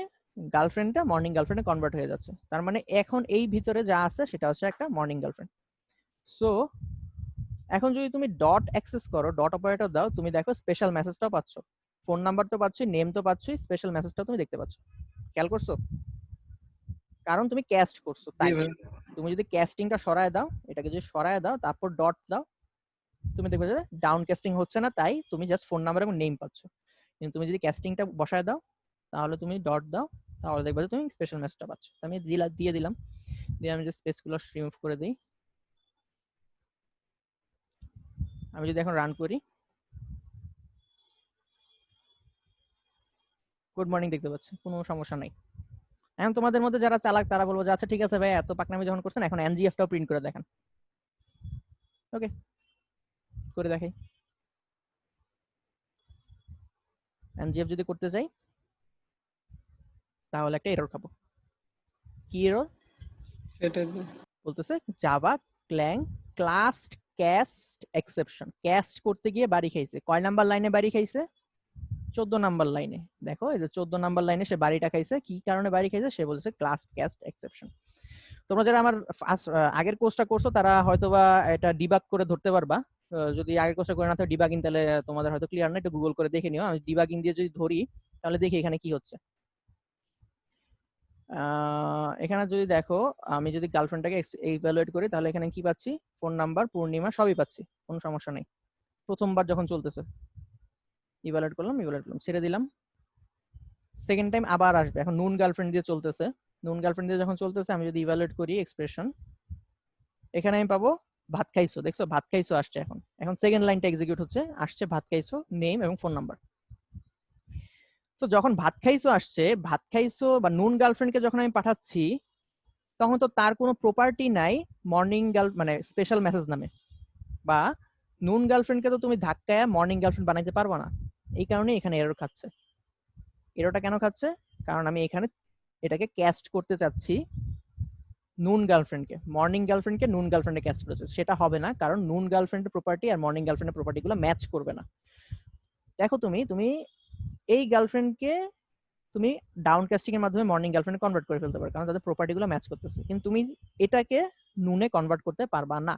[SPEAKER 1] গার্লফ্রেন্ডটা মর্নিং গার্লফ্রেন্ডে কনভার্ট হয়ে যাচ্ছে, তার মানে এখন এই ভিতরে যা আছে সেটা হচ্ছে একটা মর্নিং গার্লফ্রেন্ড। সো এখন যদি তুমি ডট অ্যাক্সেস করো, ডট অপারেটর দাও, তুমি দেখো স্পেশাল মেসেজটাও পাচ্ছ, ফোন নাম্বার তো পাচ্ছি, নেম তো পাচ্ছি, স্পেশাল মেসেজটাও তুমি দেখতে পাচ্ছ। খেয়াল করছো? কারণ তুমি ক্যাস্ট করছো তাই। তুমি যদি ক্যাস্টিংটা সরায় দাও, এটাকে যদি সরায় দাও তারপর ডট দাও, তুমি দেখবে যে ডাউন ক্যাস্টিং হচ্ছে না, তাই তুমি জাস্ট ফোন নাম্বার এবং নেম পাচ্ছ। কিন্তু তুমি যদি ক্যাস্টিংটা বসায় দাও, তাহলে তুমি ডট দাও, তাহলে দেখবে যে তুমি স্পেশাল মেসেজটা পাচ্ছ। আমি দিয়ে দিলাম, দিয়ে আমি যে স্পেসগুলো রিমুভ করে দিই। আমি যদি এখন রান করি, গুড মর্নিং দেখতে পাচ্ছি, কোনো সমস্যা নাই। এখন তোমাদের মধ্যে যারা চালাক তারা বলবো যে আচ্ছা ঠিক আছে ভাই, এত পাকনামি যখন করছেন এখন এনজিএফটাও প্রিন্ট করে দেখান। ওকে, করে দেখাই। এনজিএফ যদি করতে যাই তাহলে একটা এরর খাবো। কি এরর?
[SPEAKER 7] সেটাই
[SPEAKER 1] বলতেছে জাভা ক্ল্যাং ক্লাসড ক্যাস্ট এক্সেপশন। ক্যাস্ট করতে গিয়ে বাড়ি খাইছে। কয় নাম্বার লাইনে বাড়ি খাইছে? 14 নাম্বার লাইনে। দেখো এই যে 14 নাম্বার লাইনে সে বাড়িটা খাইছে। কি কারণে বাড়ি খাইছে? সে বলেছে ক্লাস ক্যাস্ট এক্সেপশন। তোমরা যারা আমার আগের কোর্সটা করছো তারা হয়তোবা এটা ডিবাগ করে ধরতে পারবা। যদি আগের কোর্সটা করে না থাকে ডিবাগিং, তাহলে তোমাদের হয়তো ক্লিয়ার না, একটু গুগল করে দেখে নিও। আমি ডিবাগিং দিয়ে যদি ধরি তাহলে দেখি এখানে কি হচ্ছে। এখানে যদি দেখো, আমি যদি গার্লফ্রেন্ডটাকে ইভ্যালুয়েট করি তাহলে এখানে কি পাচ্ছি? ফোন নাম্বার, পূর্ণিমা সবই পাচ্ছি, কোনো সমস্যা নেই। প্রথমবার যখন চলতেছে ইভ্যালুয়েট করলাম, ছেড়ে দিলাম। সেকেন্ড টাইম আবার আসবে। এখন নুন গার্লফ্রেন্ড দিয়ে চলতেছে, নুন গার্লফ্রেন্ড দিয়ে যখন চলতেছে আমি যদি ইভ্যালুয়েট করি এক্সপ্রেশন, এখানে আমি পাবো ভাত খাইছো। দেখছো ভাত খাইছো আসছে। এখন এখন সেকেন্ড লাইনটা এক্সিকিউট হচ্ছে, আসছে ভাত খাইছো, নেম এবং ফোন নাম্বার। তো যখন ভাত খাইছো আসছে, ভাত খাইছো বা নুন গার্লফ্রেন্ডকে যখন আমি পাঠাচ্ছি তখন তো তার কোনো প্রপার্টি নাই মর্নিং গার্ল মানে স্পেশাল মেসেজ নামে, বা নুন গার্লফ্রেন্ডকে তো তুমি ধাক্কায় মর্নিং গার্লফ্রেন্ড বানাইতে পারবা না। এই কারণে এখানে এরর খাচ্ছে। এররটা কেন খাচ্ছে? কারণ আমি এখানে এটাকে ক্যাস্ট করতে চাচ্ছি নুন গার্লফ্রেন্ডকে, মর্নিং গার্লফ্রেন্ডকে নুন গার্লফ্রেন্ডে ক্যাস্ট করেছে, সেটা হবে না, কারণ নুন গার্লফ্রেন্ডের প্রপার্টি আর মর্নিং গার্লফ্রেন্ডের প্রপার্টিগুলো ম্যাচ করবে না। দেখো তুমি তুমি এই গার্লফ্রেন্ডকে তুমি ডাউন কাস্টিং এর মাধ্যমে মর্নিং গার্লফ্রেন্ডে কনভার্ট করে ফেলতে পারো, কারণ তাদের প্রপার্টিগুলো ম্যাচ করতেছে। কিন্তু তুমি এটাকে নুনে কনভার্ট করতে পারবা না,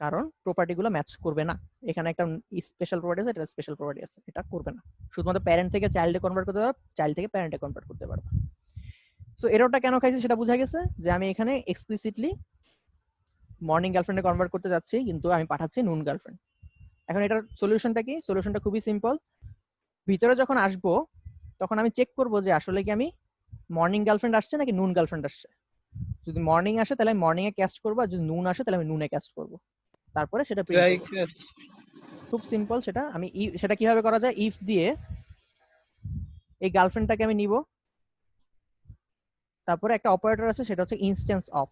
[SPEAKER 1] কারণ প্রপার্টিগুলো ম্যাচ করবে না। এখানে একটা স্পেশাল প্রপার্টি আছে, এটা স্পেশাল প্রপার্টি আছে, এটা করবে না। শুধুমাত্র প্যারেন্ট থেকে চাইল্ডে কনভার্ট করতে পারো, চাইল্ড থেকে প্যারেন্টে কনভার্ট করতে পারবে। সো এররটা কেন খাইছে সেটা বোঝা গেছে, যে আমি এখানে এক্সপ্লিসিটলি মর্নিং গার্লফ্রেন্ডে কনভার্ট করতে যাচ্ছি কিন্তু আমি পাঠাচ্ছি নুন গার্লফ্রেন্ড। এখন এটার সলিউশনটা কি? সলিউশনটা খুবই সিম্পল। ভিতরে যখন আসবো তখন আমি চেক করব যে আসলে কি আমি মর্নিং গার্লফ্রেন্ড আসছে নাকি নুন গার্লফ্রেন্ড আসছে। যদি মর্নিং আসে তাহলে আমি মর্নিং এ ক্যাস্ট করবো, আর যদি নুন আসে তাহলে আমি নুনে ক্যাস্ট করবো, তারপরে সেটা প্রিন্ট করব। খুব সিম্পল সেটা। আমি সেটা কিভাবে করা যায়, ইফ দিয়ে এই গার্লফ্রেন্ডটাকে আমি নিব, তারপরে একটা অপারেটর আছে সেটা হচ্ছে instance of.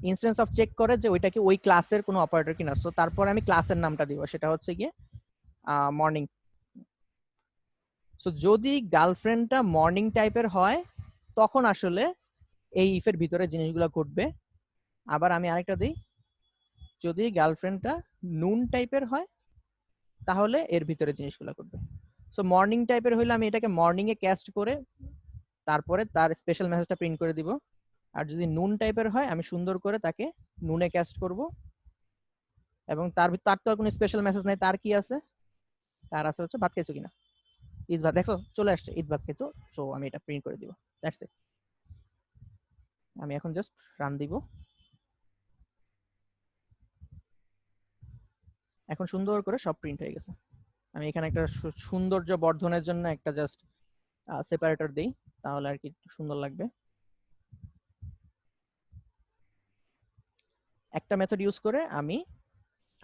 [SPEAKER 1] Instance of check করে যে ওইটা কি ওই ক্লাসের কোনো অপারেটর কিনা। সো তারপরে আমি ক্লাসের নামটা দিব, সেটা হচ্ছে গিয়ে মর্নিং। সো যদি গার্লফ্রেন্ডটা মর্নিং টাইপের হয় তখন আসলে এই ইফের ভিতরে জিনিসগুলো ঘটবে। আবার আমি আরেকটা দিই, যদি গার্লফ্রেন্ডটা নুন টাইপের হয় তাহলে এর ভিতরে জিনিসগুলো ঘটবে। সো মর্নিং টাইপের হইলে আমি এটাকে মর্নিং এ ক্যাস্ট করে তারপরে তার স্পেশাল মেসেজটা প্রিন্ট করে দিব। আর যদি নুন টাইপের হয় আমি সুন্দর করে তাকে নুনে ক্যাস্ট করব, এবং তার তো আর কোনো স্পেশাল মেসেজ নাই। তার কি আছে? তার আছে হচ্ছে ভাত খাইছো কিনা, ঈদ ভাত। দেখো চলে আসছে ঈদ ভাত খেতো। সো আমি এটা প্রিন্ট করে দিব, দ্যাটস ইট। আমি এখন জাস্ট রান দিব। এখন সুন্দর করে সব প্রিন্ট হয়ে গেছে। আমি এখানে একটা সৌন্দর্য বর্ধনের জন্য একটা জাস্ট সেপারেটর দেই, তাহলে আর কি সুন্দর লাগবে। একটা মেথড ইউজ করে আমি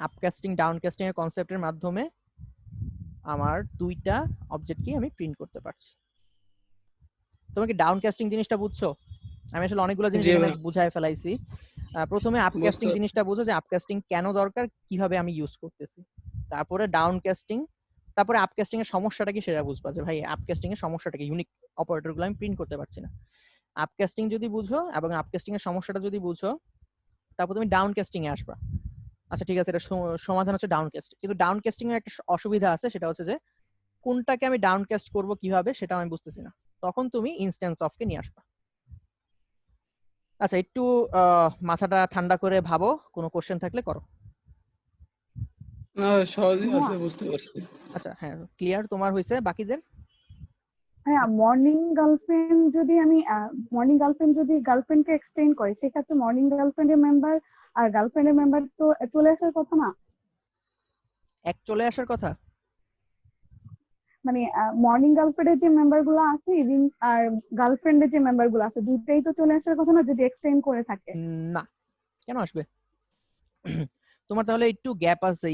[SPEAKER 1] আপকাস্টিং ডাউনকাস্টিং এর কনসেপ্টের মাধ্যমে আমার দুইটা অবজেক্টকে আমি প্রিন্ট করতে পারছি। তুমি কি ডাউনকাস্টিং জিনিসটা বুঝছো? আমি আসলে অনেকগুলো জিনিস
[SPEAKER 7] জি
[SPEAKER 1] এখানে
[SPEAKER 7] ভাইয়া,
[SPEAKER 1] বুঝায় ফেলাইছি। প্রথমে আপকাস্টিং
[SPEAKER 7] বুঝতে
[SPEAKER 1] জিনিসটা বুঝো যে আপকাস্টিং কেন দরকার, কিভাবে আমি ইউজ করতেছি। তারপরে ডাউনকাস্টিং, তারপরে আপকাস্টিং এর সমস্যাটা কি সেটা বুঝবা যে ভাই আপকাস্টিং এর সমস্যাটা কি, ইউনিক অপারেটরগুলো আমি প্রিন্ট করতে পারছি না। আপকাস্টিং যদি বুঝো এবং আপকাস্টিং এর সমস্যাটা যদি বুঝো, তারপর তুমি ডাউনকাস্টিং এ আসবা। আচ্ছা ঠিক আছে, এটা সমাধান হচ্ছে ডাউনকাস্ট। কিন্তু ডাউনকাস্টিং এর একটা অসুবিধা আছে, সেটা হচ্ছে যে কোনটাকে আমি ডাউনকাস্ট করব কিভাবে সেটা আমি বুঝতেছি না। তখন তুমি ইনস্ট্যান্স অফ কে নিয়ে আসবা। আচ্ছা একটু মাথাটা ঠান্ডা করে ভাবো, কোনো কোশ্চেন থাকলে করো।
[SPEAKER 7] না সহজেই
[SPEAKER 3] ভাইয়া
[SPEAKER 7] আছে, বুঝতে পারছি।
[SPEAKER 1] আচ্ছা হ্যাঁ, ক্লিয়ার তোমার হয়েছে, বাকিদের?
[SPEAKER 3] ভাইয়া মর্নিং গার্লফ্রেন্ড যদি গার্লফ্রেন্ডকে এক্সটেন্ড করে, সেক্ষেত্রে মর্নিং গার্লফ্রেন্ডের মেম্বার আর গার্লফ্রেন্ডের মেম্বার তো চলে আসার কথা না?
[SPEAKER 1] এক চলে আসার কথা?
[SPEAKER 3] মানে মর্নিং গার্লফ্রেন্ডের যে মেম্বার গুলো আছে ইভিন আর গার্লফ্রেন্ডের যে মেম্বার গুলো আছে, দুইটাই তো চলে আসার কথা না যদি এক্সটেন্ড করে থাকে?
[SPEAKER 1] না, কেন আসবে? তোমার তাহলে একটু গ্যাপ আছে,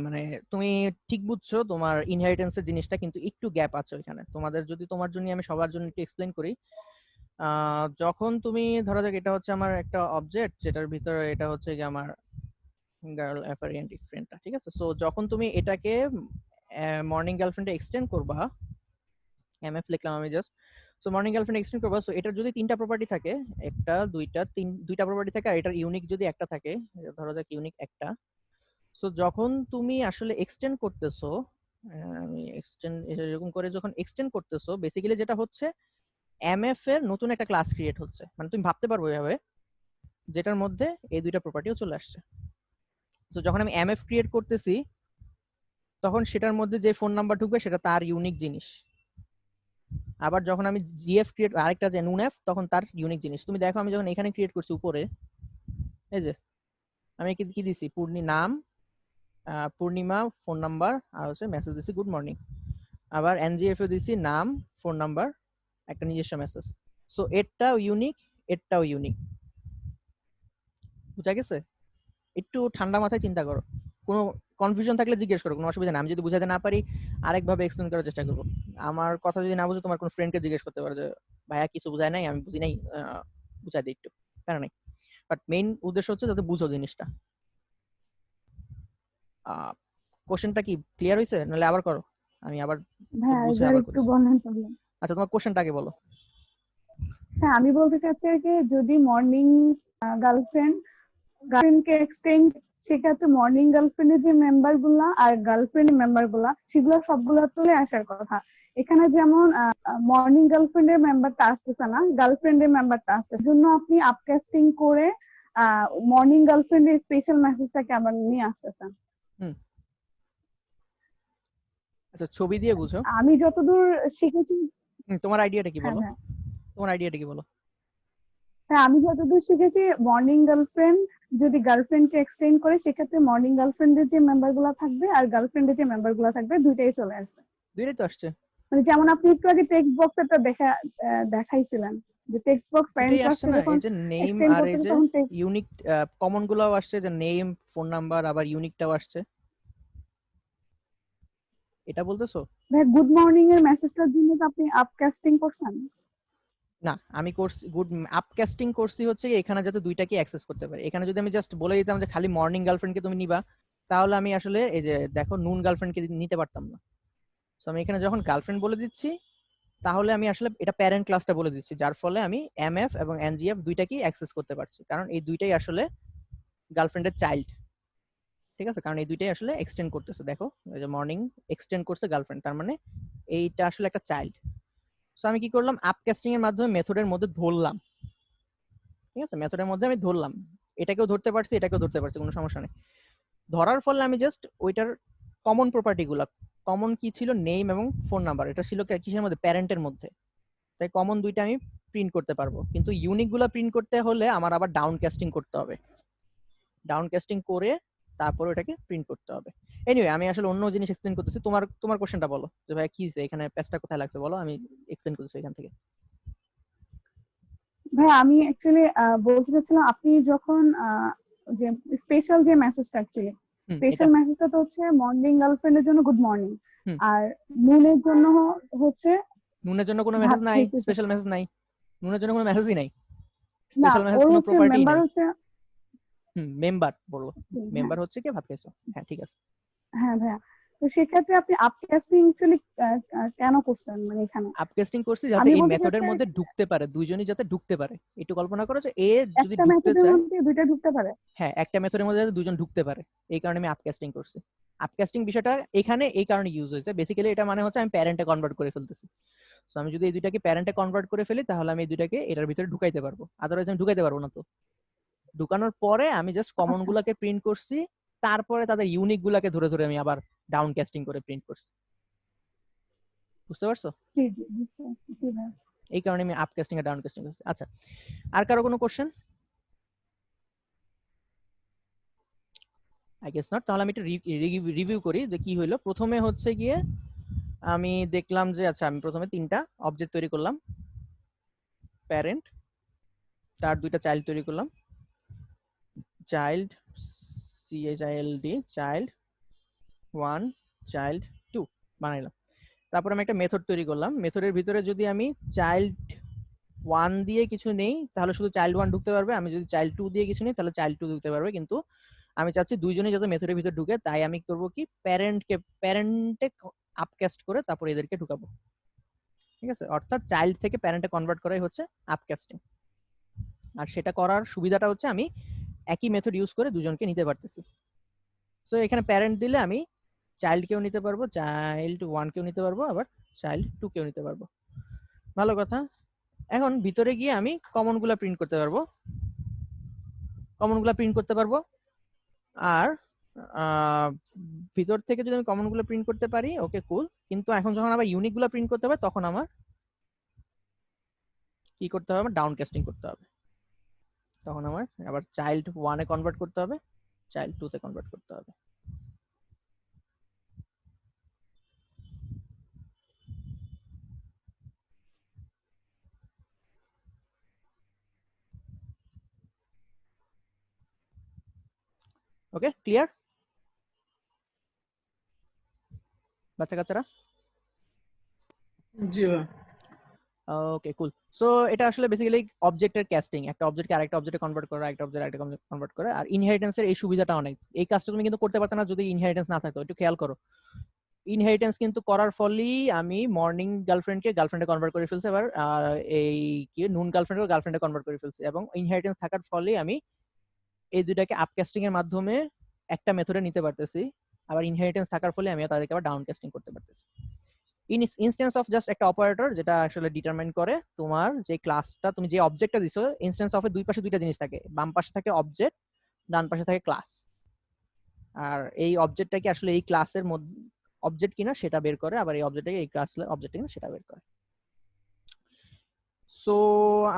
[SPEAKER 1] মানে তুমি ঠিক বুঝছো তোমার ইনহেরিটেন্সের জিনিসটা, কিন্তু একটু গ্যাপ আছে ওইখানে তোমাদের। যদি তোমার জন্য আমি সবার জন্য একটু এক্সপ্লেন করি, যখন তুমি ধরা যাক এটা হচ্ছে আমার একটা অবজেক্ট, যেটার ভিতরে এটা হচ্ছে যে আমার গার্ল অ্যাফারিয়েন্টিক ফ্রেন্ডটা, ঠিক আছে? সো যখন তুমি এটাকে মর্নিং গার্লফ্রেন্ডে এক্সটেন্ড করবা, এমএফ লিখলাম আমি just. So morning girlfriend extend করবা, সো এটার যদি তিনটা প্রপার্টি থাকে, একটা দুইটা দুইটা প্রপার্টি থাকে, আর এটার ইউনিক যদি একটা থাকে, ধরা যাক ইউনিক একটা। সো যখন তুমি আসলে এক্সটেন্ড করতেছো, আমি এক্সটেন্ড এরকম করে যখন এক্সটেন্ড করতেছো, বেসিক্যালি যেটা হচ্ছে এমএফ এর নতুন একটা ক্লাস ক্রিয়েট হচ্ছে। মানে তুমি ভাবতে পারবো এভাবে, যেটার মধ্যে এই দুইটা প্রপার্টিও চলে আসছে। তো যখন আমি এমএফ ক্রিয়েট করতেছি, তখন সেটার মধ্যে যে ফোন নাম্বার ঢুকবে সেটা তার ইউনিক জিনিস। আবার যখন আমি জিএফ ক্রিয়েট, আরেকটা যে নুন এফ, তখন তার ইউনিক জিনিস। তুমি দেখো আমি যখন এখানে ক্রিয়েট করছি উপরে, এই যে আমি কি দিছি, নাম, পূর্ণিমা, ফোন নাম্বার, আর হচ্ছে মেসেজ দিছি গুড মর্নিং। আবার এনজিএফ এ দিছি নাম, ফোন নাম্বার, একটা নিজস্ব মেসেজ। সো এরটাও ইউনিক, এরটাও ইউনিক। বুঝা গেছে? একটু ঠান্ডা মাথায় চিন্তা করো, কোনো কনফিউশন থাকলে জিজ্ঞেস করো, কোনো অসুবিধা নেই। আমি যদি বুঝাতে না পারি আরেকভাবে এক্সপ্লেন করার চেষ্টা করবো। আমার কথা যদি না বুঝো, তোমার কোনো ফ্রেন্ডকে জিজ্ঞেস করতে পারো যে ভাইয়া কিছু বুঝায় নাই, আমি বুঝি নাই, বুঝাই দিই একটু, প্যারা নাই। বাট মেইন উদ্দেশ্য হচ্ছে যাতে বুঝো জিনিসটা। কোশ্চেনটা কি ক্লিয়ার হয়েছে? নাহলে আবার করো, আমি আবার
[SPEAKER 3] ভাইয়া
[SPEAKER 1] বুঝে
[SPEAKER 3] এবার
[SPEAKER 1] আবার
[SPEAKER 3] একটু
[SPEAKER 1] করি।
[SPEAKER 3] বলেন তাহলে।
[SPEAKER 1] আচ্ছা তোমার কোশ্চেনটা আগে বলো।
[SPEAKER 3] হ্যাঁ, আমি বলতে চাচ্ছি আর কি, যদি মর্নিং গার্লফ্রেন্ডকে এক্সটেন্ড, সেক্ষেত্রে মর্নিং গার্লফ্রেন্ডের যে মেম্বার গুলা আর গার্লফ্রেন্ডের মেম্বার গুলা, সেগুলো সবগুলো চলে আসার কথা। এখানে যেমন মর্নিং গার্লফ্রেন্ডের মেম্বারটা আসতেছে না, গার্লফ্রেন্ডের মেম্বারটা আসতেছে, জন্য আপনি আপকাস্টিং করে মর্নিং গার্লফ্রেন্ডের স্পেশাল মেসেজটাকে আবার নিয়ে আসতেছেন।
[SPEAKER 1] হুম, আচ্ছা ছবি দিয়ে বুঝো।
[SPEAKER 3] আমি যতদূর শিখেছি,
[SPEAKER 1] তোমার আইডিয়াটা কি
[SPEAKER 3] হ্যাঁ
[SPEAKER 1] বলো,
[SPEAKER 3] হ্যাঁ
[SPEAKER 1] তোমার আইডিয়াটা কি বলো?
[SPEAKER 3] হ্যাঁ, আমি যতদূর শিখেছি, মর্নিং গার্লফ্রেন্ড যদি গার্লফ্রেন্ডকে এক্সটেন্ড করে, সেক্ষেত্রে মর্নিং গার্লফ্রেন্ডের যে মেম্বার গুলা থাকবে আর গার্লফ্রেন্ডের যে মেম্বার গুলা থাকবে, দুইটাই চলে আসবে।
[SPEAKER 1] দুইটাই তো আসছে।
[SPEAKER 3] মানে যেমন আপনি একটু আগে টেক্সট বক্সেরটা দেখাইছিলেন, যে টেক্সট বক্স প্যারেন্ট
[SPEAKER 1] দুইটাই আসছে
[SPEAKER 3] ক্লাসকে
[SPEAKER 1] না,
[SPEAKER 3] যখন
[SPEAKER 1] এই যে নেম
[SPEAKER 3] এক্সটেন্ড
[SPEAKER 1] আর এই
[SPEAKER 3] করতেছে
[SPEAKER 1] যে
[SPEAKER 3] তখন text-
[SPEAKER 1] ইউনিক কমন গুলাও আসছে, যে নেম, ফোন নাম্বার, আবার ইউনিকটাও আসছে, এটা বলতেছো?
[SPEAKER 3] ভাই গুড মর্নিং এর মেসেজটার জন্য তো আপনি আপকাস্টিং করছেন?
[SPEAKER 1] না, আমি করছি গুড আপকাস্টিং করছি হচ্ছে এখানে যাতে দুইটাকে অ্যাক্সেস করতে পারে। এখানে যদি আমি জাস্ট বলে দিতাম যে খালি মর্নিং গার্লফ্রেন্ডকে তুমি নিবা, তাহলে আমি আসলে এই যে দেখো নুন গার্লফ্রেন্ডকে নিতে পারতাম না। তো আমি এখানে যখন গার্লফ্রেন্ড বলে দিচ্ছি, তাহলে আমি আসলে এটা প্যারেন্ট ক্লাসটা বলে দিচ্ছি, যার ফলে আমি এমএফ এবং এনজিএফ দুইটাকেই অ্যাক্সেস করতে পারছি, কারণ এই দুইটাই আসলে গার্লফ্রেন্ডের চাইল্ড। ঠিক আছে, কারণ এই দুইটাই আসলে এক্সটেন্ড করতেছে। দেখো এই যে মর্নিং এক্সটেন্ড করছে গার্লফ্রেন্ড, তার মানে এইটা আসলে একটা চাইল্ড। সো আমি কি করলাম, আপকাস্টিং এর মাধ্যমে মেথডের মধ্যে ধরলাম। ঠিক আছে, মেথডের মধ্যে আমি ধরলাম, এটাকেও ধরতে পারছি, এটাকেও ধরতে পারছি, কোনো সমস্যা নেই। ধরার ফলে আমি জাস্ট ওইটার কমন প্রপার্টি গুলা, কমন কি ছিল, নেম এবং ফোন নাম্বার, এটা ছিল কিসের মধ্যে, প্যারেন্টের মধ্যে। তাই কমন দুইটা আমি প্রিন্ট করতে পারবো, কিন্তু ইউনিক গুলা প্রিন্ট করতে হলে আমার আবার ডাউন কাস্টিং করতে হবে। ডাউন কাস্টিং করে তারপর ওটাকে প্রিন্ট করতে হবে। এনিওয়ে, আমি আসলে অন্য জিনিস এক্সপ্লেন করতেছি। তোমার কোশ্চেনটা বলো যে ভাই কি হয়েছে এখানে, প্যাচটা কোথায় লাগছে বলো, আমি এক্সপ্লেন করতেছি এখান থেকে।
[SPEAKER 3] ভাই আমি অ্যাকচুয়ালি বলতে চাচ্ছিলাম, আপনি যখন যে স্পেশাল যে মেসেজটা অ্যাকচুয়ালি
[SPEAKER 1] এটা
[SPEAKER 3] স্পেশাল মেসেজটা তো হচ্ছে মর্নিং গার্লফ্রেন্ডের জন্য গুড মর্নিং,
[SPEAKER 1] হুম।
[SPEAKER 3] আর নুনের জন্য হচ্ছে
[SPEAKER 1] নুনের জন্য কোনো
[SPEAKER 3] ভাত
[SPEAKER 1] মেসেজ নাই,
[SPEAKER 3] খেয়েছি।
[SPEAKER 1] স্পেশাল মেসেজ নাই, নুনের জন্য কোনো মেসেজই নাই,
[SPEAKER 3] না,
[SPEAKER 1] স্পেশাল মেসেজ
[SPEAKER 3] ওর
[SPEAKER 1] কোনো
[SPEAKER 3] হচ্ছে
[SPEAKER 1] প্রপার্টি
[SPEAKER 3] মেম্বার
[SPEAKER 1] নাই।
[SPEAKER 3] হচ্ছে
[SPEAKER 1] মেম্বার বললো,
[SPEAKER 3] হ্যাঁ,
[SPEAKER 1] মেম্বার হচ্ছে কি ভাত খাইছো, হ্যাঁ ঠিক আছে।
[SPEAKER 3] হ্যাঁ ভাইয়া। তো সেক্ষেত্রে আপনি আপকাস্টিং অ্যাকচুয়ালি কেন করছেন মানে এখানে?
[SPEAKER 1] আপকাস্টিং করছি যাতে
[SPEAKER 3] আমি
[SPEAKER 1] এই
[SPEAKER 3] বলতে
[SPEAKER 1] মেথডের
[SPEAKER 3] চাচ্ছি
[SPEAKER 1] মধ্যে ঢুকতে পারে, দুইজনই যাতে ঢুকতে পারে। একটু কল্পনা করো যে এ যদি
[SPEAKER 3] একটা
[SPEAKER 1] ঢুকতে
[SPEAKER 3] মেথডের
[SPEAKER 1] চায়,
[SPEAKER 3] মধ্যে দুইটা ঢুকতে পারে।
[SPEAKER 1] হ্যাঁ একটা মেথডের মধ্যে যাতে দুজন ঢুকতে পারে, এই কারণে আমি আপকাস্টিং করছি। আপকাস্টিং বিষয়টা এখানে এই কারণে ইউজ হয়েছে, বেসিক্যালি এটা মানে হচ্ছে আমি প্যারেন্টে কনভার্ট করে ফেলতেছি। সো আমি যদি এই দুইটাকে প্যারেন্টে কনভার্ট করে ফেলি তাহলে আমি এই দুইটাকে এটার ভিতরে ঢুকাইতে পারবো, আদারওয়াইজ আমি ঢুকাইতে পারবো না। তো ঢুকানোর পরে আমি জাস্ট কমন
[SPEAKER 3] আচ্ছা,
[SPEAKER 1] গুলাকে প্রিন্ট করছি, তারপরে তাদের ইউনিক গুলাকে ধরে ধরে আমি আবার ডাউন কাস্টিং করে প্রিন্ট করছি। বুঝতে পারছো?
[SPEAKER 3] জি জি বুঝতে পারছি, জি ভাইয়া।
[SPEAKER 1] এই কারণে আমি আপ কাস্টিং আর ডাউন কাস্টিং করছি। আচ্ছা, আর কারো কোনো কোশ্চেন? I guess not. তাহলে আমি একটু রিভিউ করি যে কি হইলো। প্রথমে হচ্ছে গিয়ে আমি দেখলাম যে আচ্ছা আমি প্রথমে 3টা অবজেক্ট তৈরি করলাম, প্যারেন্ট, তার 2টা চাইল্ড তৈরি করলাম, চাইল্ড CHILD, চাইল্ড 1, চাইল্ড 2 বানাইলাম। তারপর আমি একটা মেথড তৈরি করলাম, মেথডের ভিতরে যদি আমি চাইল্ড 1 দিয়ে কিছু নেই তাহলে শুধু চাইল্ড 1 ঢুকতে পারবে, আমি যদি চাইল্ড 2 দিয়ে কিছু নেই তাহলে চাইল্ড 2 ঢুকতে পারবে। কিন্তু আমি চাচ্ছি দুইজনেই যাতে মেথডের ভিতরে ঢুকে, তাই আমি করব কি প্যারেন্টে আপকাস্ট করে তারপর এদেরকে ঢুকাবো। ঠিক আছে, অর্থাৎ চাইল্ড থেকে প্যারেন্টে কনভার্ট করাই হচ্ছে আপকাস্টিং। আর সেটা করার সুবিধাটা হচ্ছে আমি একই মেথড ইউজ করে দুজনকে নিতে পারতেছি। সো এখানে প্যারেন্ট দিলে আমি চাইল্ড কেও নিতে পারবো, চাইল্ড 1 কেও নিতে পারবো, আবার চাইল্ড 2 কেও নিতে পারবো। ভালো কথা। এখন ভিতরে গিয়ে আমি কমন গুলা প্রিন্ট করতে পারবো, আর ভিতর থেকে যদি আমি কমন গুলো প্রিন্ট করতে পারি ওকে কুল। কিন্তু এখন যখন আবার ইউনিক গুলো প্রিন্ট করতে হবে তখন আমার কি করতে হবে, আমার ডাউন কাস্টিং করতে হবে। তখন আমার আবার চাইল্ড 1 এ কনভার্ট করতে হবে, চাইল্ড 2 তে কনভার্ট করতে হবে। ওকে, ক্লিয়ার বাচ্চা কাচ্চারা?
[SPEAKER 7] জি ভাই।
[SPEAKER 1] ওকে কুল। সো এটা আসলে বেসিক্যালি অবজেক্টের ক্যাস্টিং, একটা অবজেক্টকে আরেকটা অবজেক্টে কনভার্ট করা, একটা অবজেক্ট আরেকটা কনভার্ট করা। আর ইনহেরিটেন্সের এই সুবিধাটা অনেক, এই কাজটা তুমি কিন্তু করতে পারতে না যদি ইনহেরিটেন্স না থাকতো। একটু খেয়াল করো, ইনহেরিটেন্স কিন্তু করার ফলেই আমি মর্নিং গার্লফ্রেন্ডকে গার্লফ্রেন্ডে কনভার্ট করে ফেলছি, আবার এই কি নুন গার্লফ্রেন্ডকে গার্লফ্রেন্ডে কনভার্ট করে ফেলছি। এবং ইনহেরিটেন্স থাকার ফলেই আমি এই দুইটাকে আপকাস্টিং এর মাধ্যমে একটা মেথডে নিতে পারতেছি, আবার ইনহেরিটেন্স থাকার ফলে আমি তাদেরকে আবার ডাউন কাস্টিং করতে পারতেছি। ইনস্ট্যান্স অফ জাস্ট একটা অপারেটর যেটা আসলে ডিটারমাইন করে তোমার যে ক্লাসটা, তুমি যে অবজেক্টটা দিছো। ইনস্ট্যান্স অফের দুই পাশে দুইটা জিনিস থাকে, বাম পাশে থাকে অবজেক্ট, ডান পাশে থাকে ক্লাস। আর এই অবজেক্টটাকে আসলে এই ক্লাসের মধ্যে অবজেক্ট কিনা সেটা বের করে, আবার এই অবজেক্টটাকে এই ক্লাসের অবজেক্ট কিনা সেটা বের করে। সো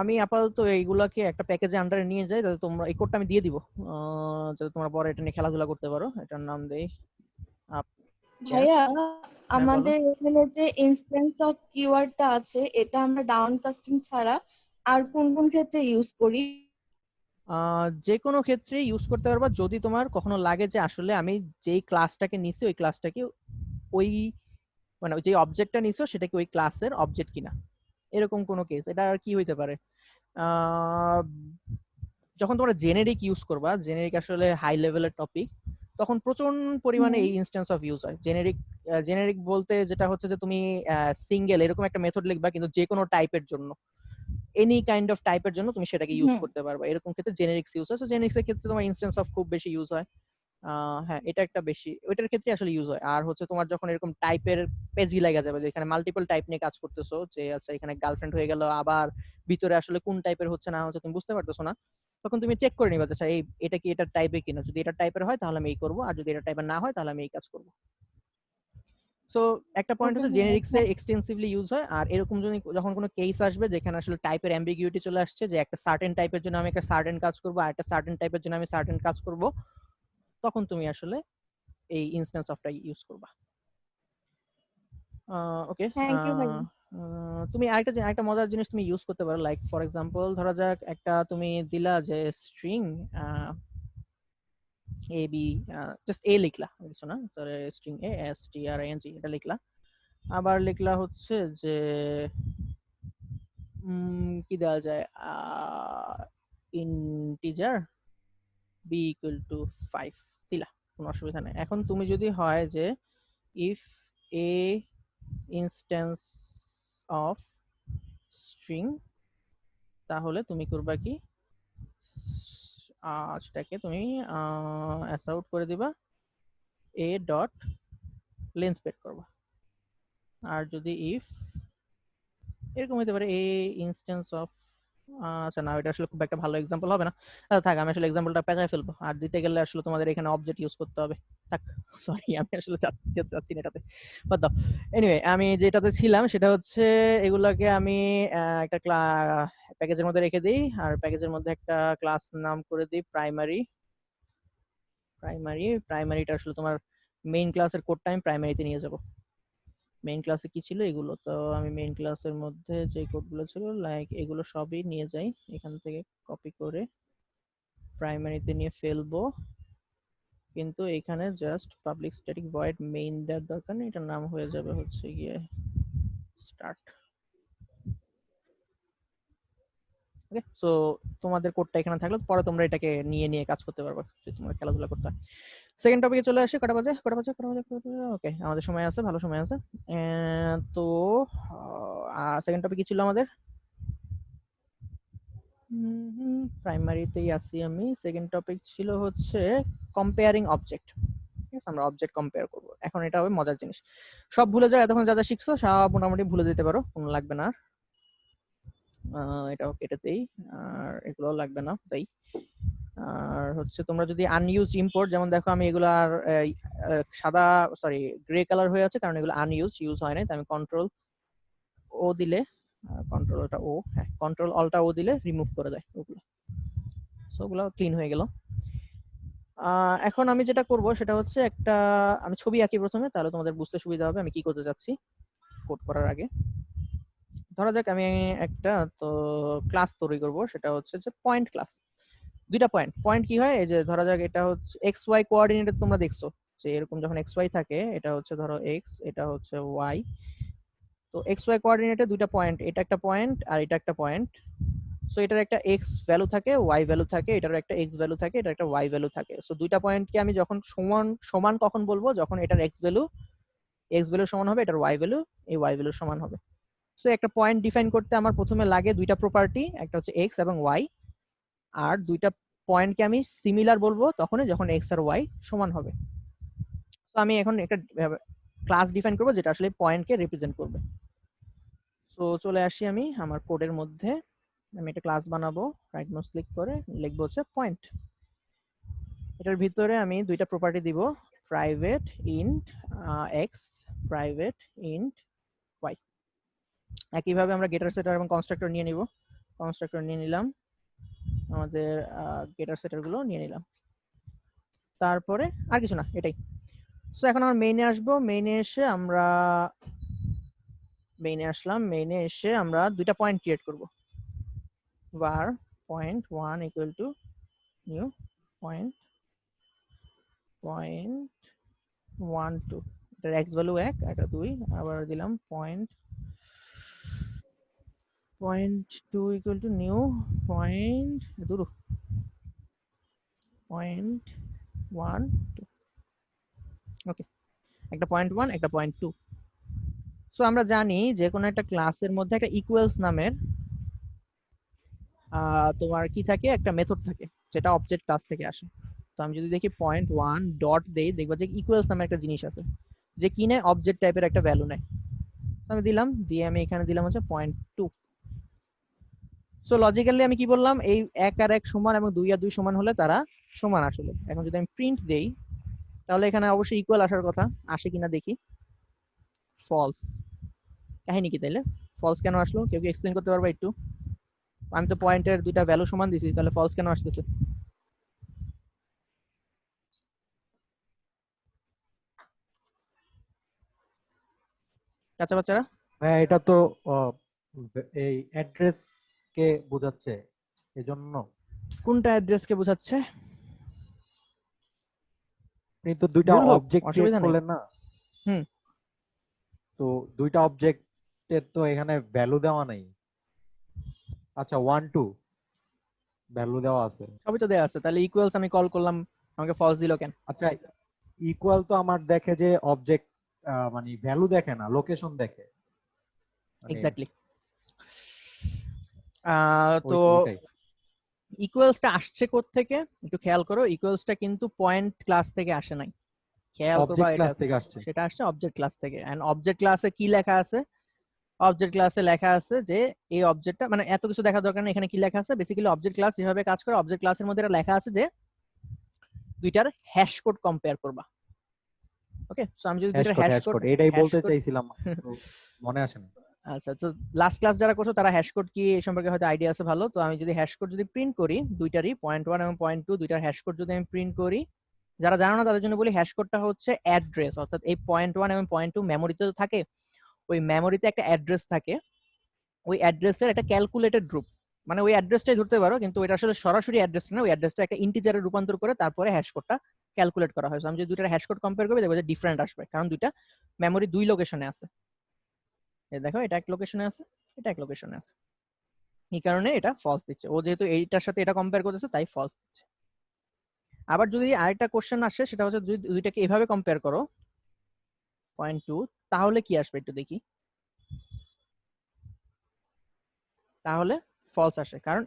[SPEAKER 1] আমি আপাতত এইগুলাকে একটা প্যাকেজে আন্ডারে নিয়ে যাই, যাতে তোমরা এই কোডটা আমি দিয়ে দিব, যাতে তোমরা পরে এটা নিয়ে খেলাধুলা করতে পারো। এটার নাম দেই আপ।
[SPEAKER 8] ভাইয়া
[SPEAKER 1] বলো।
[SPEAKER 8] আমাদের এখানে যে ইনস্ট্যান্স অফ কিওয়ার্ডটা আছে এটা আমরা ডাউন কাস্টিং ছাড়া আর কোন কোন ক্ষেত্রে ইউজ করি?
[SPEAKER 1] যে কোনো ক্ষেত্রে ইউজ করতে পারবা যদি তোমার কখনো লাগে যে আসলে আমি যেই ক্লাসটাকে নিছি ওই ক্লাসটাকে ওই মানে যে অবজেক্টটা নিছো সেটা কি ওই ক্লাসের অবজেক্ট কিনা, এরকম কোনো কেস। এটা আর কি হইতে পারে, আহ, যখন তোমরা জেনেরিক ইউজ করবা, জেনেরিক আসলে হাই লেভেলের টপিক, তখন প্রচন্ড পরিমাণে এই ইনস্ট্যান্স অফ ইউজ হয়। জেনেরিক বলতে যেটা হচ্ছে যে তুমি সিঙ্গেল এরকম একটা মেথড লিখবা কিন্তু যে কোনো টাইপের জন্য, এনি কাইন্ড অফ টাইপের জন্য তুমি সেটাকে ইউজ করতে পারবা, এরকম ক্ষেত্রে জেনেরিক্স ইউজ হয়। সো জেনেরিক্স এর ক্ষেত্রে তোমার ইনস্ট্যান্স অফ খুব বেশি ইউজ হয়। হ্যাঁ এটা একটা বেশি ওইটার ক্ষেত্রে আসলে ইউজ হয়। আর হচ্ছে তোমার যখন এরকম টাইপের পেজি লাগা যাবে যে এখানে মাল্টিপল টাইপ নিয়ে কাজ করতেছো, যে আচ্ছা এখানে গার্লফ্রেন্ড হয়ে গেল আবার ভিতরে আসলে কোন টাইপের হচ্ছে না হচ্ছে তুমি বুঝতে পারতেছো না, তখন তুমি চেক করে নিবা আচ্ছা এটা কি এটার টাইপের কিনা। যদি এটা টাইপের হয় তাহলে আমি এই করবো, আর যদি এটা টাইপের না হয় তাহলে আমি এই কাজ করবো। সো একটা পয়েন্ট হচ্ছে জেনেরিক্সে এক্সটেন্সিভলি ইউজ হয়। আর এরকম যদি যখন কোনো কেস আসবে যেখানে আসলে টাইপের অ্যাম্বিগুইটি চলে আসছে, যে একটা সার্টেন টাইপের জন্য আমি একটা সার্টেন কাজ করবো আর একটা সার্টেন টাইপের জন্য আমি সার্টেন কাজ করব, তখন তুমি আসলে এই ইনস্ট্যান্স অফটা ইউজ করবা। ওকে,
[SPEAKER 8] থ্যাংক ইউ ভাইয়া।
[SPEAKER 1] তুমি আরেকটা মজার জিনিস তুমি ইউজ করতে পারো। লাইক ফর এক্সাম্পল ধরা যাক একটা তুমি দিলা যে string A B, just a লিখলা, কিছু না, তাহলে স্ট্রিং এ string এটা লিখলা। আবার লিখলা হচ্ছে যে কি দেওয়া যায়, ইন্টিজার বি ইকুয়াল টু 5 দিলা, কোনো অসুবিধা নেই। এখন তুমি যদি হয় যে if A instance of string, তাহলে তুমি করবা কি, সেটাকে তুমি অ্যাস আউট করে দিবা, এ ডট লেন্থ বের করবা। আর যদি ইফ এরকম হতে পারে এ ইনস্ট্যান্স অফ, আচ্ছা না, এটা আসলে খুব একটা ভালো এক্সাম্পল হবে না, থাক, আমি আসলে এক্সাম্পলটা পেঁচায় ফেলবো, আর দিতে গেলে আসলে তোমাদের এখানে অবজেক্ট ইউজ করতে হবে, থাক, সরি, আমি আসলে চাচ্ছি না এটাতে, বাদ দাও। এনিওয়ে, আমি যেটাতে ছিলাম সেটা হচ্ছে এগুলাকে আমি একটা প্যাকেজের মধ্যে রেখে দিই, আর প্যাকেজের মধ্যে একটা ক্লাস নাম করে দিই প্রাইমারিটা আসলে তোমার মেইন ক্লাসের কোডটা আমি প্রাইমারিতে নিয়ে যাব। মেইন ক্লাসে কি ছিল এগুলো, তো আমি মেইন ক্লাসের মধ্যে যে কোডগুলো ছিল লাইক এগুলো সবই নিয়ে যাই, এখান থেকে কপি করে প্রাইমারিতে নিয়ে ফেলবো, কিন্তু এখানে just public static void main দেওয়ার দরকার নেই, এটার নাম হয়ে যাবে হচ্ছে গিয়ে স্টার্ট। ওকে, সো তোমাদের কোডটা এখানে থাকলে পরে তোমরা এটাকে নিয়ে কাজ করতে পারবে যদি তোমরা খেলাধুলা করতে হয়। সেকেন্ড টপিকে চলে আসি, কটা বাজে? ওকে, আমাদের সময় আছে, ভালো সময় আছে। তো সেকেন্ড টপিক কি ছিল আমাদের? প্রাইমারিতেই আছি আমি। সেকেন্ড টপিক ছিল হচ্ছে কম্পেয়ারিং অবজেক্ট। ঠিক আছে, আমরা অবজেক্ট কম্পেয়ার করব। এখন এটা হবে মজার জিনিস, সব ভুলে যাও, এতক্ষণ যা যা শিখছো সব মোটামুটি ভুলে যেতে পারো, কোনো লাগবে না। এটাও কেটে দেই, আর এগুলো লাগবে না তাই। আর হচ্ছে তোমরা যদি আনইউজড ইম্পোর্ট, যেমন দেখো আমি এগুলো আর সাদা, সরি, গ্রে কালার হয়ে আছে, কারণ এগুলো আনইউজড, ইউজ হয় নাই, তাই আমি কন্ট্রোল ও দিলে, কন্ট্রোল অল্টা ও দিলে রিমুভ করে দেয় ওগুলো, সো ওগুলো ক্লিন হয়ে গেল। এখন আমি যেটা করব সেটা হচ্ছে আমি ছবি আঁকি প্রথমে, তাহলে তোমাদের বুঝতে সুবিধা হবে আমি কি করতে যাচ্ছি কোড করার আগে। ধরা যাক আমি একটা তো ক্লাস তৈরি করব, সেটা হচ্ছে যে পয়েন্ট ক্লাস। দুইটা পয়েন্ট কি হয়, এই যে ধরা যাক এটা হচ্ছে এক্স ওয়াই কোঅর্ডিনেটে, তোমরা দেখছো যে এরকম যখন এক্স ওয়াই থাকে, এটা হচ্ছে ধরো এক্স, এটা হচ্ছে ওয়াই, তো এক্স ওয়াই কোঅর্ডিনেটে দুইটা পয়েন্ট, এটা একটা পয়েন্ট আর এটা একটা পয়েন্ট। সো এটার একটা এক্স ভ্যালু থাকে, ওয়াই ভ্যালু থাকে, এটার একটা এক্স ভ্যালু থাকে, এটার একটা ওয়াই ভ্যালু থাকে। সো দুইটা পয়েন্টকে আমি যখন সমান সমান কখন বলবো, যখন এটার এক্স ভ্যালু সমান হবে, এটার ওয়াই ভ্যালু ওয়াই ভ্যালু সমান হবে। সো একটা পয়েন্ট ডিফাইন করতে আমার প্রথমে লাগে দুইটা প্রপার্টি, একটা হচ্ছে এক্স এবং ওয়াই, আর দুইটা পয়েন্টকে আমি সিমিলার বলবো তখনই যখন এক্স আর ওয়াই সমান হবে। তো আমি এখন একটা ক্লাস ডিফাইন করবো যেটা আসলে পয়েন্টকে রিপ্রেজেন্ট করবে। সো চলে আসি আমি আমার কোডের মধ্যে, আমি একটা ক্লাস বানাবো, রাইট মাউস ক্লিক করে লিখবো হচ্ছে পয়েন্ট। এটার ভিতরে আমি দুইটা প্রপার্টি দিব, private int x, private int y. একইভাবে আমরা গেটার সেটার এবং কনস্ট্রাক্টর নিয়ে নিব, কনস্ট্রাক্টর নিয়ে নিলাম, আমাদের গেটার সেটার গুলো নিয়ে নিলাম, তারপরে আর কিছু না, এটাই। সো এখন আমরা মেইনে আসবো, মেইনে এসে আমরা দুইটা পয়েন্ট ক্রিয়েট করব, var point1 equal to new point 0.12, এটার x ভ্যালু 1, এটা 2, আবার দিলাম point2 equal to new point 0.12। ওকে, একটা 0.1 একটা 0.2। সো আমরা জানি যে কোনো একটা ক্লাসের মধ্যে একটা ইকুয়ালস নামের তোমার কি থাকে, একটা মেথড থাকে যেটা অবজেক্ট ক্লাস থেকে আসে। তো আমি যদি দেখি 0.1 ডট দেই, দেখবো যে ইকুয়ালস নামে একটা জিনিস আছে যে কি নেয়, অবজেক্ট টাইপের একটা ভ্যালু নেয়। আমি দিলাম, দিয়ে আমি এখানে দিলাম হচ্ছে 0.2। সো লজিক্যালি আমি কি বললাম, এই 1 আর 1 সমান এবং 2 আর 2 সমান হলে তারা সমান আসলে। এখন যদি আমি প্রিন্ট দেই, তাহলে এখানে অবশ্যই ইকুয়াল আসার কথা, আসে কিনা দেখি, ফলস। কাহিনী কি তাইলে, ফলস কেন আসলো, কেউ কি এক্সপ্লেইন করতে পারবে একটু? আমি তো পয়েন্টের দুইটা ভ্যালু সমান দিছি, তাহলে ফলস কেন আসতেছে? আচ্ছা বাচ্চারা,
[SPEAKER 6] হ্যাঁ, এটা তো আহ, এই অ্যাড্রেস কে বোঝাচ্ছে, এজন্য।
[SPEAKER 1] কোনটা অ্যাড্রেস কে বোঝাচ্ছে?
[SPEAKER 6] আপনি তো দুইটা
[SPEAKER 1] ভুল হোক,
[SPEAKER 6] অবজেক্ট ক্রিয়েট
[SPEAKER 1] অসুবিধা নেই।
[SPEAKER 6] করলেন না?
[SPEAKER 1] হুম।
[SPEAKER 6] তো দুইটা অবজেক্টের তো এখানে ভ্যালু দেওয়া নেই। আচ্ছা 1 2 ভ্যালু দেওয়া আছে।
[SPEAKER 1] সবই তো দেয়া আছে, তাহলে ইকুয়ালস আমি কল করলাম, আমাকে ফলস দিল কেন?
[SPEAKER 6] আচ্ছা ইকুয়াল তো আমার দেখে যে অবজেক্ট মানে ভ্যালু দেখে না, লোকেশন দেখে। মানে
[SPEAKER 1] এক্স্যাক্টলি। তো
[SPEAKER 6] ওইটাই
[SPEAKER 1] ইকুয়ালসটা আসছে কোত্থেকে একটু খেয়াল করো, ইকুয়ালসটা কিন্তু পয়েন্ট ক্লাস থেকে আসে নাই, খেয়াল করবা
[SPEAKER 6] অবজেক্ট
[SPEAKER 1] এটা।
[SPEAKER 6] ক্লাস থেকে আসছে।
[SPEAKER 1] সেটা আসছে অবজেক্ট ক্লাস থেকে। এন্ড অবজেক্ট ক্লাসে কি লেখা আছে? অবজেক্ট ক্লাসে লেখা আছে যে এই অবজেক্টটা, মানে এত কিছু দেখা দরকার নেই, এখানে কি লেখা আছে বেসিক্যালি অবজেক্ট ক্লাস যেভাবে কাজ করে, অবজেক্ট ক্লাসের মধ্যে এটা লেখা আছে যে দুইটার হ্যাশ কোড কম্পেয়ার করবা। ওকে, সো আমি যদি দুইটার হ্যাশ
[SPEAKER 6] হ্যাশ
[SPEAKER 1] কোড,
[SPEAKER 6] কোড এটাই বলতে চাইছিলাম, তো মনে আসে না।
[SPEAKER 1] আচ্ছা, তো লাস্ট ক্লাস যারা করছো তারা হ্যাশ কোড কি এই সম্পর্কে হয়তো আইডিয়া আছে ভালো। তো আমি যদি হ্যাশ কোড যদি প্রিন্ট করি দুইটারই, পয়েন্ট 1 এবং পয়েন্ট 2 দুইটার হ্যাশ কোড যদি আমি প্রিন্ট করি, যারা জানো না তাদের জন্য বলি, হ্যাশ কোডটা হচ্ছে অ্যাড্রেস, অর্থাৎ এই পয়েন্ট 1 এবং পয়েন্ট 2 মেমোরিতে তো থাকে, ওই মেমোরিতে একটা অ্যাড্রেস থাকে, ওই অ্যাড্রেসের একটা ক্যালকুলেটেড গ্রুপ, মানে ওই অ্যাড্রেসটাই ধরতে পারো, কিন্তু এটা আসলে সরাসরি অ্যাড্রেস না, ওই অ্যাড্রেসটা একটা ইন্টিজারে রূপান্তর করে তারপরে হ্যাশ কোডটা ক্যালকুলেট করা হয়। আমি যদি দুইটার হ্যাশ কোড কম্পেয়ার করি দেখবো যে ডিফারেন্ট আসবে, কারণ দুইটা মেমোরি দুই লোকেশনে আছে। এই দেখো, এটা এক লোকেশনে আছে, এটা এক লোকেশনে আছে, এই কারণে এটা ফলস দিচ্ছে। ও যেহেতু এইটার সাথে এটা কম্পেয়ার করতেছে তাই ফলস দিচ্ছে। আবার যদি আরেকটা কোশ্চেন আসে, সেটা হচ্ছে যদি দুইটাকে এভাবে কম্পেয়ার করো পয়েন্ট 2, তাহলে কি আসবে একটু দেখি। তাহলে ফলস আসে, কারণ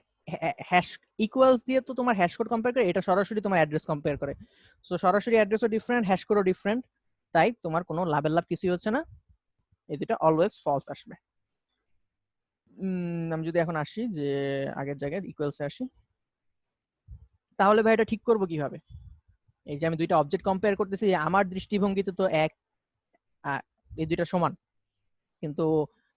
[SPEAKER 1] হ্যাশ ইকুয়ালস দিয়ে তো তোমার হ্যাশ কোড কম্পেয়ার করে, এটা সরাসরি তোমার অ্যাড্রেস কম্পেয়ার করে। সো সরাসরি অ্যাড্রেসও ডিফারেন্ট, হ্যাশ কোডও ডিফারেন্ট, তাই তোমার কোনো লাভের লাভ কিছুই হচ্ছে না, এই দুটো অলওয়েজ ফলস আসবে। আমি যদি এখন আসি যে আগের জায়গায় ইকুয়ালসে আসি, তাহলে ভাই এটা ঠিক করব কিভাবে? এই যে আমি দুইটা অবজেক্ট কম্পেয়ার করতেছি, আমার দৃষ্টিভঙ্গিতে তো এক, এই দুইটা সমান, কিন্তু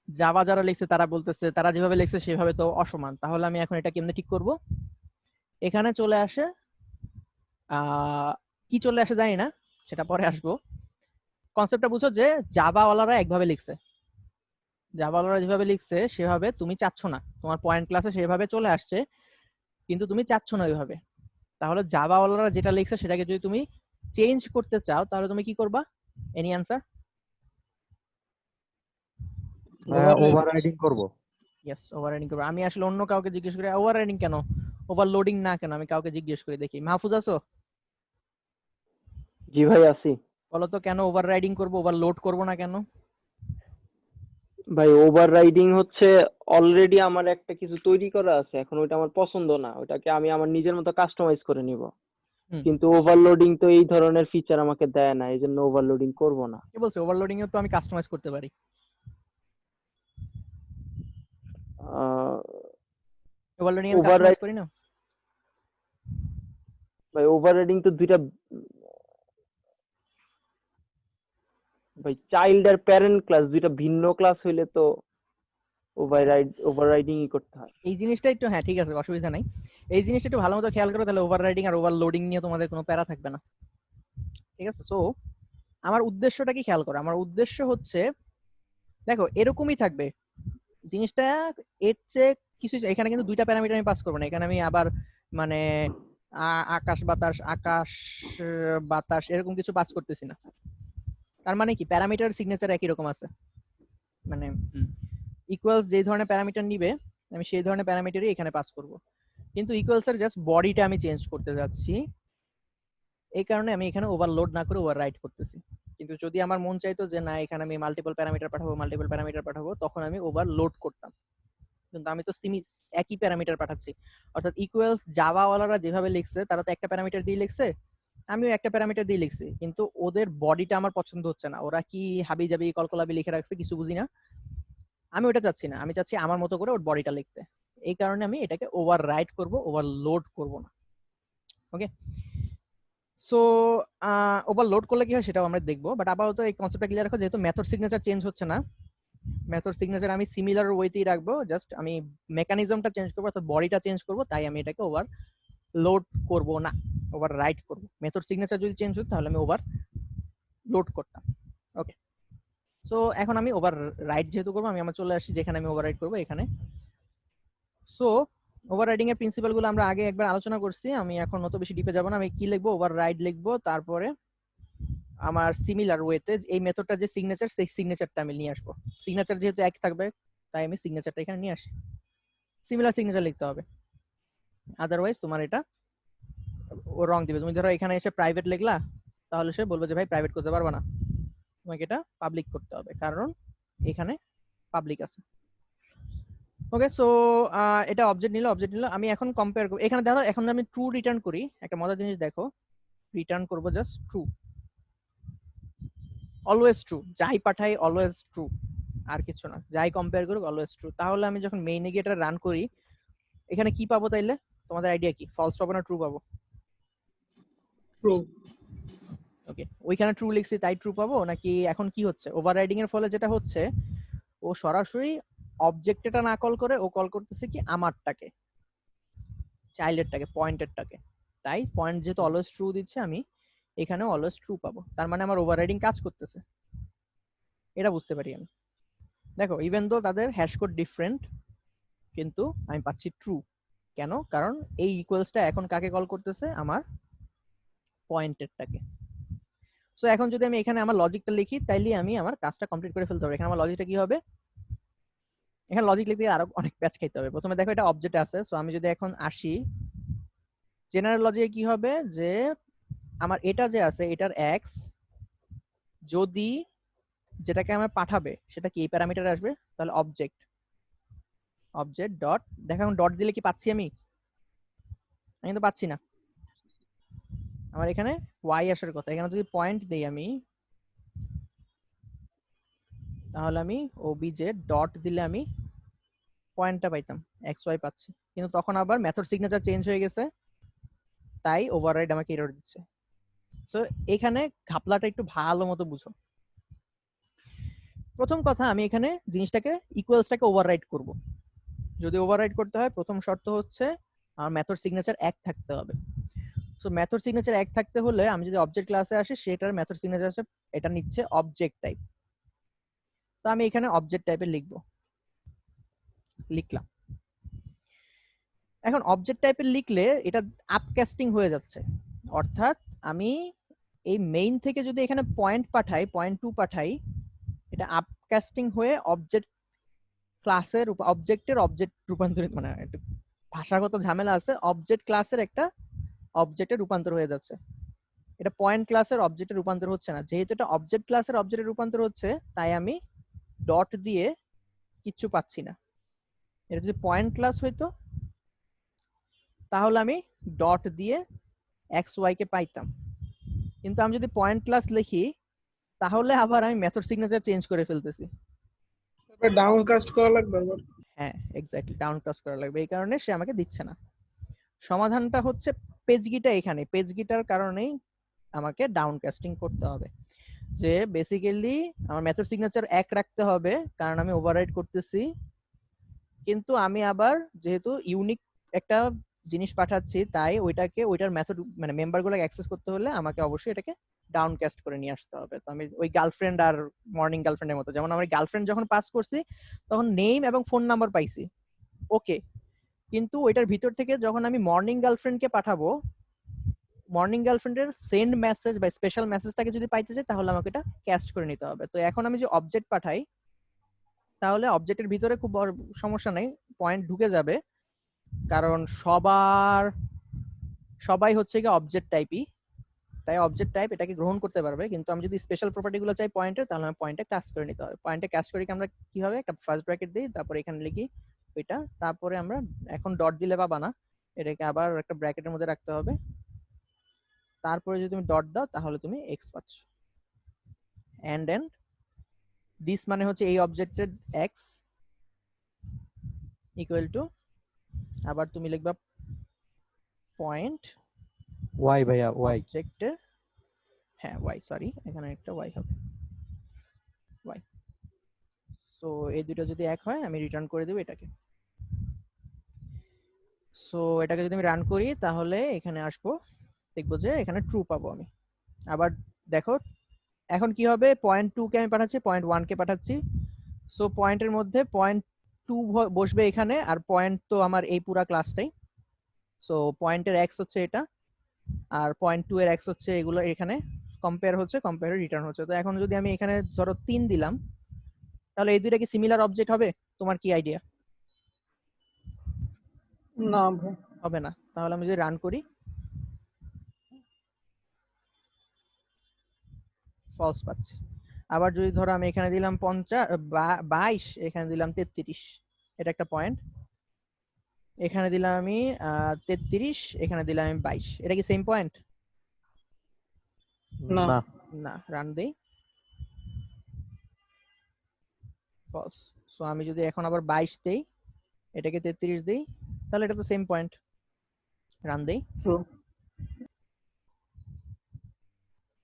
[SPEAKER 1] জাভা যারা লিখছে তারা বলতেছে তারা যেভাবে লিখছে সেভাবে তো অসমান। তাহলে আমি এখন এটা কেমনে ঠিক করব? এখানে চলে আসে কি চলে আসে জানি না, সেটা পরে আসবো। কনসেপ্টটা বুঝো যে জাভাওয়ালারা একভাবে লিখছে, জাভাওয়ালারা যেভাবে লিখছে সেভাবে তুমি চাচ্ছ না, তোমার পয়েন্ট ক্লাসে সেভাবে চলে আসছে, কিন্তু তুমি চাচ্ছ না ওইভাবে। তাহলে জাভাওয়ালারা যেটা লিখছে সেটাকে যদি তুমি চেঞ্জ করতে চাও তাহলে তুমি কি করবা? Any answer?
[SPEAKER 6] ওভাররাইডিং করব।
[SPEAKER 1] ইয়েস, ওভাররাইডিং করবো। আমি আসলে অন্য কাউকে জিজ্ঞেস করি ওভাররাইডিং কেন, ওভারলোডিং না কেন, আমি কাউকে জিজ্ঞেস করি দেখি। মাহফুজ আছো?
[SPEAKER 4] জি ভাই আছি।
[SPEAKER 1] বলো তো কেন ওভাররাইডিং করব, ওভারলোড করব না কেন?
[SPEAKER 4] ভাই ওভাররাইডিং হচ্ছে অলরেডি আমার একটা কিছু তৈরি করা আছে, এখন ওইটা আমার পছন্দ না, ওটাকে আমি আমার নিজের মতো কাস্টমাইজ করে নিব।
[SPEAKER 1] হুম।
[SPEAKER 4] কিন্তু ওভারলোডিং তো এই ধরনের ফিচার আমাকে দেয় না, এই জন্য ওভারলোডিং করব না।
[SPEAKER 1] কি বলছো? ওভারলোডিং এ তো আমি কাস্টমাইজ করতে পারি। ওভারলোডিং আমি কাস্টমাইজ করি না?
[SPEAKER 4] ভাই ওভাররাইডিং তো দুইটা, ভাই চাইল্ড আর প্যারেন্ট ক্লাস দুইটা ভিন্ন ক্লাস হইলে তো ওভাররাইডিংই করতে হয়।
[SPEAKER 1] এই জিনিসটা একটু, হ্যাঁ ঠিক আছে, অসুবিধা নাই। এই জিনিসটা একটু ভালো মতো খেয়াল করো, তাহলে ওভাররাইডিং আর ওভারলোডিং নিয়ে তোমাদের কোনো প্যারা থাকবে না। ঠিক আছে? সো আমার উদ্দেশ্যটা কি খেয়াল করো, আমার উদ্দেশ্য হচ্ছে, দেখো এরকমই থাকবে জিনিসটা, এর চেয়ে কিছু, এখানে কিন্তু দুইটা প্যারামিটার আমি পাস করবো না, এখানে আমি আবার মানে আকাশ বাতাস এরকম কিছু পাস করতেছি না। তার মানে কি প্যারামিটার সিগনেচার একই রকম আছে, মানে ইকুয়ালস যে ধরনের প্যারামিটার নিবে আমি সেই ধরনের প্যারামিটারই এখানে পাস করব, কিন্তু ইকুয়ালস এর জাস্ট বডিটা আমি চেঞ্জ করতে যাচ্ছি, এই কারণে আমি এখানে ওভারলোড না করে ওভাররাইট করতেছি। কিন্তু যদি আমার মন চাইতো যে না এখানে আমি মাল্টিপল প্যারামিটার পাঠাবো তখন আমি ওভারলোড করতাম, কিন্তু আমি তো একই প্যারামিটার পাঠাচ্ছি। অর্থাৎ ইকুয়ালস জাভাওয়ালারা যেভাবে লিখছে তারা তো একটা প্যারামিটার দিয়ে লিখছে, আমিও একটা প্যারামিটার দিয়ে লিখছি, কিন্তু ওদের বডিটা আমার পছন্দ হচ্ছে না, ওরা কি হাবি জাবি কলকলাবি লিখে রাখছে কিছু বুঝি না, আমি ওটা চাচ্ছি না, আমি চাচ্ছি আমার মতো করে ওর বডিটা লিখতে, এই কারণে আমি এটাকে ওভাররাইট করব, ওভারলোড করব না। ওকে, সো ওভারলোড করলে কি হয় সেটাও আমরা দেখবো, বাট আপাতত এই কনসেপ্টটা ক্লিয়ার রাখো, যেহেতু মেথড সিগনেচার চেঞ্জ হচ্ছে না, মেথড সিগনেচার আমি সিমিলার ওয়েতেই রাখবো, জাস্ট আমি মেকানিজমটা চেঞ্জ করবো, অর্থাৎ বডিটা চেঞ্জ করবো, তাই আমি এটাকে ওভারলোড করব না, ওভাররাইট করব। মেথড সিগনেচার যদি চেঞ্জ হতো তাহলে আমি ওভারলোড করতাম। ওকে, সো এখন আমি ওভাররাইট যেহেতু করবো, আমি আমার চলে আসি যেখানে আমি ওভাররাইট করবো, এখানে। সো ওভাররাইডিং এর প্রিন্সিপাল গুলো আমরা আগে একবার আলোচনা করছি, আমি এখন অত বেশি ডিপে যাব না। আমি কি লিখবো? ওভাররাইড লিখবো, তারপরে আমার সিমিলার ওয়েতে এই মেথডটা যে সিগনেচার, সেই সিগনেচারটা আমি নিয়ে আসবো। সিগনেচার যেহেতু এক থাকবে তাই আমি সিগনেচারটা এখানে নিয়ে আসি। সিমিলার সিগনেচার লিখতে হবে, আদারওয়াইজ তোমার এটা ও রং দিবে। তুমি ধরো এখানে এসে প্রাইভেট লিখলা, তাহলে সে বলবে যে ভাই প্রাইভেট করতে পারবে না, তোমাকে এটা পাবলিক করতে হবে, কারণ এখানে পাবলিক আছে। ওকে, সো এটা অবজেক্ট নিল। আমি এখন কম্পেয়ার করব। এখানে ধরো এখন আমি ট্রু রিটার্ন করি, একটা মজার জিনিস দেখো, রিটার্ন করব জাস্ট ট্রু, অলওয়েজ ট্রু, যাই পাঠাই অলওয়েজ ট্রু, আর কিছু না, যাই কম্পেয়ার করুক অলওয়েজ ট্রু। তাহলে আমি যখন মেইনে গিয়ে এটা রান করি, এখানে কি পাবো তাইলে? তোমাদের আইডিয়া কি? ফলস পাবো না ট্রু পাবো?
[SPEAKER 7] ট্রু।
[SPEAKER 1] ওকে, ওইখানে ট্রু লিখছি তাই ট্রু পাবো, নাকি এখন কি হচ্ছে ওভাররাইডিং এর ফলে যেটা হচ্ছে, ও সরাসরি অবজেক্টটা না কল করে ও কল করতেছে কি আমারটাকে, চাইল্ডেরটাকে, পয়েন্টেরটাকে। তাই পয়েন্ট যেহেতু অলওয়েজ ট্রু দিচ্ছে, আমি এখানে অলওয়েজ ট্রু পাবো, তার মানে আমার ওভাররাইডিং কাজ করতেছে, এটা বুঝতে পারি আমি। দেখো, ইভেন দো তাদের হ্যাশ কোড ডিফারেন্ট, কিন্তু আমি পাচ্ছি ট্রু। কেন? কারণ এই ইকুয়ালসটা এখন কাকে কল করতেছে? আমার পয়েন্টেরটাকে। সো এখন যদি আমি এখানে আমার লজিকটা লিখি, তাইলে আমি আমার কাজটা কমপ্লিট করে ফেলতে হবে। এখানে আমার লজিকটা কি হবে? এখানে লজিক লিখতে আরো অনেক প্যাচ খাইতে হবে। প্রথমে দেখো এটা অবজেক্ট আছে, সো আমি যদি এখন আসি জেনারেল লজিকে, কি হবে যে আমার এটা যে আছে এটার এক্স, যদি যেটাকে আমার পাঠাবে সেটা কি এই প্যারামিটার আসবে, তাহলে অবজেক্ট ডট। দেখো এখন ডট দিলে কি পাচ্ছি আমি? আমি তো পাচ্ছি না, আমার এখানে ওয়াই আসার কথা। এখানে যদি পয়েন্ট দেই আমি, তাহলে আমি ওবিজে ডট দিলে আমি পয়েন্টটা পাইতাম, এক্স ওয়াই পাচ্ছি। কিন্তু তখন আবার মেথড সিগনেচার চেঞ্জ হয়ে গেছে, তাই ওভাররাইড আমাকে এরর দিচ্ছে। সো এখানে ঘাপলাটা একটু ভালো মতো বুঝো। প্রথম কথা, আমি এখানে জিনিসটাকে ইকুয়ালসটাকে ওভাররাইড করব। যদি ওভাররাইড করতে হয়, প্রথম শর্ত হচ্ছে আমার মেথড সিগনেচার এক থাকতে হবে। সো মেথড সিগনেচার এক থাকতে হলে আমি যদি অবজেক্ট ক্লাসে আসি, সেটার মেথড সিগনেচার এটা নিচ্ছে অবজেক্ট টাইপ। তো আমি এখানে অবজেক্ট টাইপের লিখলাম। এখন অবজেক্ট টাইপের লিখলে এটা আপকাস্টিং হয়ে যাচ্ছে, অর্থাৎ আমি এই মেইন থেকে যদি এখানে পয়েন্ট পাঠাই, পয়েন্ট টু পাঠাই, এটা আপকাস্টিং হয়ে অবজেক্ট ক্লাসের অবজেক্টের অবজেক্ট রূপান্তরিত, মানে একটু ভাষাগত ঝামেলা আছে, অবজেক্ট ক্লাসের একটা অবজেক্টে রূপান্তর হয়ে যাচ্ছে। এটা পয়েন্ট ক্লাসের অবজেক্টে রূপান্তর হচ্ছে না। যেহেতু এটা অবজেক্ট ক্লাসের অবজেক্টে রূপান্তর হচ্ছে, তাই আমি ডট দিয়ে কিচ্ছু পাচ্ছি না। এটা যদি পয়েন্ট ক্লাস হইতো, তাহলে আমি ডট দিয়ে এক্স ওয়াই কে পাইতাম। কিন্তু আমি যদি পয়েন্ট ক্লাস লিখি, তাহলে আবার আমি মেথড সিগনেচার চেঞ্জ করে ফেলতেছি।
[SPEAKER 7] ডাউন কাস্ট করা লাগবে আবার।
[SPEAKER 1] হ্যাঁ, এক্স্যাক্টলি, ডাউন ক্লাস করা লাগবে। এই কারণে সে আমাকে দিচ্ছে না। সমাধানটা হচ্ছে পেজগিটা এখানে, পেজগিটার কারণেই আমাকে ডাউন কাস্টিং করতে হবে। যে বেসিক্যালি আমার মেথড সিগনেচার এক রাখতে হবে, কারণ আমি ওভাররাইড করতেছি, কিন্তু আমি আবার যেহেতু ইউনিক একটা জিনিস পাঠাচ্ছি, তাই ওইটার মেথড মানে মেম্বারগুলোকে অ্যাক্সেস করতে হলে আমাকে অবশ্যই এটাকে ডাউন কাস্ট করে নিয়ে আসতে হবে। তো আমি ওই গার্লফ্রেন্ড আর মর্নিং গার্লফ্রেন্ডের মতো, যেমন আমার গার্লফ্রেন্ড যখন পাস করছি তখন নেম এবং ফোন নাম্বার পাইছি, ওকে, কিন্তু ওইটার ভিতর থেকে যখন আমি মর্নিং গার্লফ্রেন্ডকে পাঠাবো, মর্নিং গার্লফ্রেন্ডের সেন্ড মেসেজ বা স্পেশাল মেসেজটাকে যদি পাইতে চাই, তাহলে আমাকে এটা ক্যাস্ট করে নিতে হবে। তো এখন আমি যে অবজেক্ট পাঠাই, তাহলে অবজেক্টের ভিতরে খুব সমস্যা নেই, পয়েন্ট ঢুকে যাবে, কারণ সবাই হচ্ছে কি অবজেক্ট টাইপই, তাই অবজেক্ট টাইপ এটাকে গ্রহণ করতে পারবে। কিন্তু আমি যদি স্পেশাল প্রপার্টি গুলো চাই পয়েন্টের, তাহলে আমি পয়েন্টে ক্লাস করে নিতে হবে। পয়েন্টে ক্লাস করে আমরা কিভাবে একটা ফার্স্ট ব্র্যাকেট দিই, তারপরে এখানে লিখি ওইটা, তারপরে আমরা এখন ডট দিলে পাবা না, এটাকে আবার একটা ব্র্যাকেটের মধ্যে রাখতে হবে, তারপরে যদি তুমি ডট দাও তাহলে তুমি এক্স পাচ্ছ। এন্ড দিস মানে হচ্ছে এই অবজেক্টের এক্স ইকুয়াল টু, আবার তুমি লিখবা পয়েন্ট
[SPEAKER 6] ওয়াই ভাইয়া, ওয়াই।
[SPEAKER 1] অবজেক্টের, হ্যাঁ ওয়াই, সরি এখানে একটা ওয়াই হবে, ওয়াই। সো এই দুটো যদি এক হয়, আমি রিটার্ন করে দেব এটাকে। সো এটাকে যদি আমি রান করি, তাহলে এখানে আসবো, দেখবো যে এখানে ট্রু পাবো আমি। আবার দেখো এখন কি হবে, পয়েন্ট টু কে আমি পাঠাচ্ছি, পয়েন্ট ওয়ান কে পাঠাচ্ছি। সো পয়েন্টের মধ্যে পয়েন্ট টু বসবে এখানে, আর পয়েন্ট তো আমার এই পুরা ক্লাসটাই। সো পয়েন্টের এক্স হচ্ছে এটা, আর পয়েন্ট টু এর এক্স হচ্ছে এগুলো এখানে। কম্পেয়ার হচ্ছে, কম্পেয়ার রিটার্ন হচ্ছে। তো এখন যদি আমি এখানে ধরো 3 দিলাম, তাহলে এই দুইটা কি সিমিলার অবজেক্ট হবে? তোমার কি আইডিয়া?
[SPEAKER 7] না ভাই।
[SPEAKER 1] হবে না। তাহলে আমি যদি রান করি, ফলস পাচ্ছি। আবার যদি ধরো আমি এখানে দিলাম 22, এখানে দিলাম 33, এটা একটা পয়েন্ট। এখানে দিলাম আমি 33, এখানে দিলাম আমি 22, এটা কি সেম পয়েন্ট?
[SPEAKER 7] না।
[SPEAKER 6] না।
[SPEAKER 1] না। রান দেই, ফলস। সো আমি যদি এখন আবার 22 দেই, এটাকে 33 দেই, তাহলে এটা তো সেম পয়েন্ট। রান দেই,
[SPEAKER 7] ট্রু।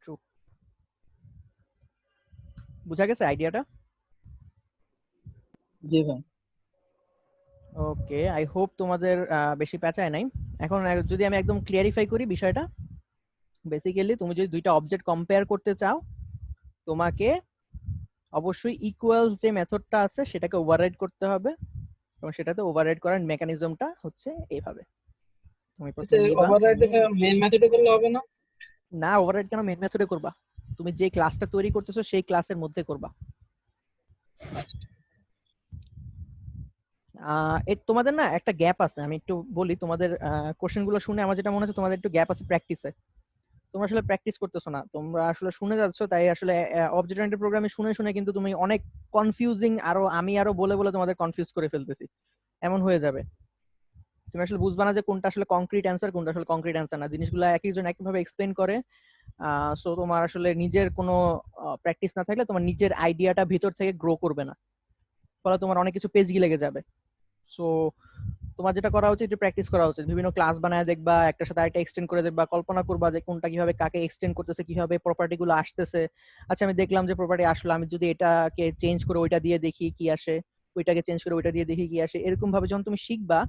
[SPEAKER 1] ট্রু। বুঝা গেছে আইডিয়াটা?
[SPEAKER 7] জি ভাই।
[SPEAKER 1] ওকে, আই হোপ তোমাদের বেশি প্যাচায় নাই। এখন যদি আমি একদম ক্লিয়ারিফাই করি বিষয়টা, বেসিক্যালি তুমি যদি দুইটা অবজেক্ট কম্পেয়ার করতে চাও, তোমাকে অবশ্যই ইকুয়ালস যে মেথডটা আছে সেটাকে ওভাররাইড করতে হবে, এবং সেটাতে ওভাররাইড করার মেকানিজমটা হচ্ছে এইভাবে। তুমি প্রথমে নিবা,
[SPEAKER 7] ওভাররাইড মেইন মেথডে করলে হবে না?
[SPEAKER 1] না ওভাররাইড কেন মেইন মেথডে করবা? তুমি যে ক্লাসটা তৈরি করতেছো সেই ক্লাসের মধ্যে করবা। তোমাদের না একটা গ্যাপ আছে, আমি একটু বলি। তোমাদের কোশ্চেনগুলো শুনে আমার যেটা মনে হচ্ছে তোমাদের একটু গ্যাপ আছে প্র্যাকটিসে। তোমরা আসলে প্র্যাকটিস করতেছো না, তোমরা আসলে শুনে যাচ্ছ, তাই আসলে অবজেক্ট ওরিয়েন্টেড প্রোগ্রামে শুনে শুনে কিন্তু তুমি অনেক কনফিউজিং, আমি আরো বলে বলে তোমাদের কনফিউজ করে ফেলতেছি, এমন হয়ে যাবে। তুমি আসলে বুঝবা না যে কোনটা আসলে কংক্রিট অ্যান্সার, কোনটা আসলে কংক্রিট অ্যান্সার না। জিনিসগুলো একজন একইভাবে এক্সপ্লেইন করে। সো তোমার আসলে নিজের কোনো প্র্যাকটিস না থাকলে তোমার নিজের আইডিয়াটা ভিতর থেকে গ্রো করবে না, ফলে তোমার অনেক কিছু পেজই লেগে যাবে। সো তোমার যেটা করা উচিত, একটু প্র্যাকটিস করা উচিত। বিভিন্ন ক্লাস বানায় দেখবা, একটার সাথে আরেকটা এক্সটেন্ড করে দেখবা, কল্পনা করবা যে কোনটা কিভাবে কাকে এক্সটেন্ড করতেছে, কিভাবে প্রপার্টি গুলো আসতেছে। আচ্ছা আমি দেখলাম যে প্রপার্টি আসলো, আমি যদি এটাকে চেঞ্জ করে ওইটা দিয়ে দেখি কি আসে, ওইটাকে চেঞ্জ করে ওইটা দিয়ে দেখি কি আসে। এরকম ভাবে যখন তুমি শিখবা,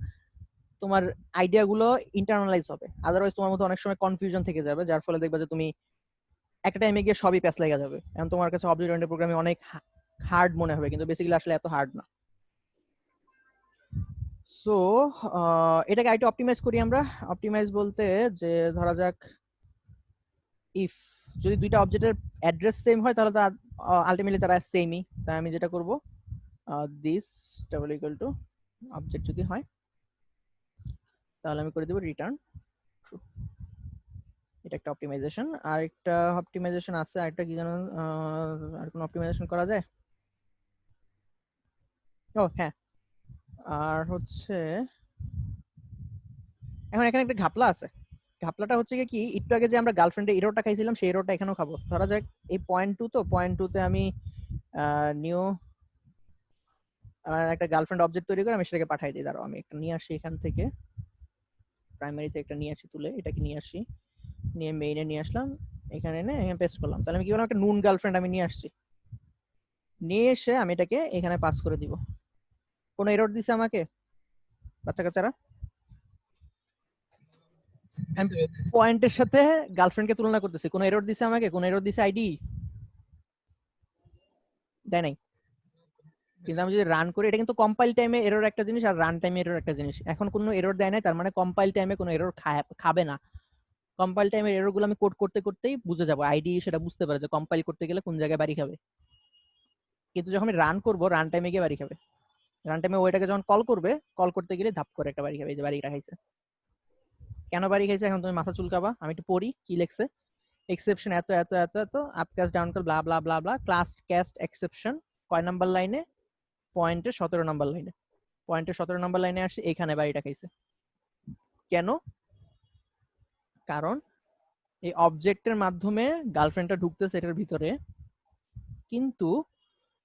[SPEAKER 1] তোমার আইডিয়া গুলো ইন্টারনালাইজ হবে। আদারওয়াইজ তোমার মধ্যে অনেক সময় কনফিউশন থেকে যাবে, যার ফলে দেখবা যে তুমি একটা টাইমে গিয়ে সবই প্যাচ লেগে যাবে। এখন তোমার কাছে অবজেক্ট ওরিয়েন্টেড প্রোগ্রামিং অনেক হার্ড মনে হবে, কিন্তু বেসিক্যালি আসলে এত হার্ড না। সো এটাকে আরেকটু অপটিমাইজ করি আমরা। অপটিমাইজ বলতে যে ধরা যাক ইফ যদি দুইটা অবজেক্টের অ্যাড্রেস সেম হয়, তাহলে তো আলটিমেটলি তারা সেমই। তাই আমি যেটা করব, this double equal to object যদি হয়, তাহলে আমি করে দেব রিটার্ন ট্রু। এটা একটা অপটিমাইজেশন। আর একটা অপটিমাইজেশন আছে, আরেকটা কি জানো, আর কোন অপটিমাইজেশন করা যায়? ও হ্যাঁ, আর হচ্ছে এখন এখানে একটা ঘাপলা আছে। ঘাপলাটা হচ্ছে কি, একটু আগে যে আমরা গার্লফ্রেন্ডের এররটা খাইছিলাম, সেই এররটা এখানেও খাবো। ধরা যাক এই পয়েন্ট 2, তো পয়েন্ট 2 তে আমি নিউ একটা গার্লফ্রেন্ড অবজেক্ট তৈরি করে আমি সেটাকে পাঠাই দিই। দাঁড়াও আমি একটা নিয়ে আসি এখান থেকে, প্রাইমারিতে একটা নিয়ে আসি, তুলে এটাকে নিয়ে আসি, নিয়ে মেইনে নিয়ে আসলাম, এখানে এনে এখানে পেস্ট করলাম। তাহলে আমি কি করলাম, একটা নুন গার্লফ্রেন্ড আমি নিয়ে আসছি, নিয়ে এসে আমি এটাকে এখানে পাস করে দিব। কোনো এরর দিছে আমাকে বাচ্চা কাচ্চারা? আমি পয়েন্টের সাথে গার্লফ্রেন্ডকে তুলনা করতেছি, কোনো এরর দিছে আমাকে? কোনো এরর দিছে আইডি? দেয় নাই। কিন্তু আমি যদি রান করি, এটা কিন্তু কম্পাইল টাইমে এরর একটা জিনিস আর রান টাইমে এরর একটা জিনিস। এখন কোনো এরর দেয় নাই, তার মানে কম্পাইল টাইমে কোনো এরর খাবে না। কম্পাইল টাইমের এরর গুলো আমি কোড করতে করতেই বুঝে যাবো, আইডি সেটা বুঝতে পারে যে কম্পাইল করতে গেলে কোন জায়গায় বাড়ি খাবে। কিন্তু যখন আমি রান করবো, রান টাইমে গিয়ে বাড়ি খাবে। রান টাইমে ওইটাকে যখন কল করবে, কল করতে গেলে ধাপ করে একটা বাড়ি খাবে, এই যে বাড়িটা খাইছে। কেন বাড়ি খাইছে এখন তুমি মাথা চুলকাবা। আমি একটু পড়ি কি লেখছে। এক্সেপশন এত এত এত এত, আপ ক্যাস্ট ডাউন ক্যাস্ট ব্লা ব্লা ব্লা ব্লা, ক্লাস ক্যাস্ট এক্সেপশন কয় নাম্বার লাইনে? পয়েন্টের 17 নাম্বার লাইনে। পয়েন্টের 17 নাম্বার লাইনে আসে, এখানে বাড়িটা খাইছে। কেন? কারণ এই অবজেক্টের মাধ্যমে গার্লফ্রেন্ডটা ঢুকতেছে এটার ভিতরে, কিন্তু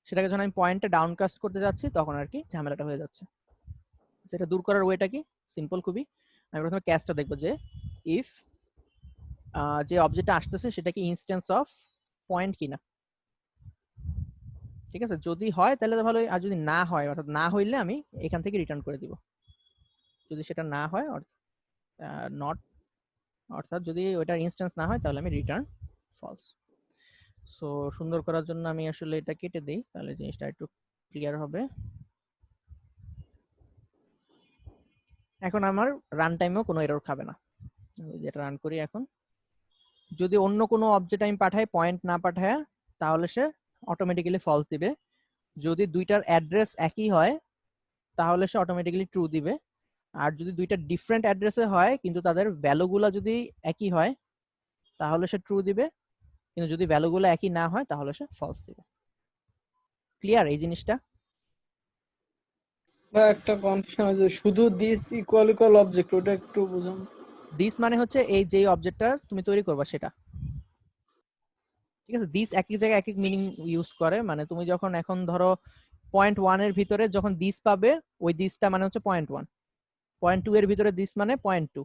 [SPEAKER 1] সেটাকে যখন আমি পয়েন্টে ডাউনকাস্ট করতে যাচ্ছি, তখন আর কি ঝামেলাটা হয়ে যাচ্ছে। সেটা দূর করার ওয়েটা কি? সিম্পল খুবই। আমি প্রথমে ক্যাশটা দেখবো যে ইফ যে অবজেক্টটা আসতেছে সেটা কি ইনস্ট্যান্স অফ পয়েন্ট কিনা। ঠিক আছে, যদি হয় তাহলে তো ভালোই, আর যদি না হয়, অর্থাৎ না হইলে আমি এখান থেকে রিটার্ন করে দিব। যদি সেটা না হয়, নট, অর্থাৎ যদি ওইটার ইনস্ট্যান্স না হয়, তাহলে আমি রিটার্ন ফলস। সো সুন্দর করার জন্য আমি আসলে এটা কেটে দিই, তাহলে জিনিসটা একটু ক্লিয়ার হবে। এখন আমার রান টাইমেও কোনো এরর খাবে না। যেটা রান করি এখন, যদি অন্য কোনো অবজেক্ট আমি পাঠাই পয়েন্ট না পাঠায় তাহলে সে অটোমেটিক্যালি ফলস দিবে। যদি দুইটার অ্যাড্রেস একই হয় তাহলে সে অটোমেটিক্যালি ট্রু দিবে। আর যদি দুইটা ডিফারেন্ট অ্যাড্রেসে হয় কিন্তু তাদের ভ্যালুগুলো যদি একই হয় তাহলে সে ট্রু দিবে, কিন্তু যদি ভ্যালুগুলো একই না হয় তাহলে সে ফলস দিবে। ক্লিয়ার এই জিনিসটা?
[SPEAKER 7] বা একটা কনফিউশন আছে, শুধু দিস ইকুয়াল ইকুয়াল অবজেক্ট, ওটা একটু বুঝান।
[SPEAKER 1] দিস মানে হচ্ছে এই যেই অবজেক্টটা তুমি তৈরি করবা সেটা, ঠিক আছে? দিস একই জায়গায় এক এক মিনিং ইউজ করে। মানে তুমি যখন এখন ধরো পয়েন্ট 1 এর ভিতরে যখন দিস পাবে, ওই দিসটা মানে হচ্ছে পয়েন্ট 1, পয়েন্ট 2 এর ভিতরে দিস মানে পয়েন্ট 2।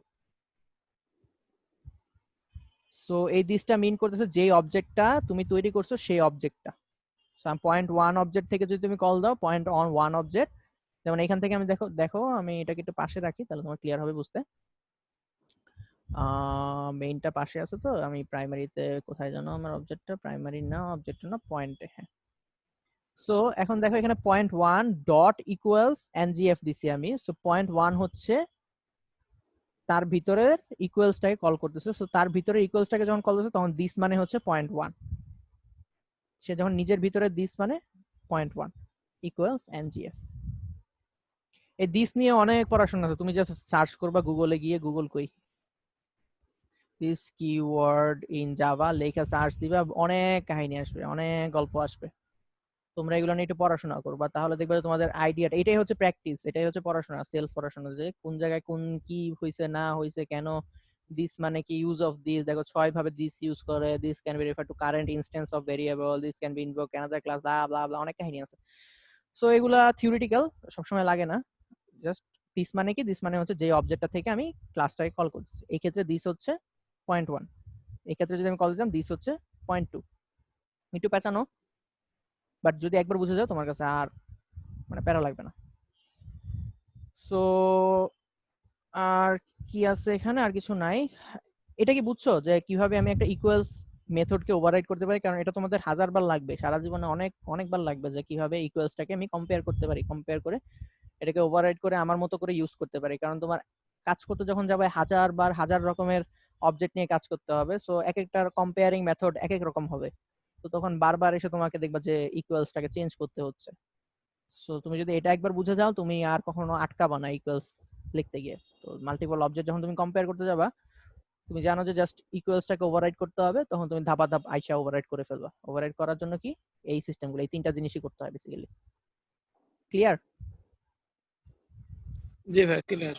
[SPEAKER 1] সো এই দিসটা মিন করতেছে যেই অবজেক্টটা তুমি তৈরি করছো সেই অবজেক্টটা। সো পয়েন্ট 1 অবজেক্ট থেকে যদি তুমি কল দাও পয়েন্ট অন 1 অবজেক্ট, যেমন এখান থেকে আমি দেখো দেখো আমি এটাকে একটু পাশে রাখি তাহলে তোমার ক্লিয়ার হবে বুঝতে। মেইনটা পাশে আছে তো, আমি প্রাইমারিতে কোথায় জানো আমার অবজেক্টটা, প্রাইমারি না অবজেক্টটা না পয়েন্টে, হ্যাঁ। সো এখন দেখো এখানে পয়েন্ট 1 ডট ইকুয়ালস ngf দিছি আমি। সো পয়েন্ট 1 হচ্ছে তার ভিতরের ইকুয়ালসটাকে কল করতেছে। সো তার ভিতরে ইকুয়ালসটাকে যখন কল করতেছে তখন দিস মানে হচ্ছে পয়েন্ট 1। সে যখন নিজের ভিতরে দিস মানে পয়েন্ট 1 ইকুয়ালস ngf। এই দিস নিয়ে অনেক পড়াশোনা আছে, তুমি জাস্ট সার্চ করবা গুগলে গিয়ে, গুগল কই দিস কিওয়ার্ড ইন জাভা লেখা সার্চ দিবা, অনেক কাহিনী আসবে, অনেক গল্প আসবে। তোমরা এগুলো নিয়ে একটু পড়াশোনা করবা তাহলে দেখবে তোমাদের আইডিয়াটা, এটাই হচ্ছে প্র্যাকটিস, এটাই হচ্ছে পড়াশোনা, সেলফ পড়াশোনা, যে কোন জায়গায় কোন কি হইছে না হইছে, কেন দিস মানে কি, ইউজ অফ দিস দেখো 6 ভাবে দিস ইউজ করে, this can be refer to current instance of variable, this can be invoke another class, blah blah blah, অনেক কাহিনী আছে। সো এগুলা থিওরিটিক্যাল, সবসময় লাগে না। জাস্ট দিস মানে কি, দিস মানে হচ্ছে যে অবজেক্টটা থেকে আমি ক্লাসটাকে কল করছি, এই ক্ষেত্রে দিস হচ্ছে পয়েন্ট 1, এই ক্ষেত্রে যদি আমি কল দিতাম দিস হচ্ছে পয়েন্ট 2। একটু পেঁচানো, বাট যদি একবার বুঝে যাও তোমার কাছে আর মানে প্যারা লাগবে না। সো আর কি আছে এখানে, আর কিছু নাই। এটা কি বুঝছো যে কিভাবে আমি একটা ইকুয়ালস মেথডকে ওভাররাইড করতে পারি? কারণ এটা তোমাদের হাজারবার লাগবে, সারা জীবনে অনেকবার লাগবে, যে কিভাবে ইকুয়ালসটাকে আমি কম্পেয়ার করতে পারি, কম্পেয়ার করে এটাকে ওভাররাইড করে আমার মতো করে ইউজ করতে পারি। কারণ তোমার কাজ করতে যখন যাবে হাজারবার হাজার রকমের অবজেক্ট নিয়ে কাজ করতে হবে, সো এক একটার কম্পেয়ারিং মেথড এক এক রকম হবে। তো তখন বারবার এসে তোমাকে দেখবা যে ইকুয়ালসটাকে চেঞ্জ করতে হচ্ছে। সো তুমি যদি এটা একবার বুঝে যাও তুমি আর কখনো আটকাবা না ইকুয়ালস লিখতে গিয়ে। তো মাল্টিপল অবজেক্ট যখন তুমি কম্পেয়ার করতে যাবা তুমি জানো যে জাস্ট ইকুয়ালসটাকে ওভাররাইড করতে হবে, তখন তুমি ধাপা ধাপ আইসা ওভাররাইড করে ফেলবা। ওভাররাইড করার জন্য কি এই সিস্টেমগুলো, এই তিনটা জিনিসই করতে হয় বেসিক্যালি। ক্লিয়ার?
[SPEAKER 7] জি ভাই ক্লিয়ার।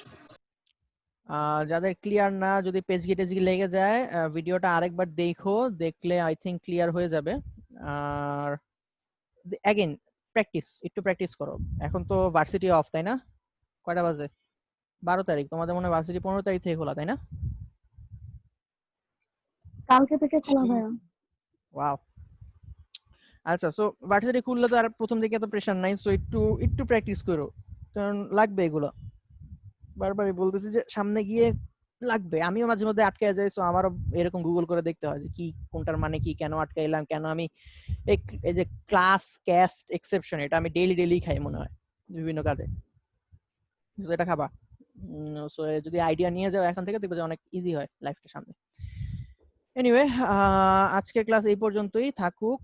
[SPEAKER 1] যাদের ক্লিয়ার না, যদি পেজ গিয়ে লেগে যায় ভিডিওটা আরেকবার দেখো, দেখলে আই থিংক ক্লিয়ার হয়ে যাবে। আর অ্যাগেন প্র্যাকটিস, একটু প্র্যাকটিস করো। এখন তো ভার্সিটি অফ তাই না? কয়টা বাজে? 12 তারিখ। তোমাদের মনে হয় ভার্সিটি 15 তারিখ থেকে খোলা তাই না?
[SPEAKER 3] কালকে থেকে খোলা ভাইয়া।
[SPEAKER 1] ওয়াও, আচ্ছা। সো ভার্সিটি খুললে তো আর প্রথম দিকে এত প্রেশার নাই, সো একটু প্র্যাকটিস করো, কারণ লাগবে এগুলো। বারবারই বলতেছি যে সামনে গিয়ে লাগবে। আমিও মাঝে মধ্যে আটকে যাই, সো আমারও এরকম গুগল করে দেখতে হয় যে কি কোনটার মানে কি, কেন আটকাইলাম, কেন আমি এই যে ক্লাস ক্যাস্ট এক্সেপশন, এটা আমি ডেইলি খাই মনে হয় বিভিন্ন কাজে। তো এটা খাবা। সো যদি আইডিয়া নিয়ে যাও এখন থেকে দেখবে যে অনেক ইজি হয় লাইফটা সামনে। এনিওয়ে, আজকের ক্লাস এই পর্যন্তই থাকুক।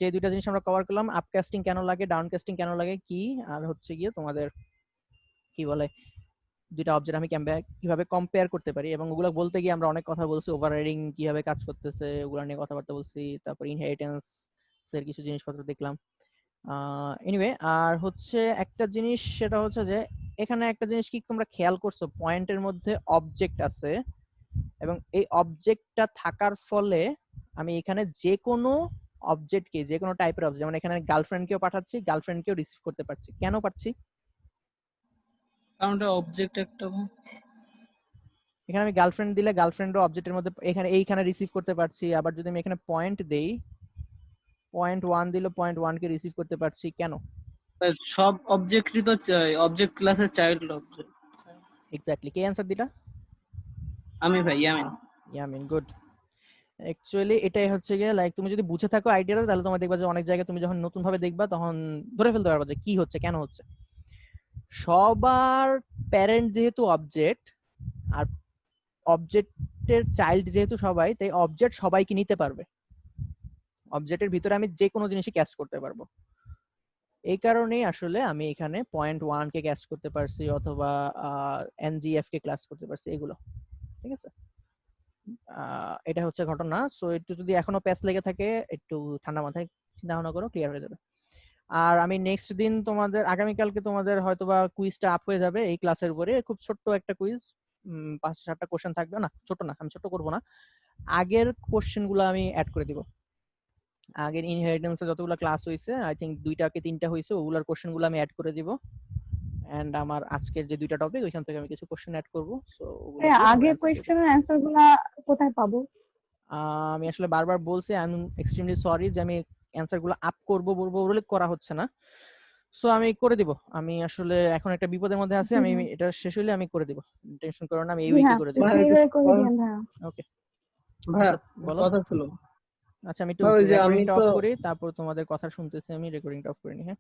[SPEAKER 1] যে দুইটা জিনিস আমরা কভার করলাম, আপকাস্টিং কেন লাগে, ডাউনকাস্টিং কেন লাগে, কি আর হচ্ছে গিয়ে তোমাদের কি বলে দুইটা অবজেক্ট আমি কিভাবে কম্পেয়ার করতে পারি, এবং ওগুলো বলতে গিয়ে আমরা অনেক কথা বলছি, ওভাররাইডিং কিভাবে কাজ করতেছে ওগুলো নিয়ে কথাবার্তা বলছি, তারপর ইনহেরিটেন্স এর কিছু জিনিসপত্র দেখলাম। এনিওয়ে, আর হচ্ছে একটা জিনিস, সেটা হচ্ছে যে এখানে একটা জিনিস কি তোমরা খেয়াল করছো, পয়েন্টের মধ্যে অবজেক্ট আছে, এবং এই অবজেক্টটা থাকার ফলে আমি এখানে যে কোনো অবজেক্টকে, যে কোনো টাইপের অবজেক্ট, যেমন এখানে গার্লফ্রেন্ডকেও পাঠাচ্ছি, গার্লফ্রেন্ডকেও রিসিভ করতে পারছি। কেন পারছি?
[SPEAKER 7] কারণ এটা অবজেক্ট একটা।
[SPEAKER 1] এখানে আমি গার্লফ্রেন্ড দিলে গার্লফ্রেন্ডও অবজেক্টের মধ্যে এইখানে রিসিভ করতে পারছি। আবার যদি আমি এখানে পয়েন্ট দেই, পয়েন্ট 1 দিলে পয়েন্ট 1 কে রিসিভ করতে পারছি। কেন?
[SPEAKER 7] সব অবজেক্টই তো অবজেক্ট ক্লাসের চাইল্ড অবজেক্ট।
[SPEAKER 1] এক্স্যাক্টলি। কে অ্যানসার দিলা?
[SPEAKER 7] আমি ভাই ইয়ামিন।
[SPEAKER 1] ইয়ামিন, গুড। অ্যাকচুয়ালি এটাই হচ্ছে গিয়ে লাইক তুমি যদি বুঝে থাকো আইডিয়াটা, তাহলে তোমার দেখবা যে অনেক জায়গায় তুমি যখন নতুন ভাবে দেখবা তখন ধরে ফেলতে পারবা যে কি হচ্ছে, কেন হচ্ছে। সবার প্যারেন্ট যেহেতু অবজেক্ট, আর অবজেক্ট অবজেক্টের চাইল্ড যেহেতু সবাই, তাই অবজেক্ট সবাইকে নিতে পারবে। অবজেক্টের ভিতরে আমি যে কোনো জিনিসই ক্যাস্ট করতে পারবো। এই কারণেই আসলে আমি এখানে পয়েন্ট 1 কে ক্যাস্ট করতে পারছি, অথবা এনজিএফ কে ক্লাস করতে পারছি, এগুলো। ঠিক আছে, এটা হচ্ছে ঘটনা। সো একটু যদি এখনো প্যাচ লেগে থাকে, একটু ঠান্ডা মাথায় চিন্তা ভাবনা করো, ক্লিয়ার হয়ে যাবে। আর আমি নেক্সট দিন তোমাদের, আগামীকালকে তোমাদের হয়তোবা কুইজটা আপ হয়ে যাবে এই ক্লাসের উপরে। খুব ছোট্ট একটা কুইজ, 5-7টা কোশ্চেন থাকবে। না ছোট না, আমি ছোট করবো না, আগের কোশ্চেন গুলো আমি অ্যাড করে দিব। আগের ইনহেরিটেন্সে যতগুলো ক্লাস হয়েছে, আই থিঙ্ক 2টা কি 3টা হয়েছে, ওগুলোর কোশ্চেন গুলো আমি অ্যাড করে দিব। এন্ড আমার আজকের যে 2টা টপিক, ওইখান থেকে আমি কিছু কোশ্চেন অ্যাড করব। সো ওগুলো দিয়ে আমরা
[SPEAKER 3] আগে
[SPEAKER 1] answer করব।
[SPEAKER 3] কোয়েশ্চেনের অ্যান্সার গুলা কোথায় পাবো?
[SPEAKER 1] আমি আসলে বারবার বলছি, আই এম এক্সট্রিমলি সরি যে আমি অ্যান্সার গুলো আপ করব বলবো বলে করা হচ্ছে না। সো আমি করে দিব। আমি আসলে এখন একটা বিপদের মধ্যে আছি, আমি এটা শেষ হইলে আমি করে দিব, টেনশন করো না, আমি এই
[SPEAKER 3] জি
[SPEAKER 1] উইকে
[SPEAKER 3] হ্যাঁ,
[SPEAKER 1] করে দিব।
[SPEAKER 3] আপনি এইভাবে করে দিয়েন ভাইয়া।
[SPEAKER 1] ওকে,
[SPEAKER 7] ভাইয়া
[SPEAKER 1] আচ্ছা বলো।
[SPEAKER 7] কথা ছিল।
[SPEAKER 1] আচ্ছা আমি একটু
[SPEAKER 7] ওই যে আমি
[SPEAKER 1] রেকর্ডিংটা
[SPEAKER 7] তো
[SPEAKER 1] অফ করি, তারপর তোমাদের কথা শুনতেছি আমি, রেকর্ডিংটা অফ করে নি। হ্যাঁ।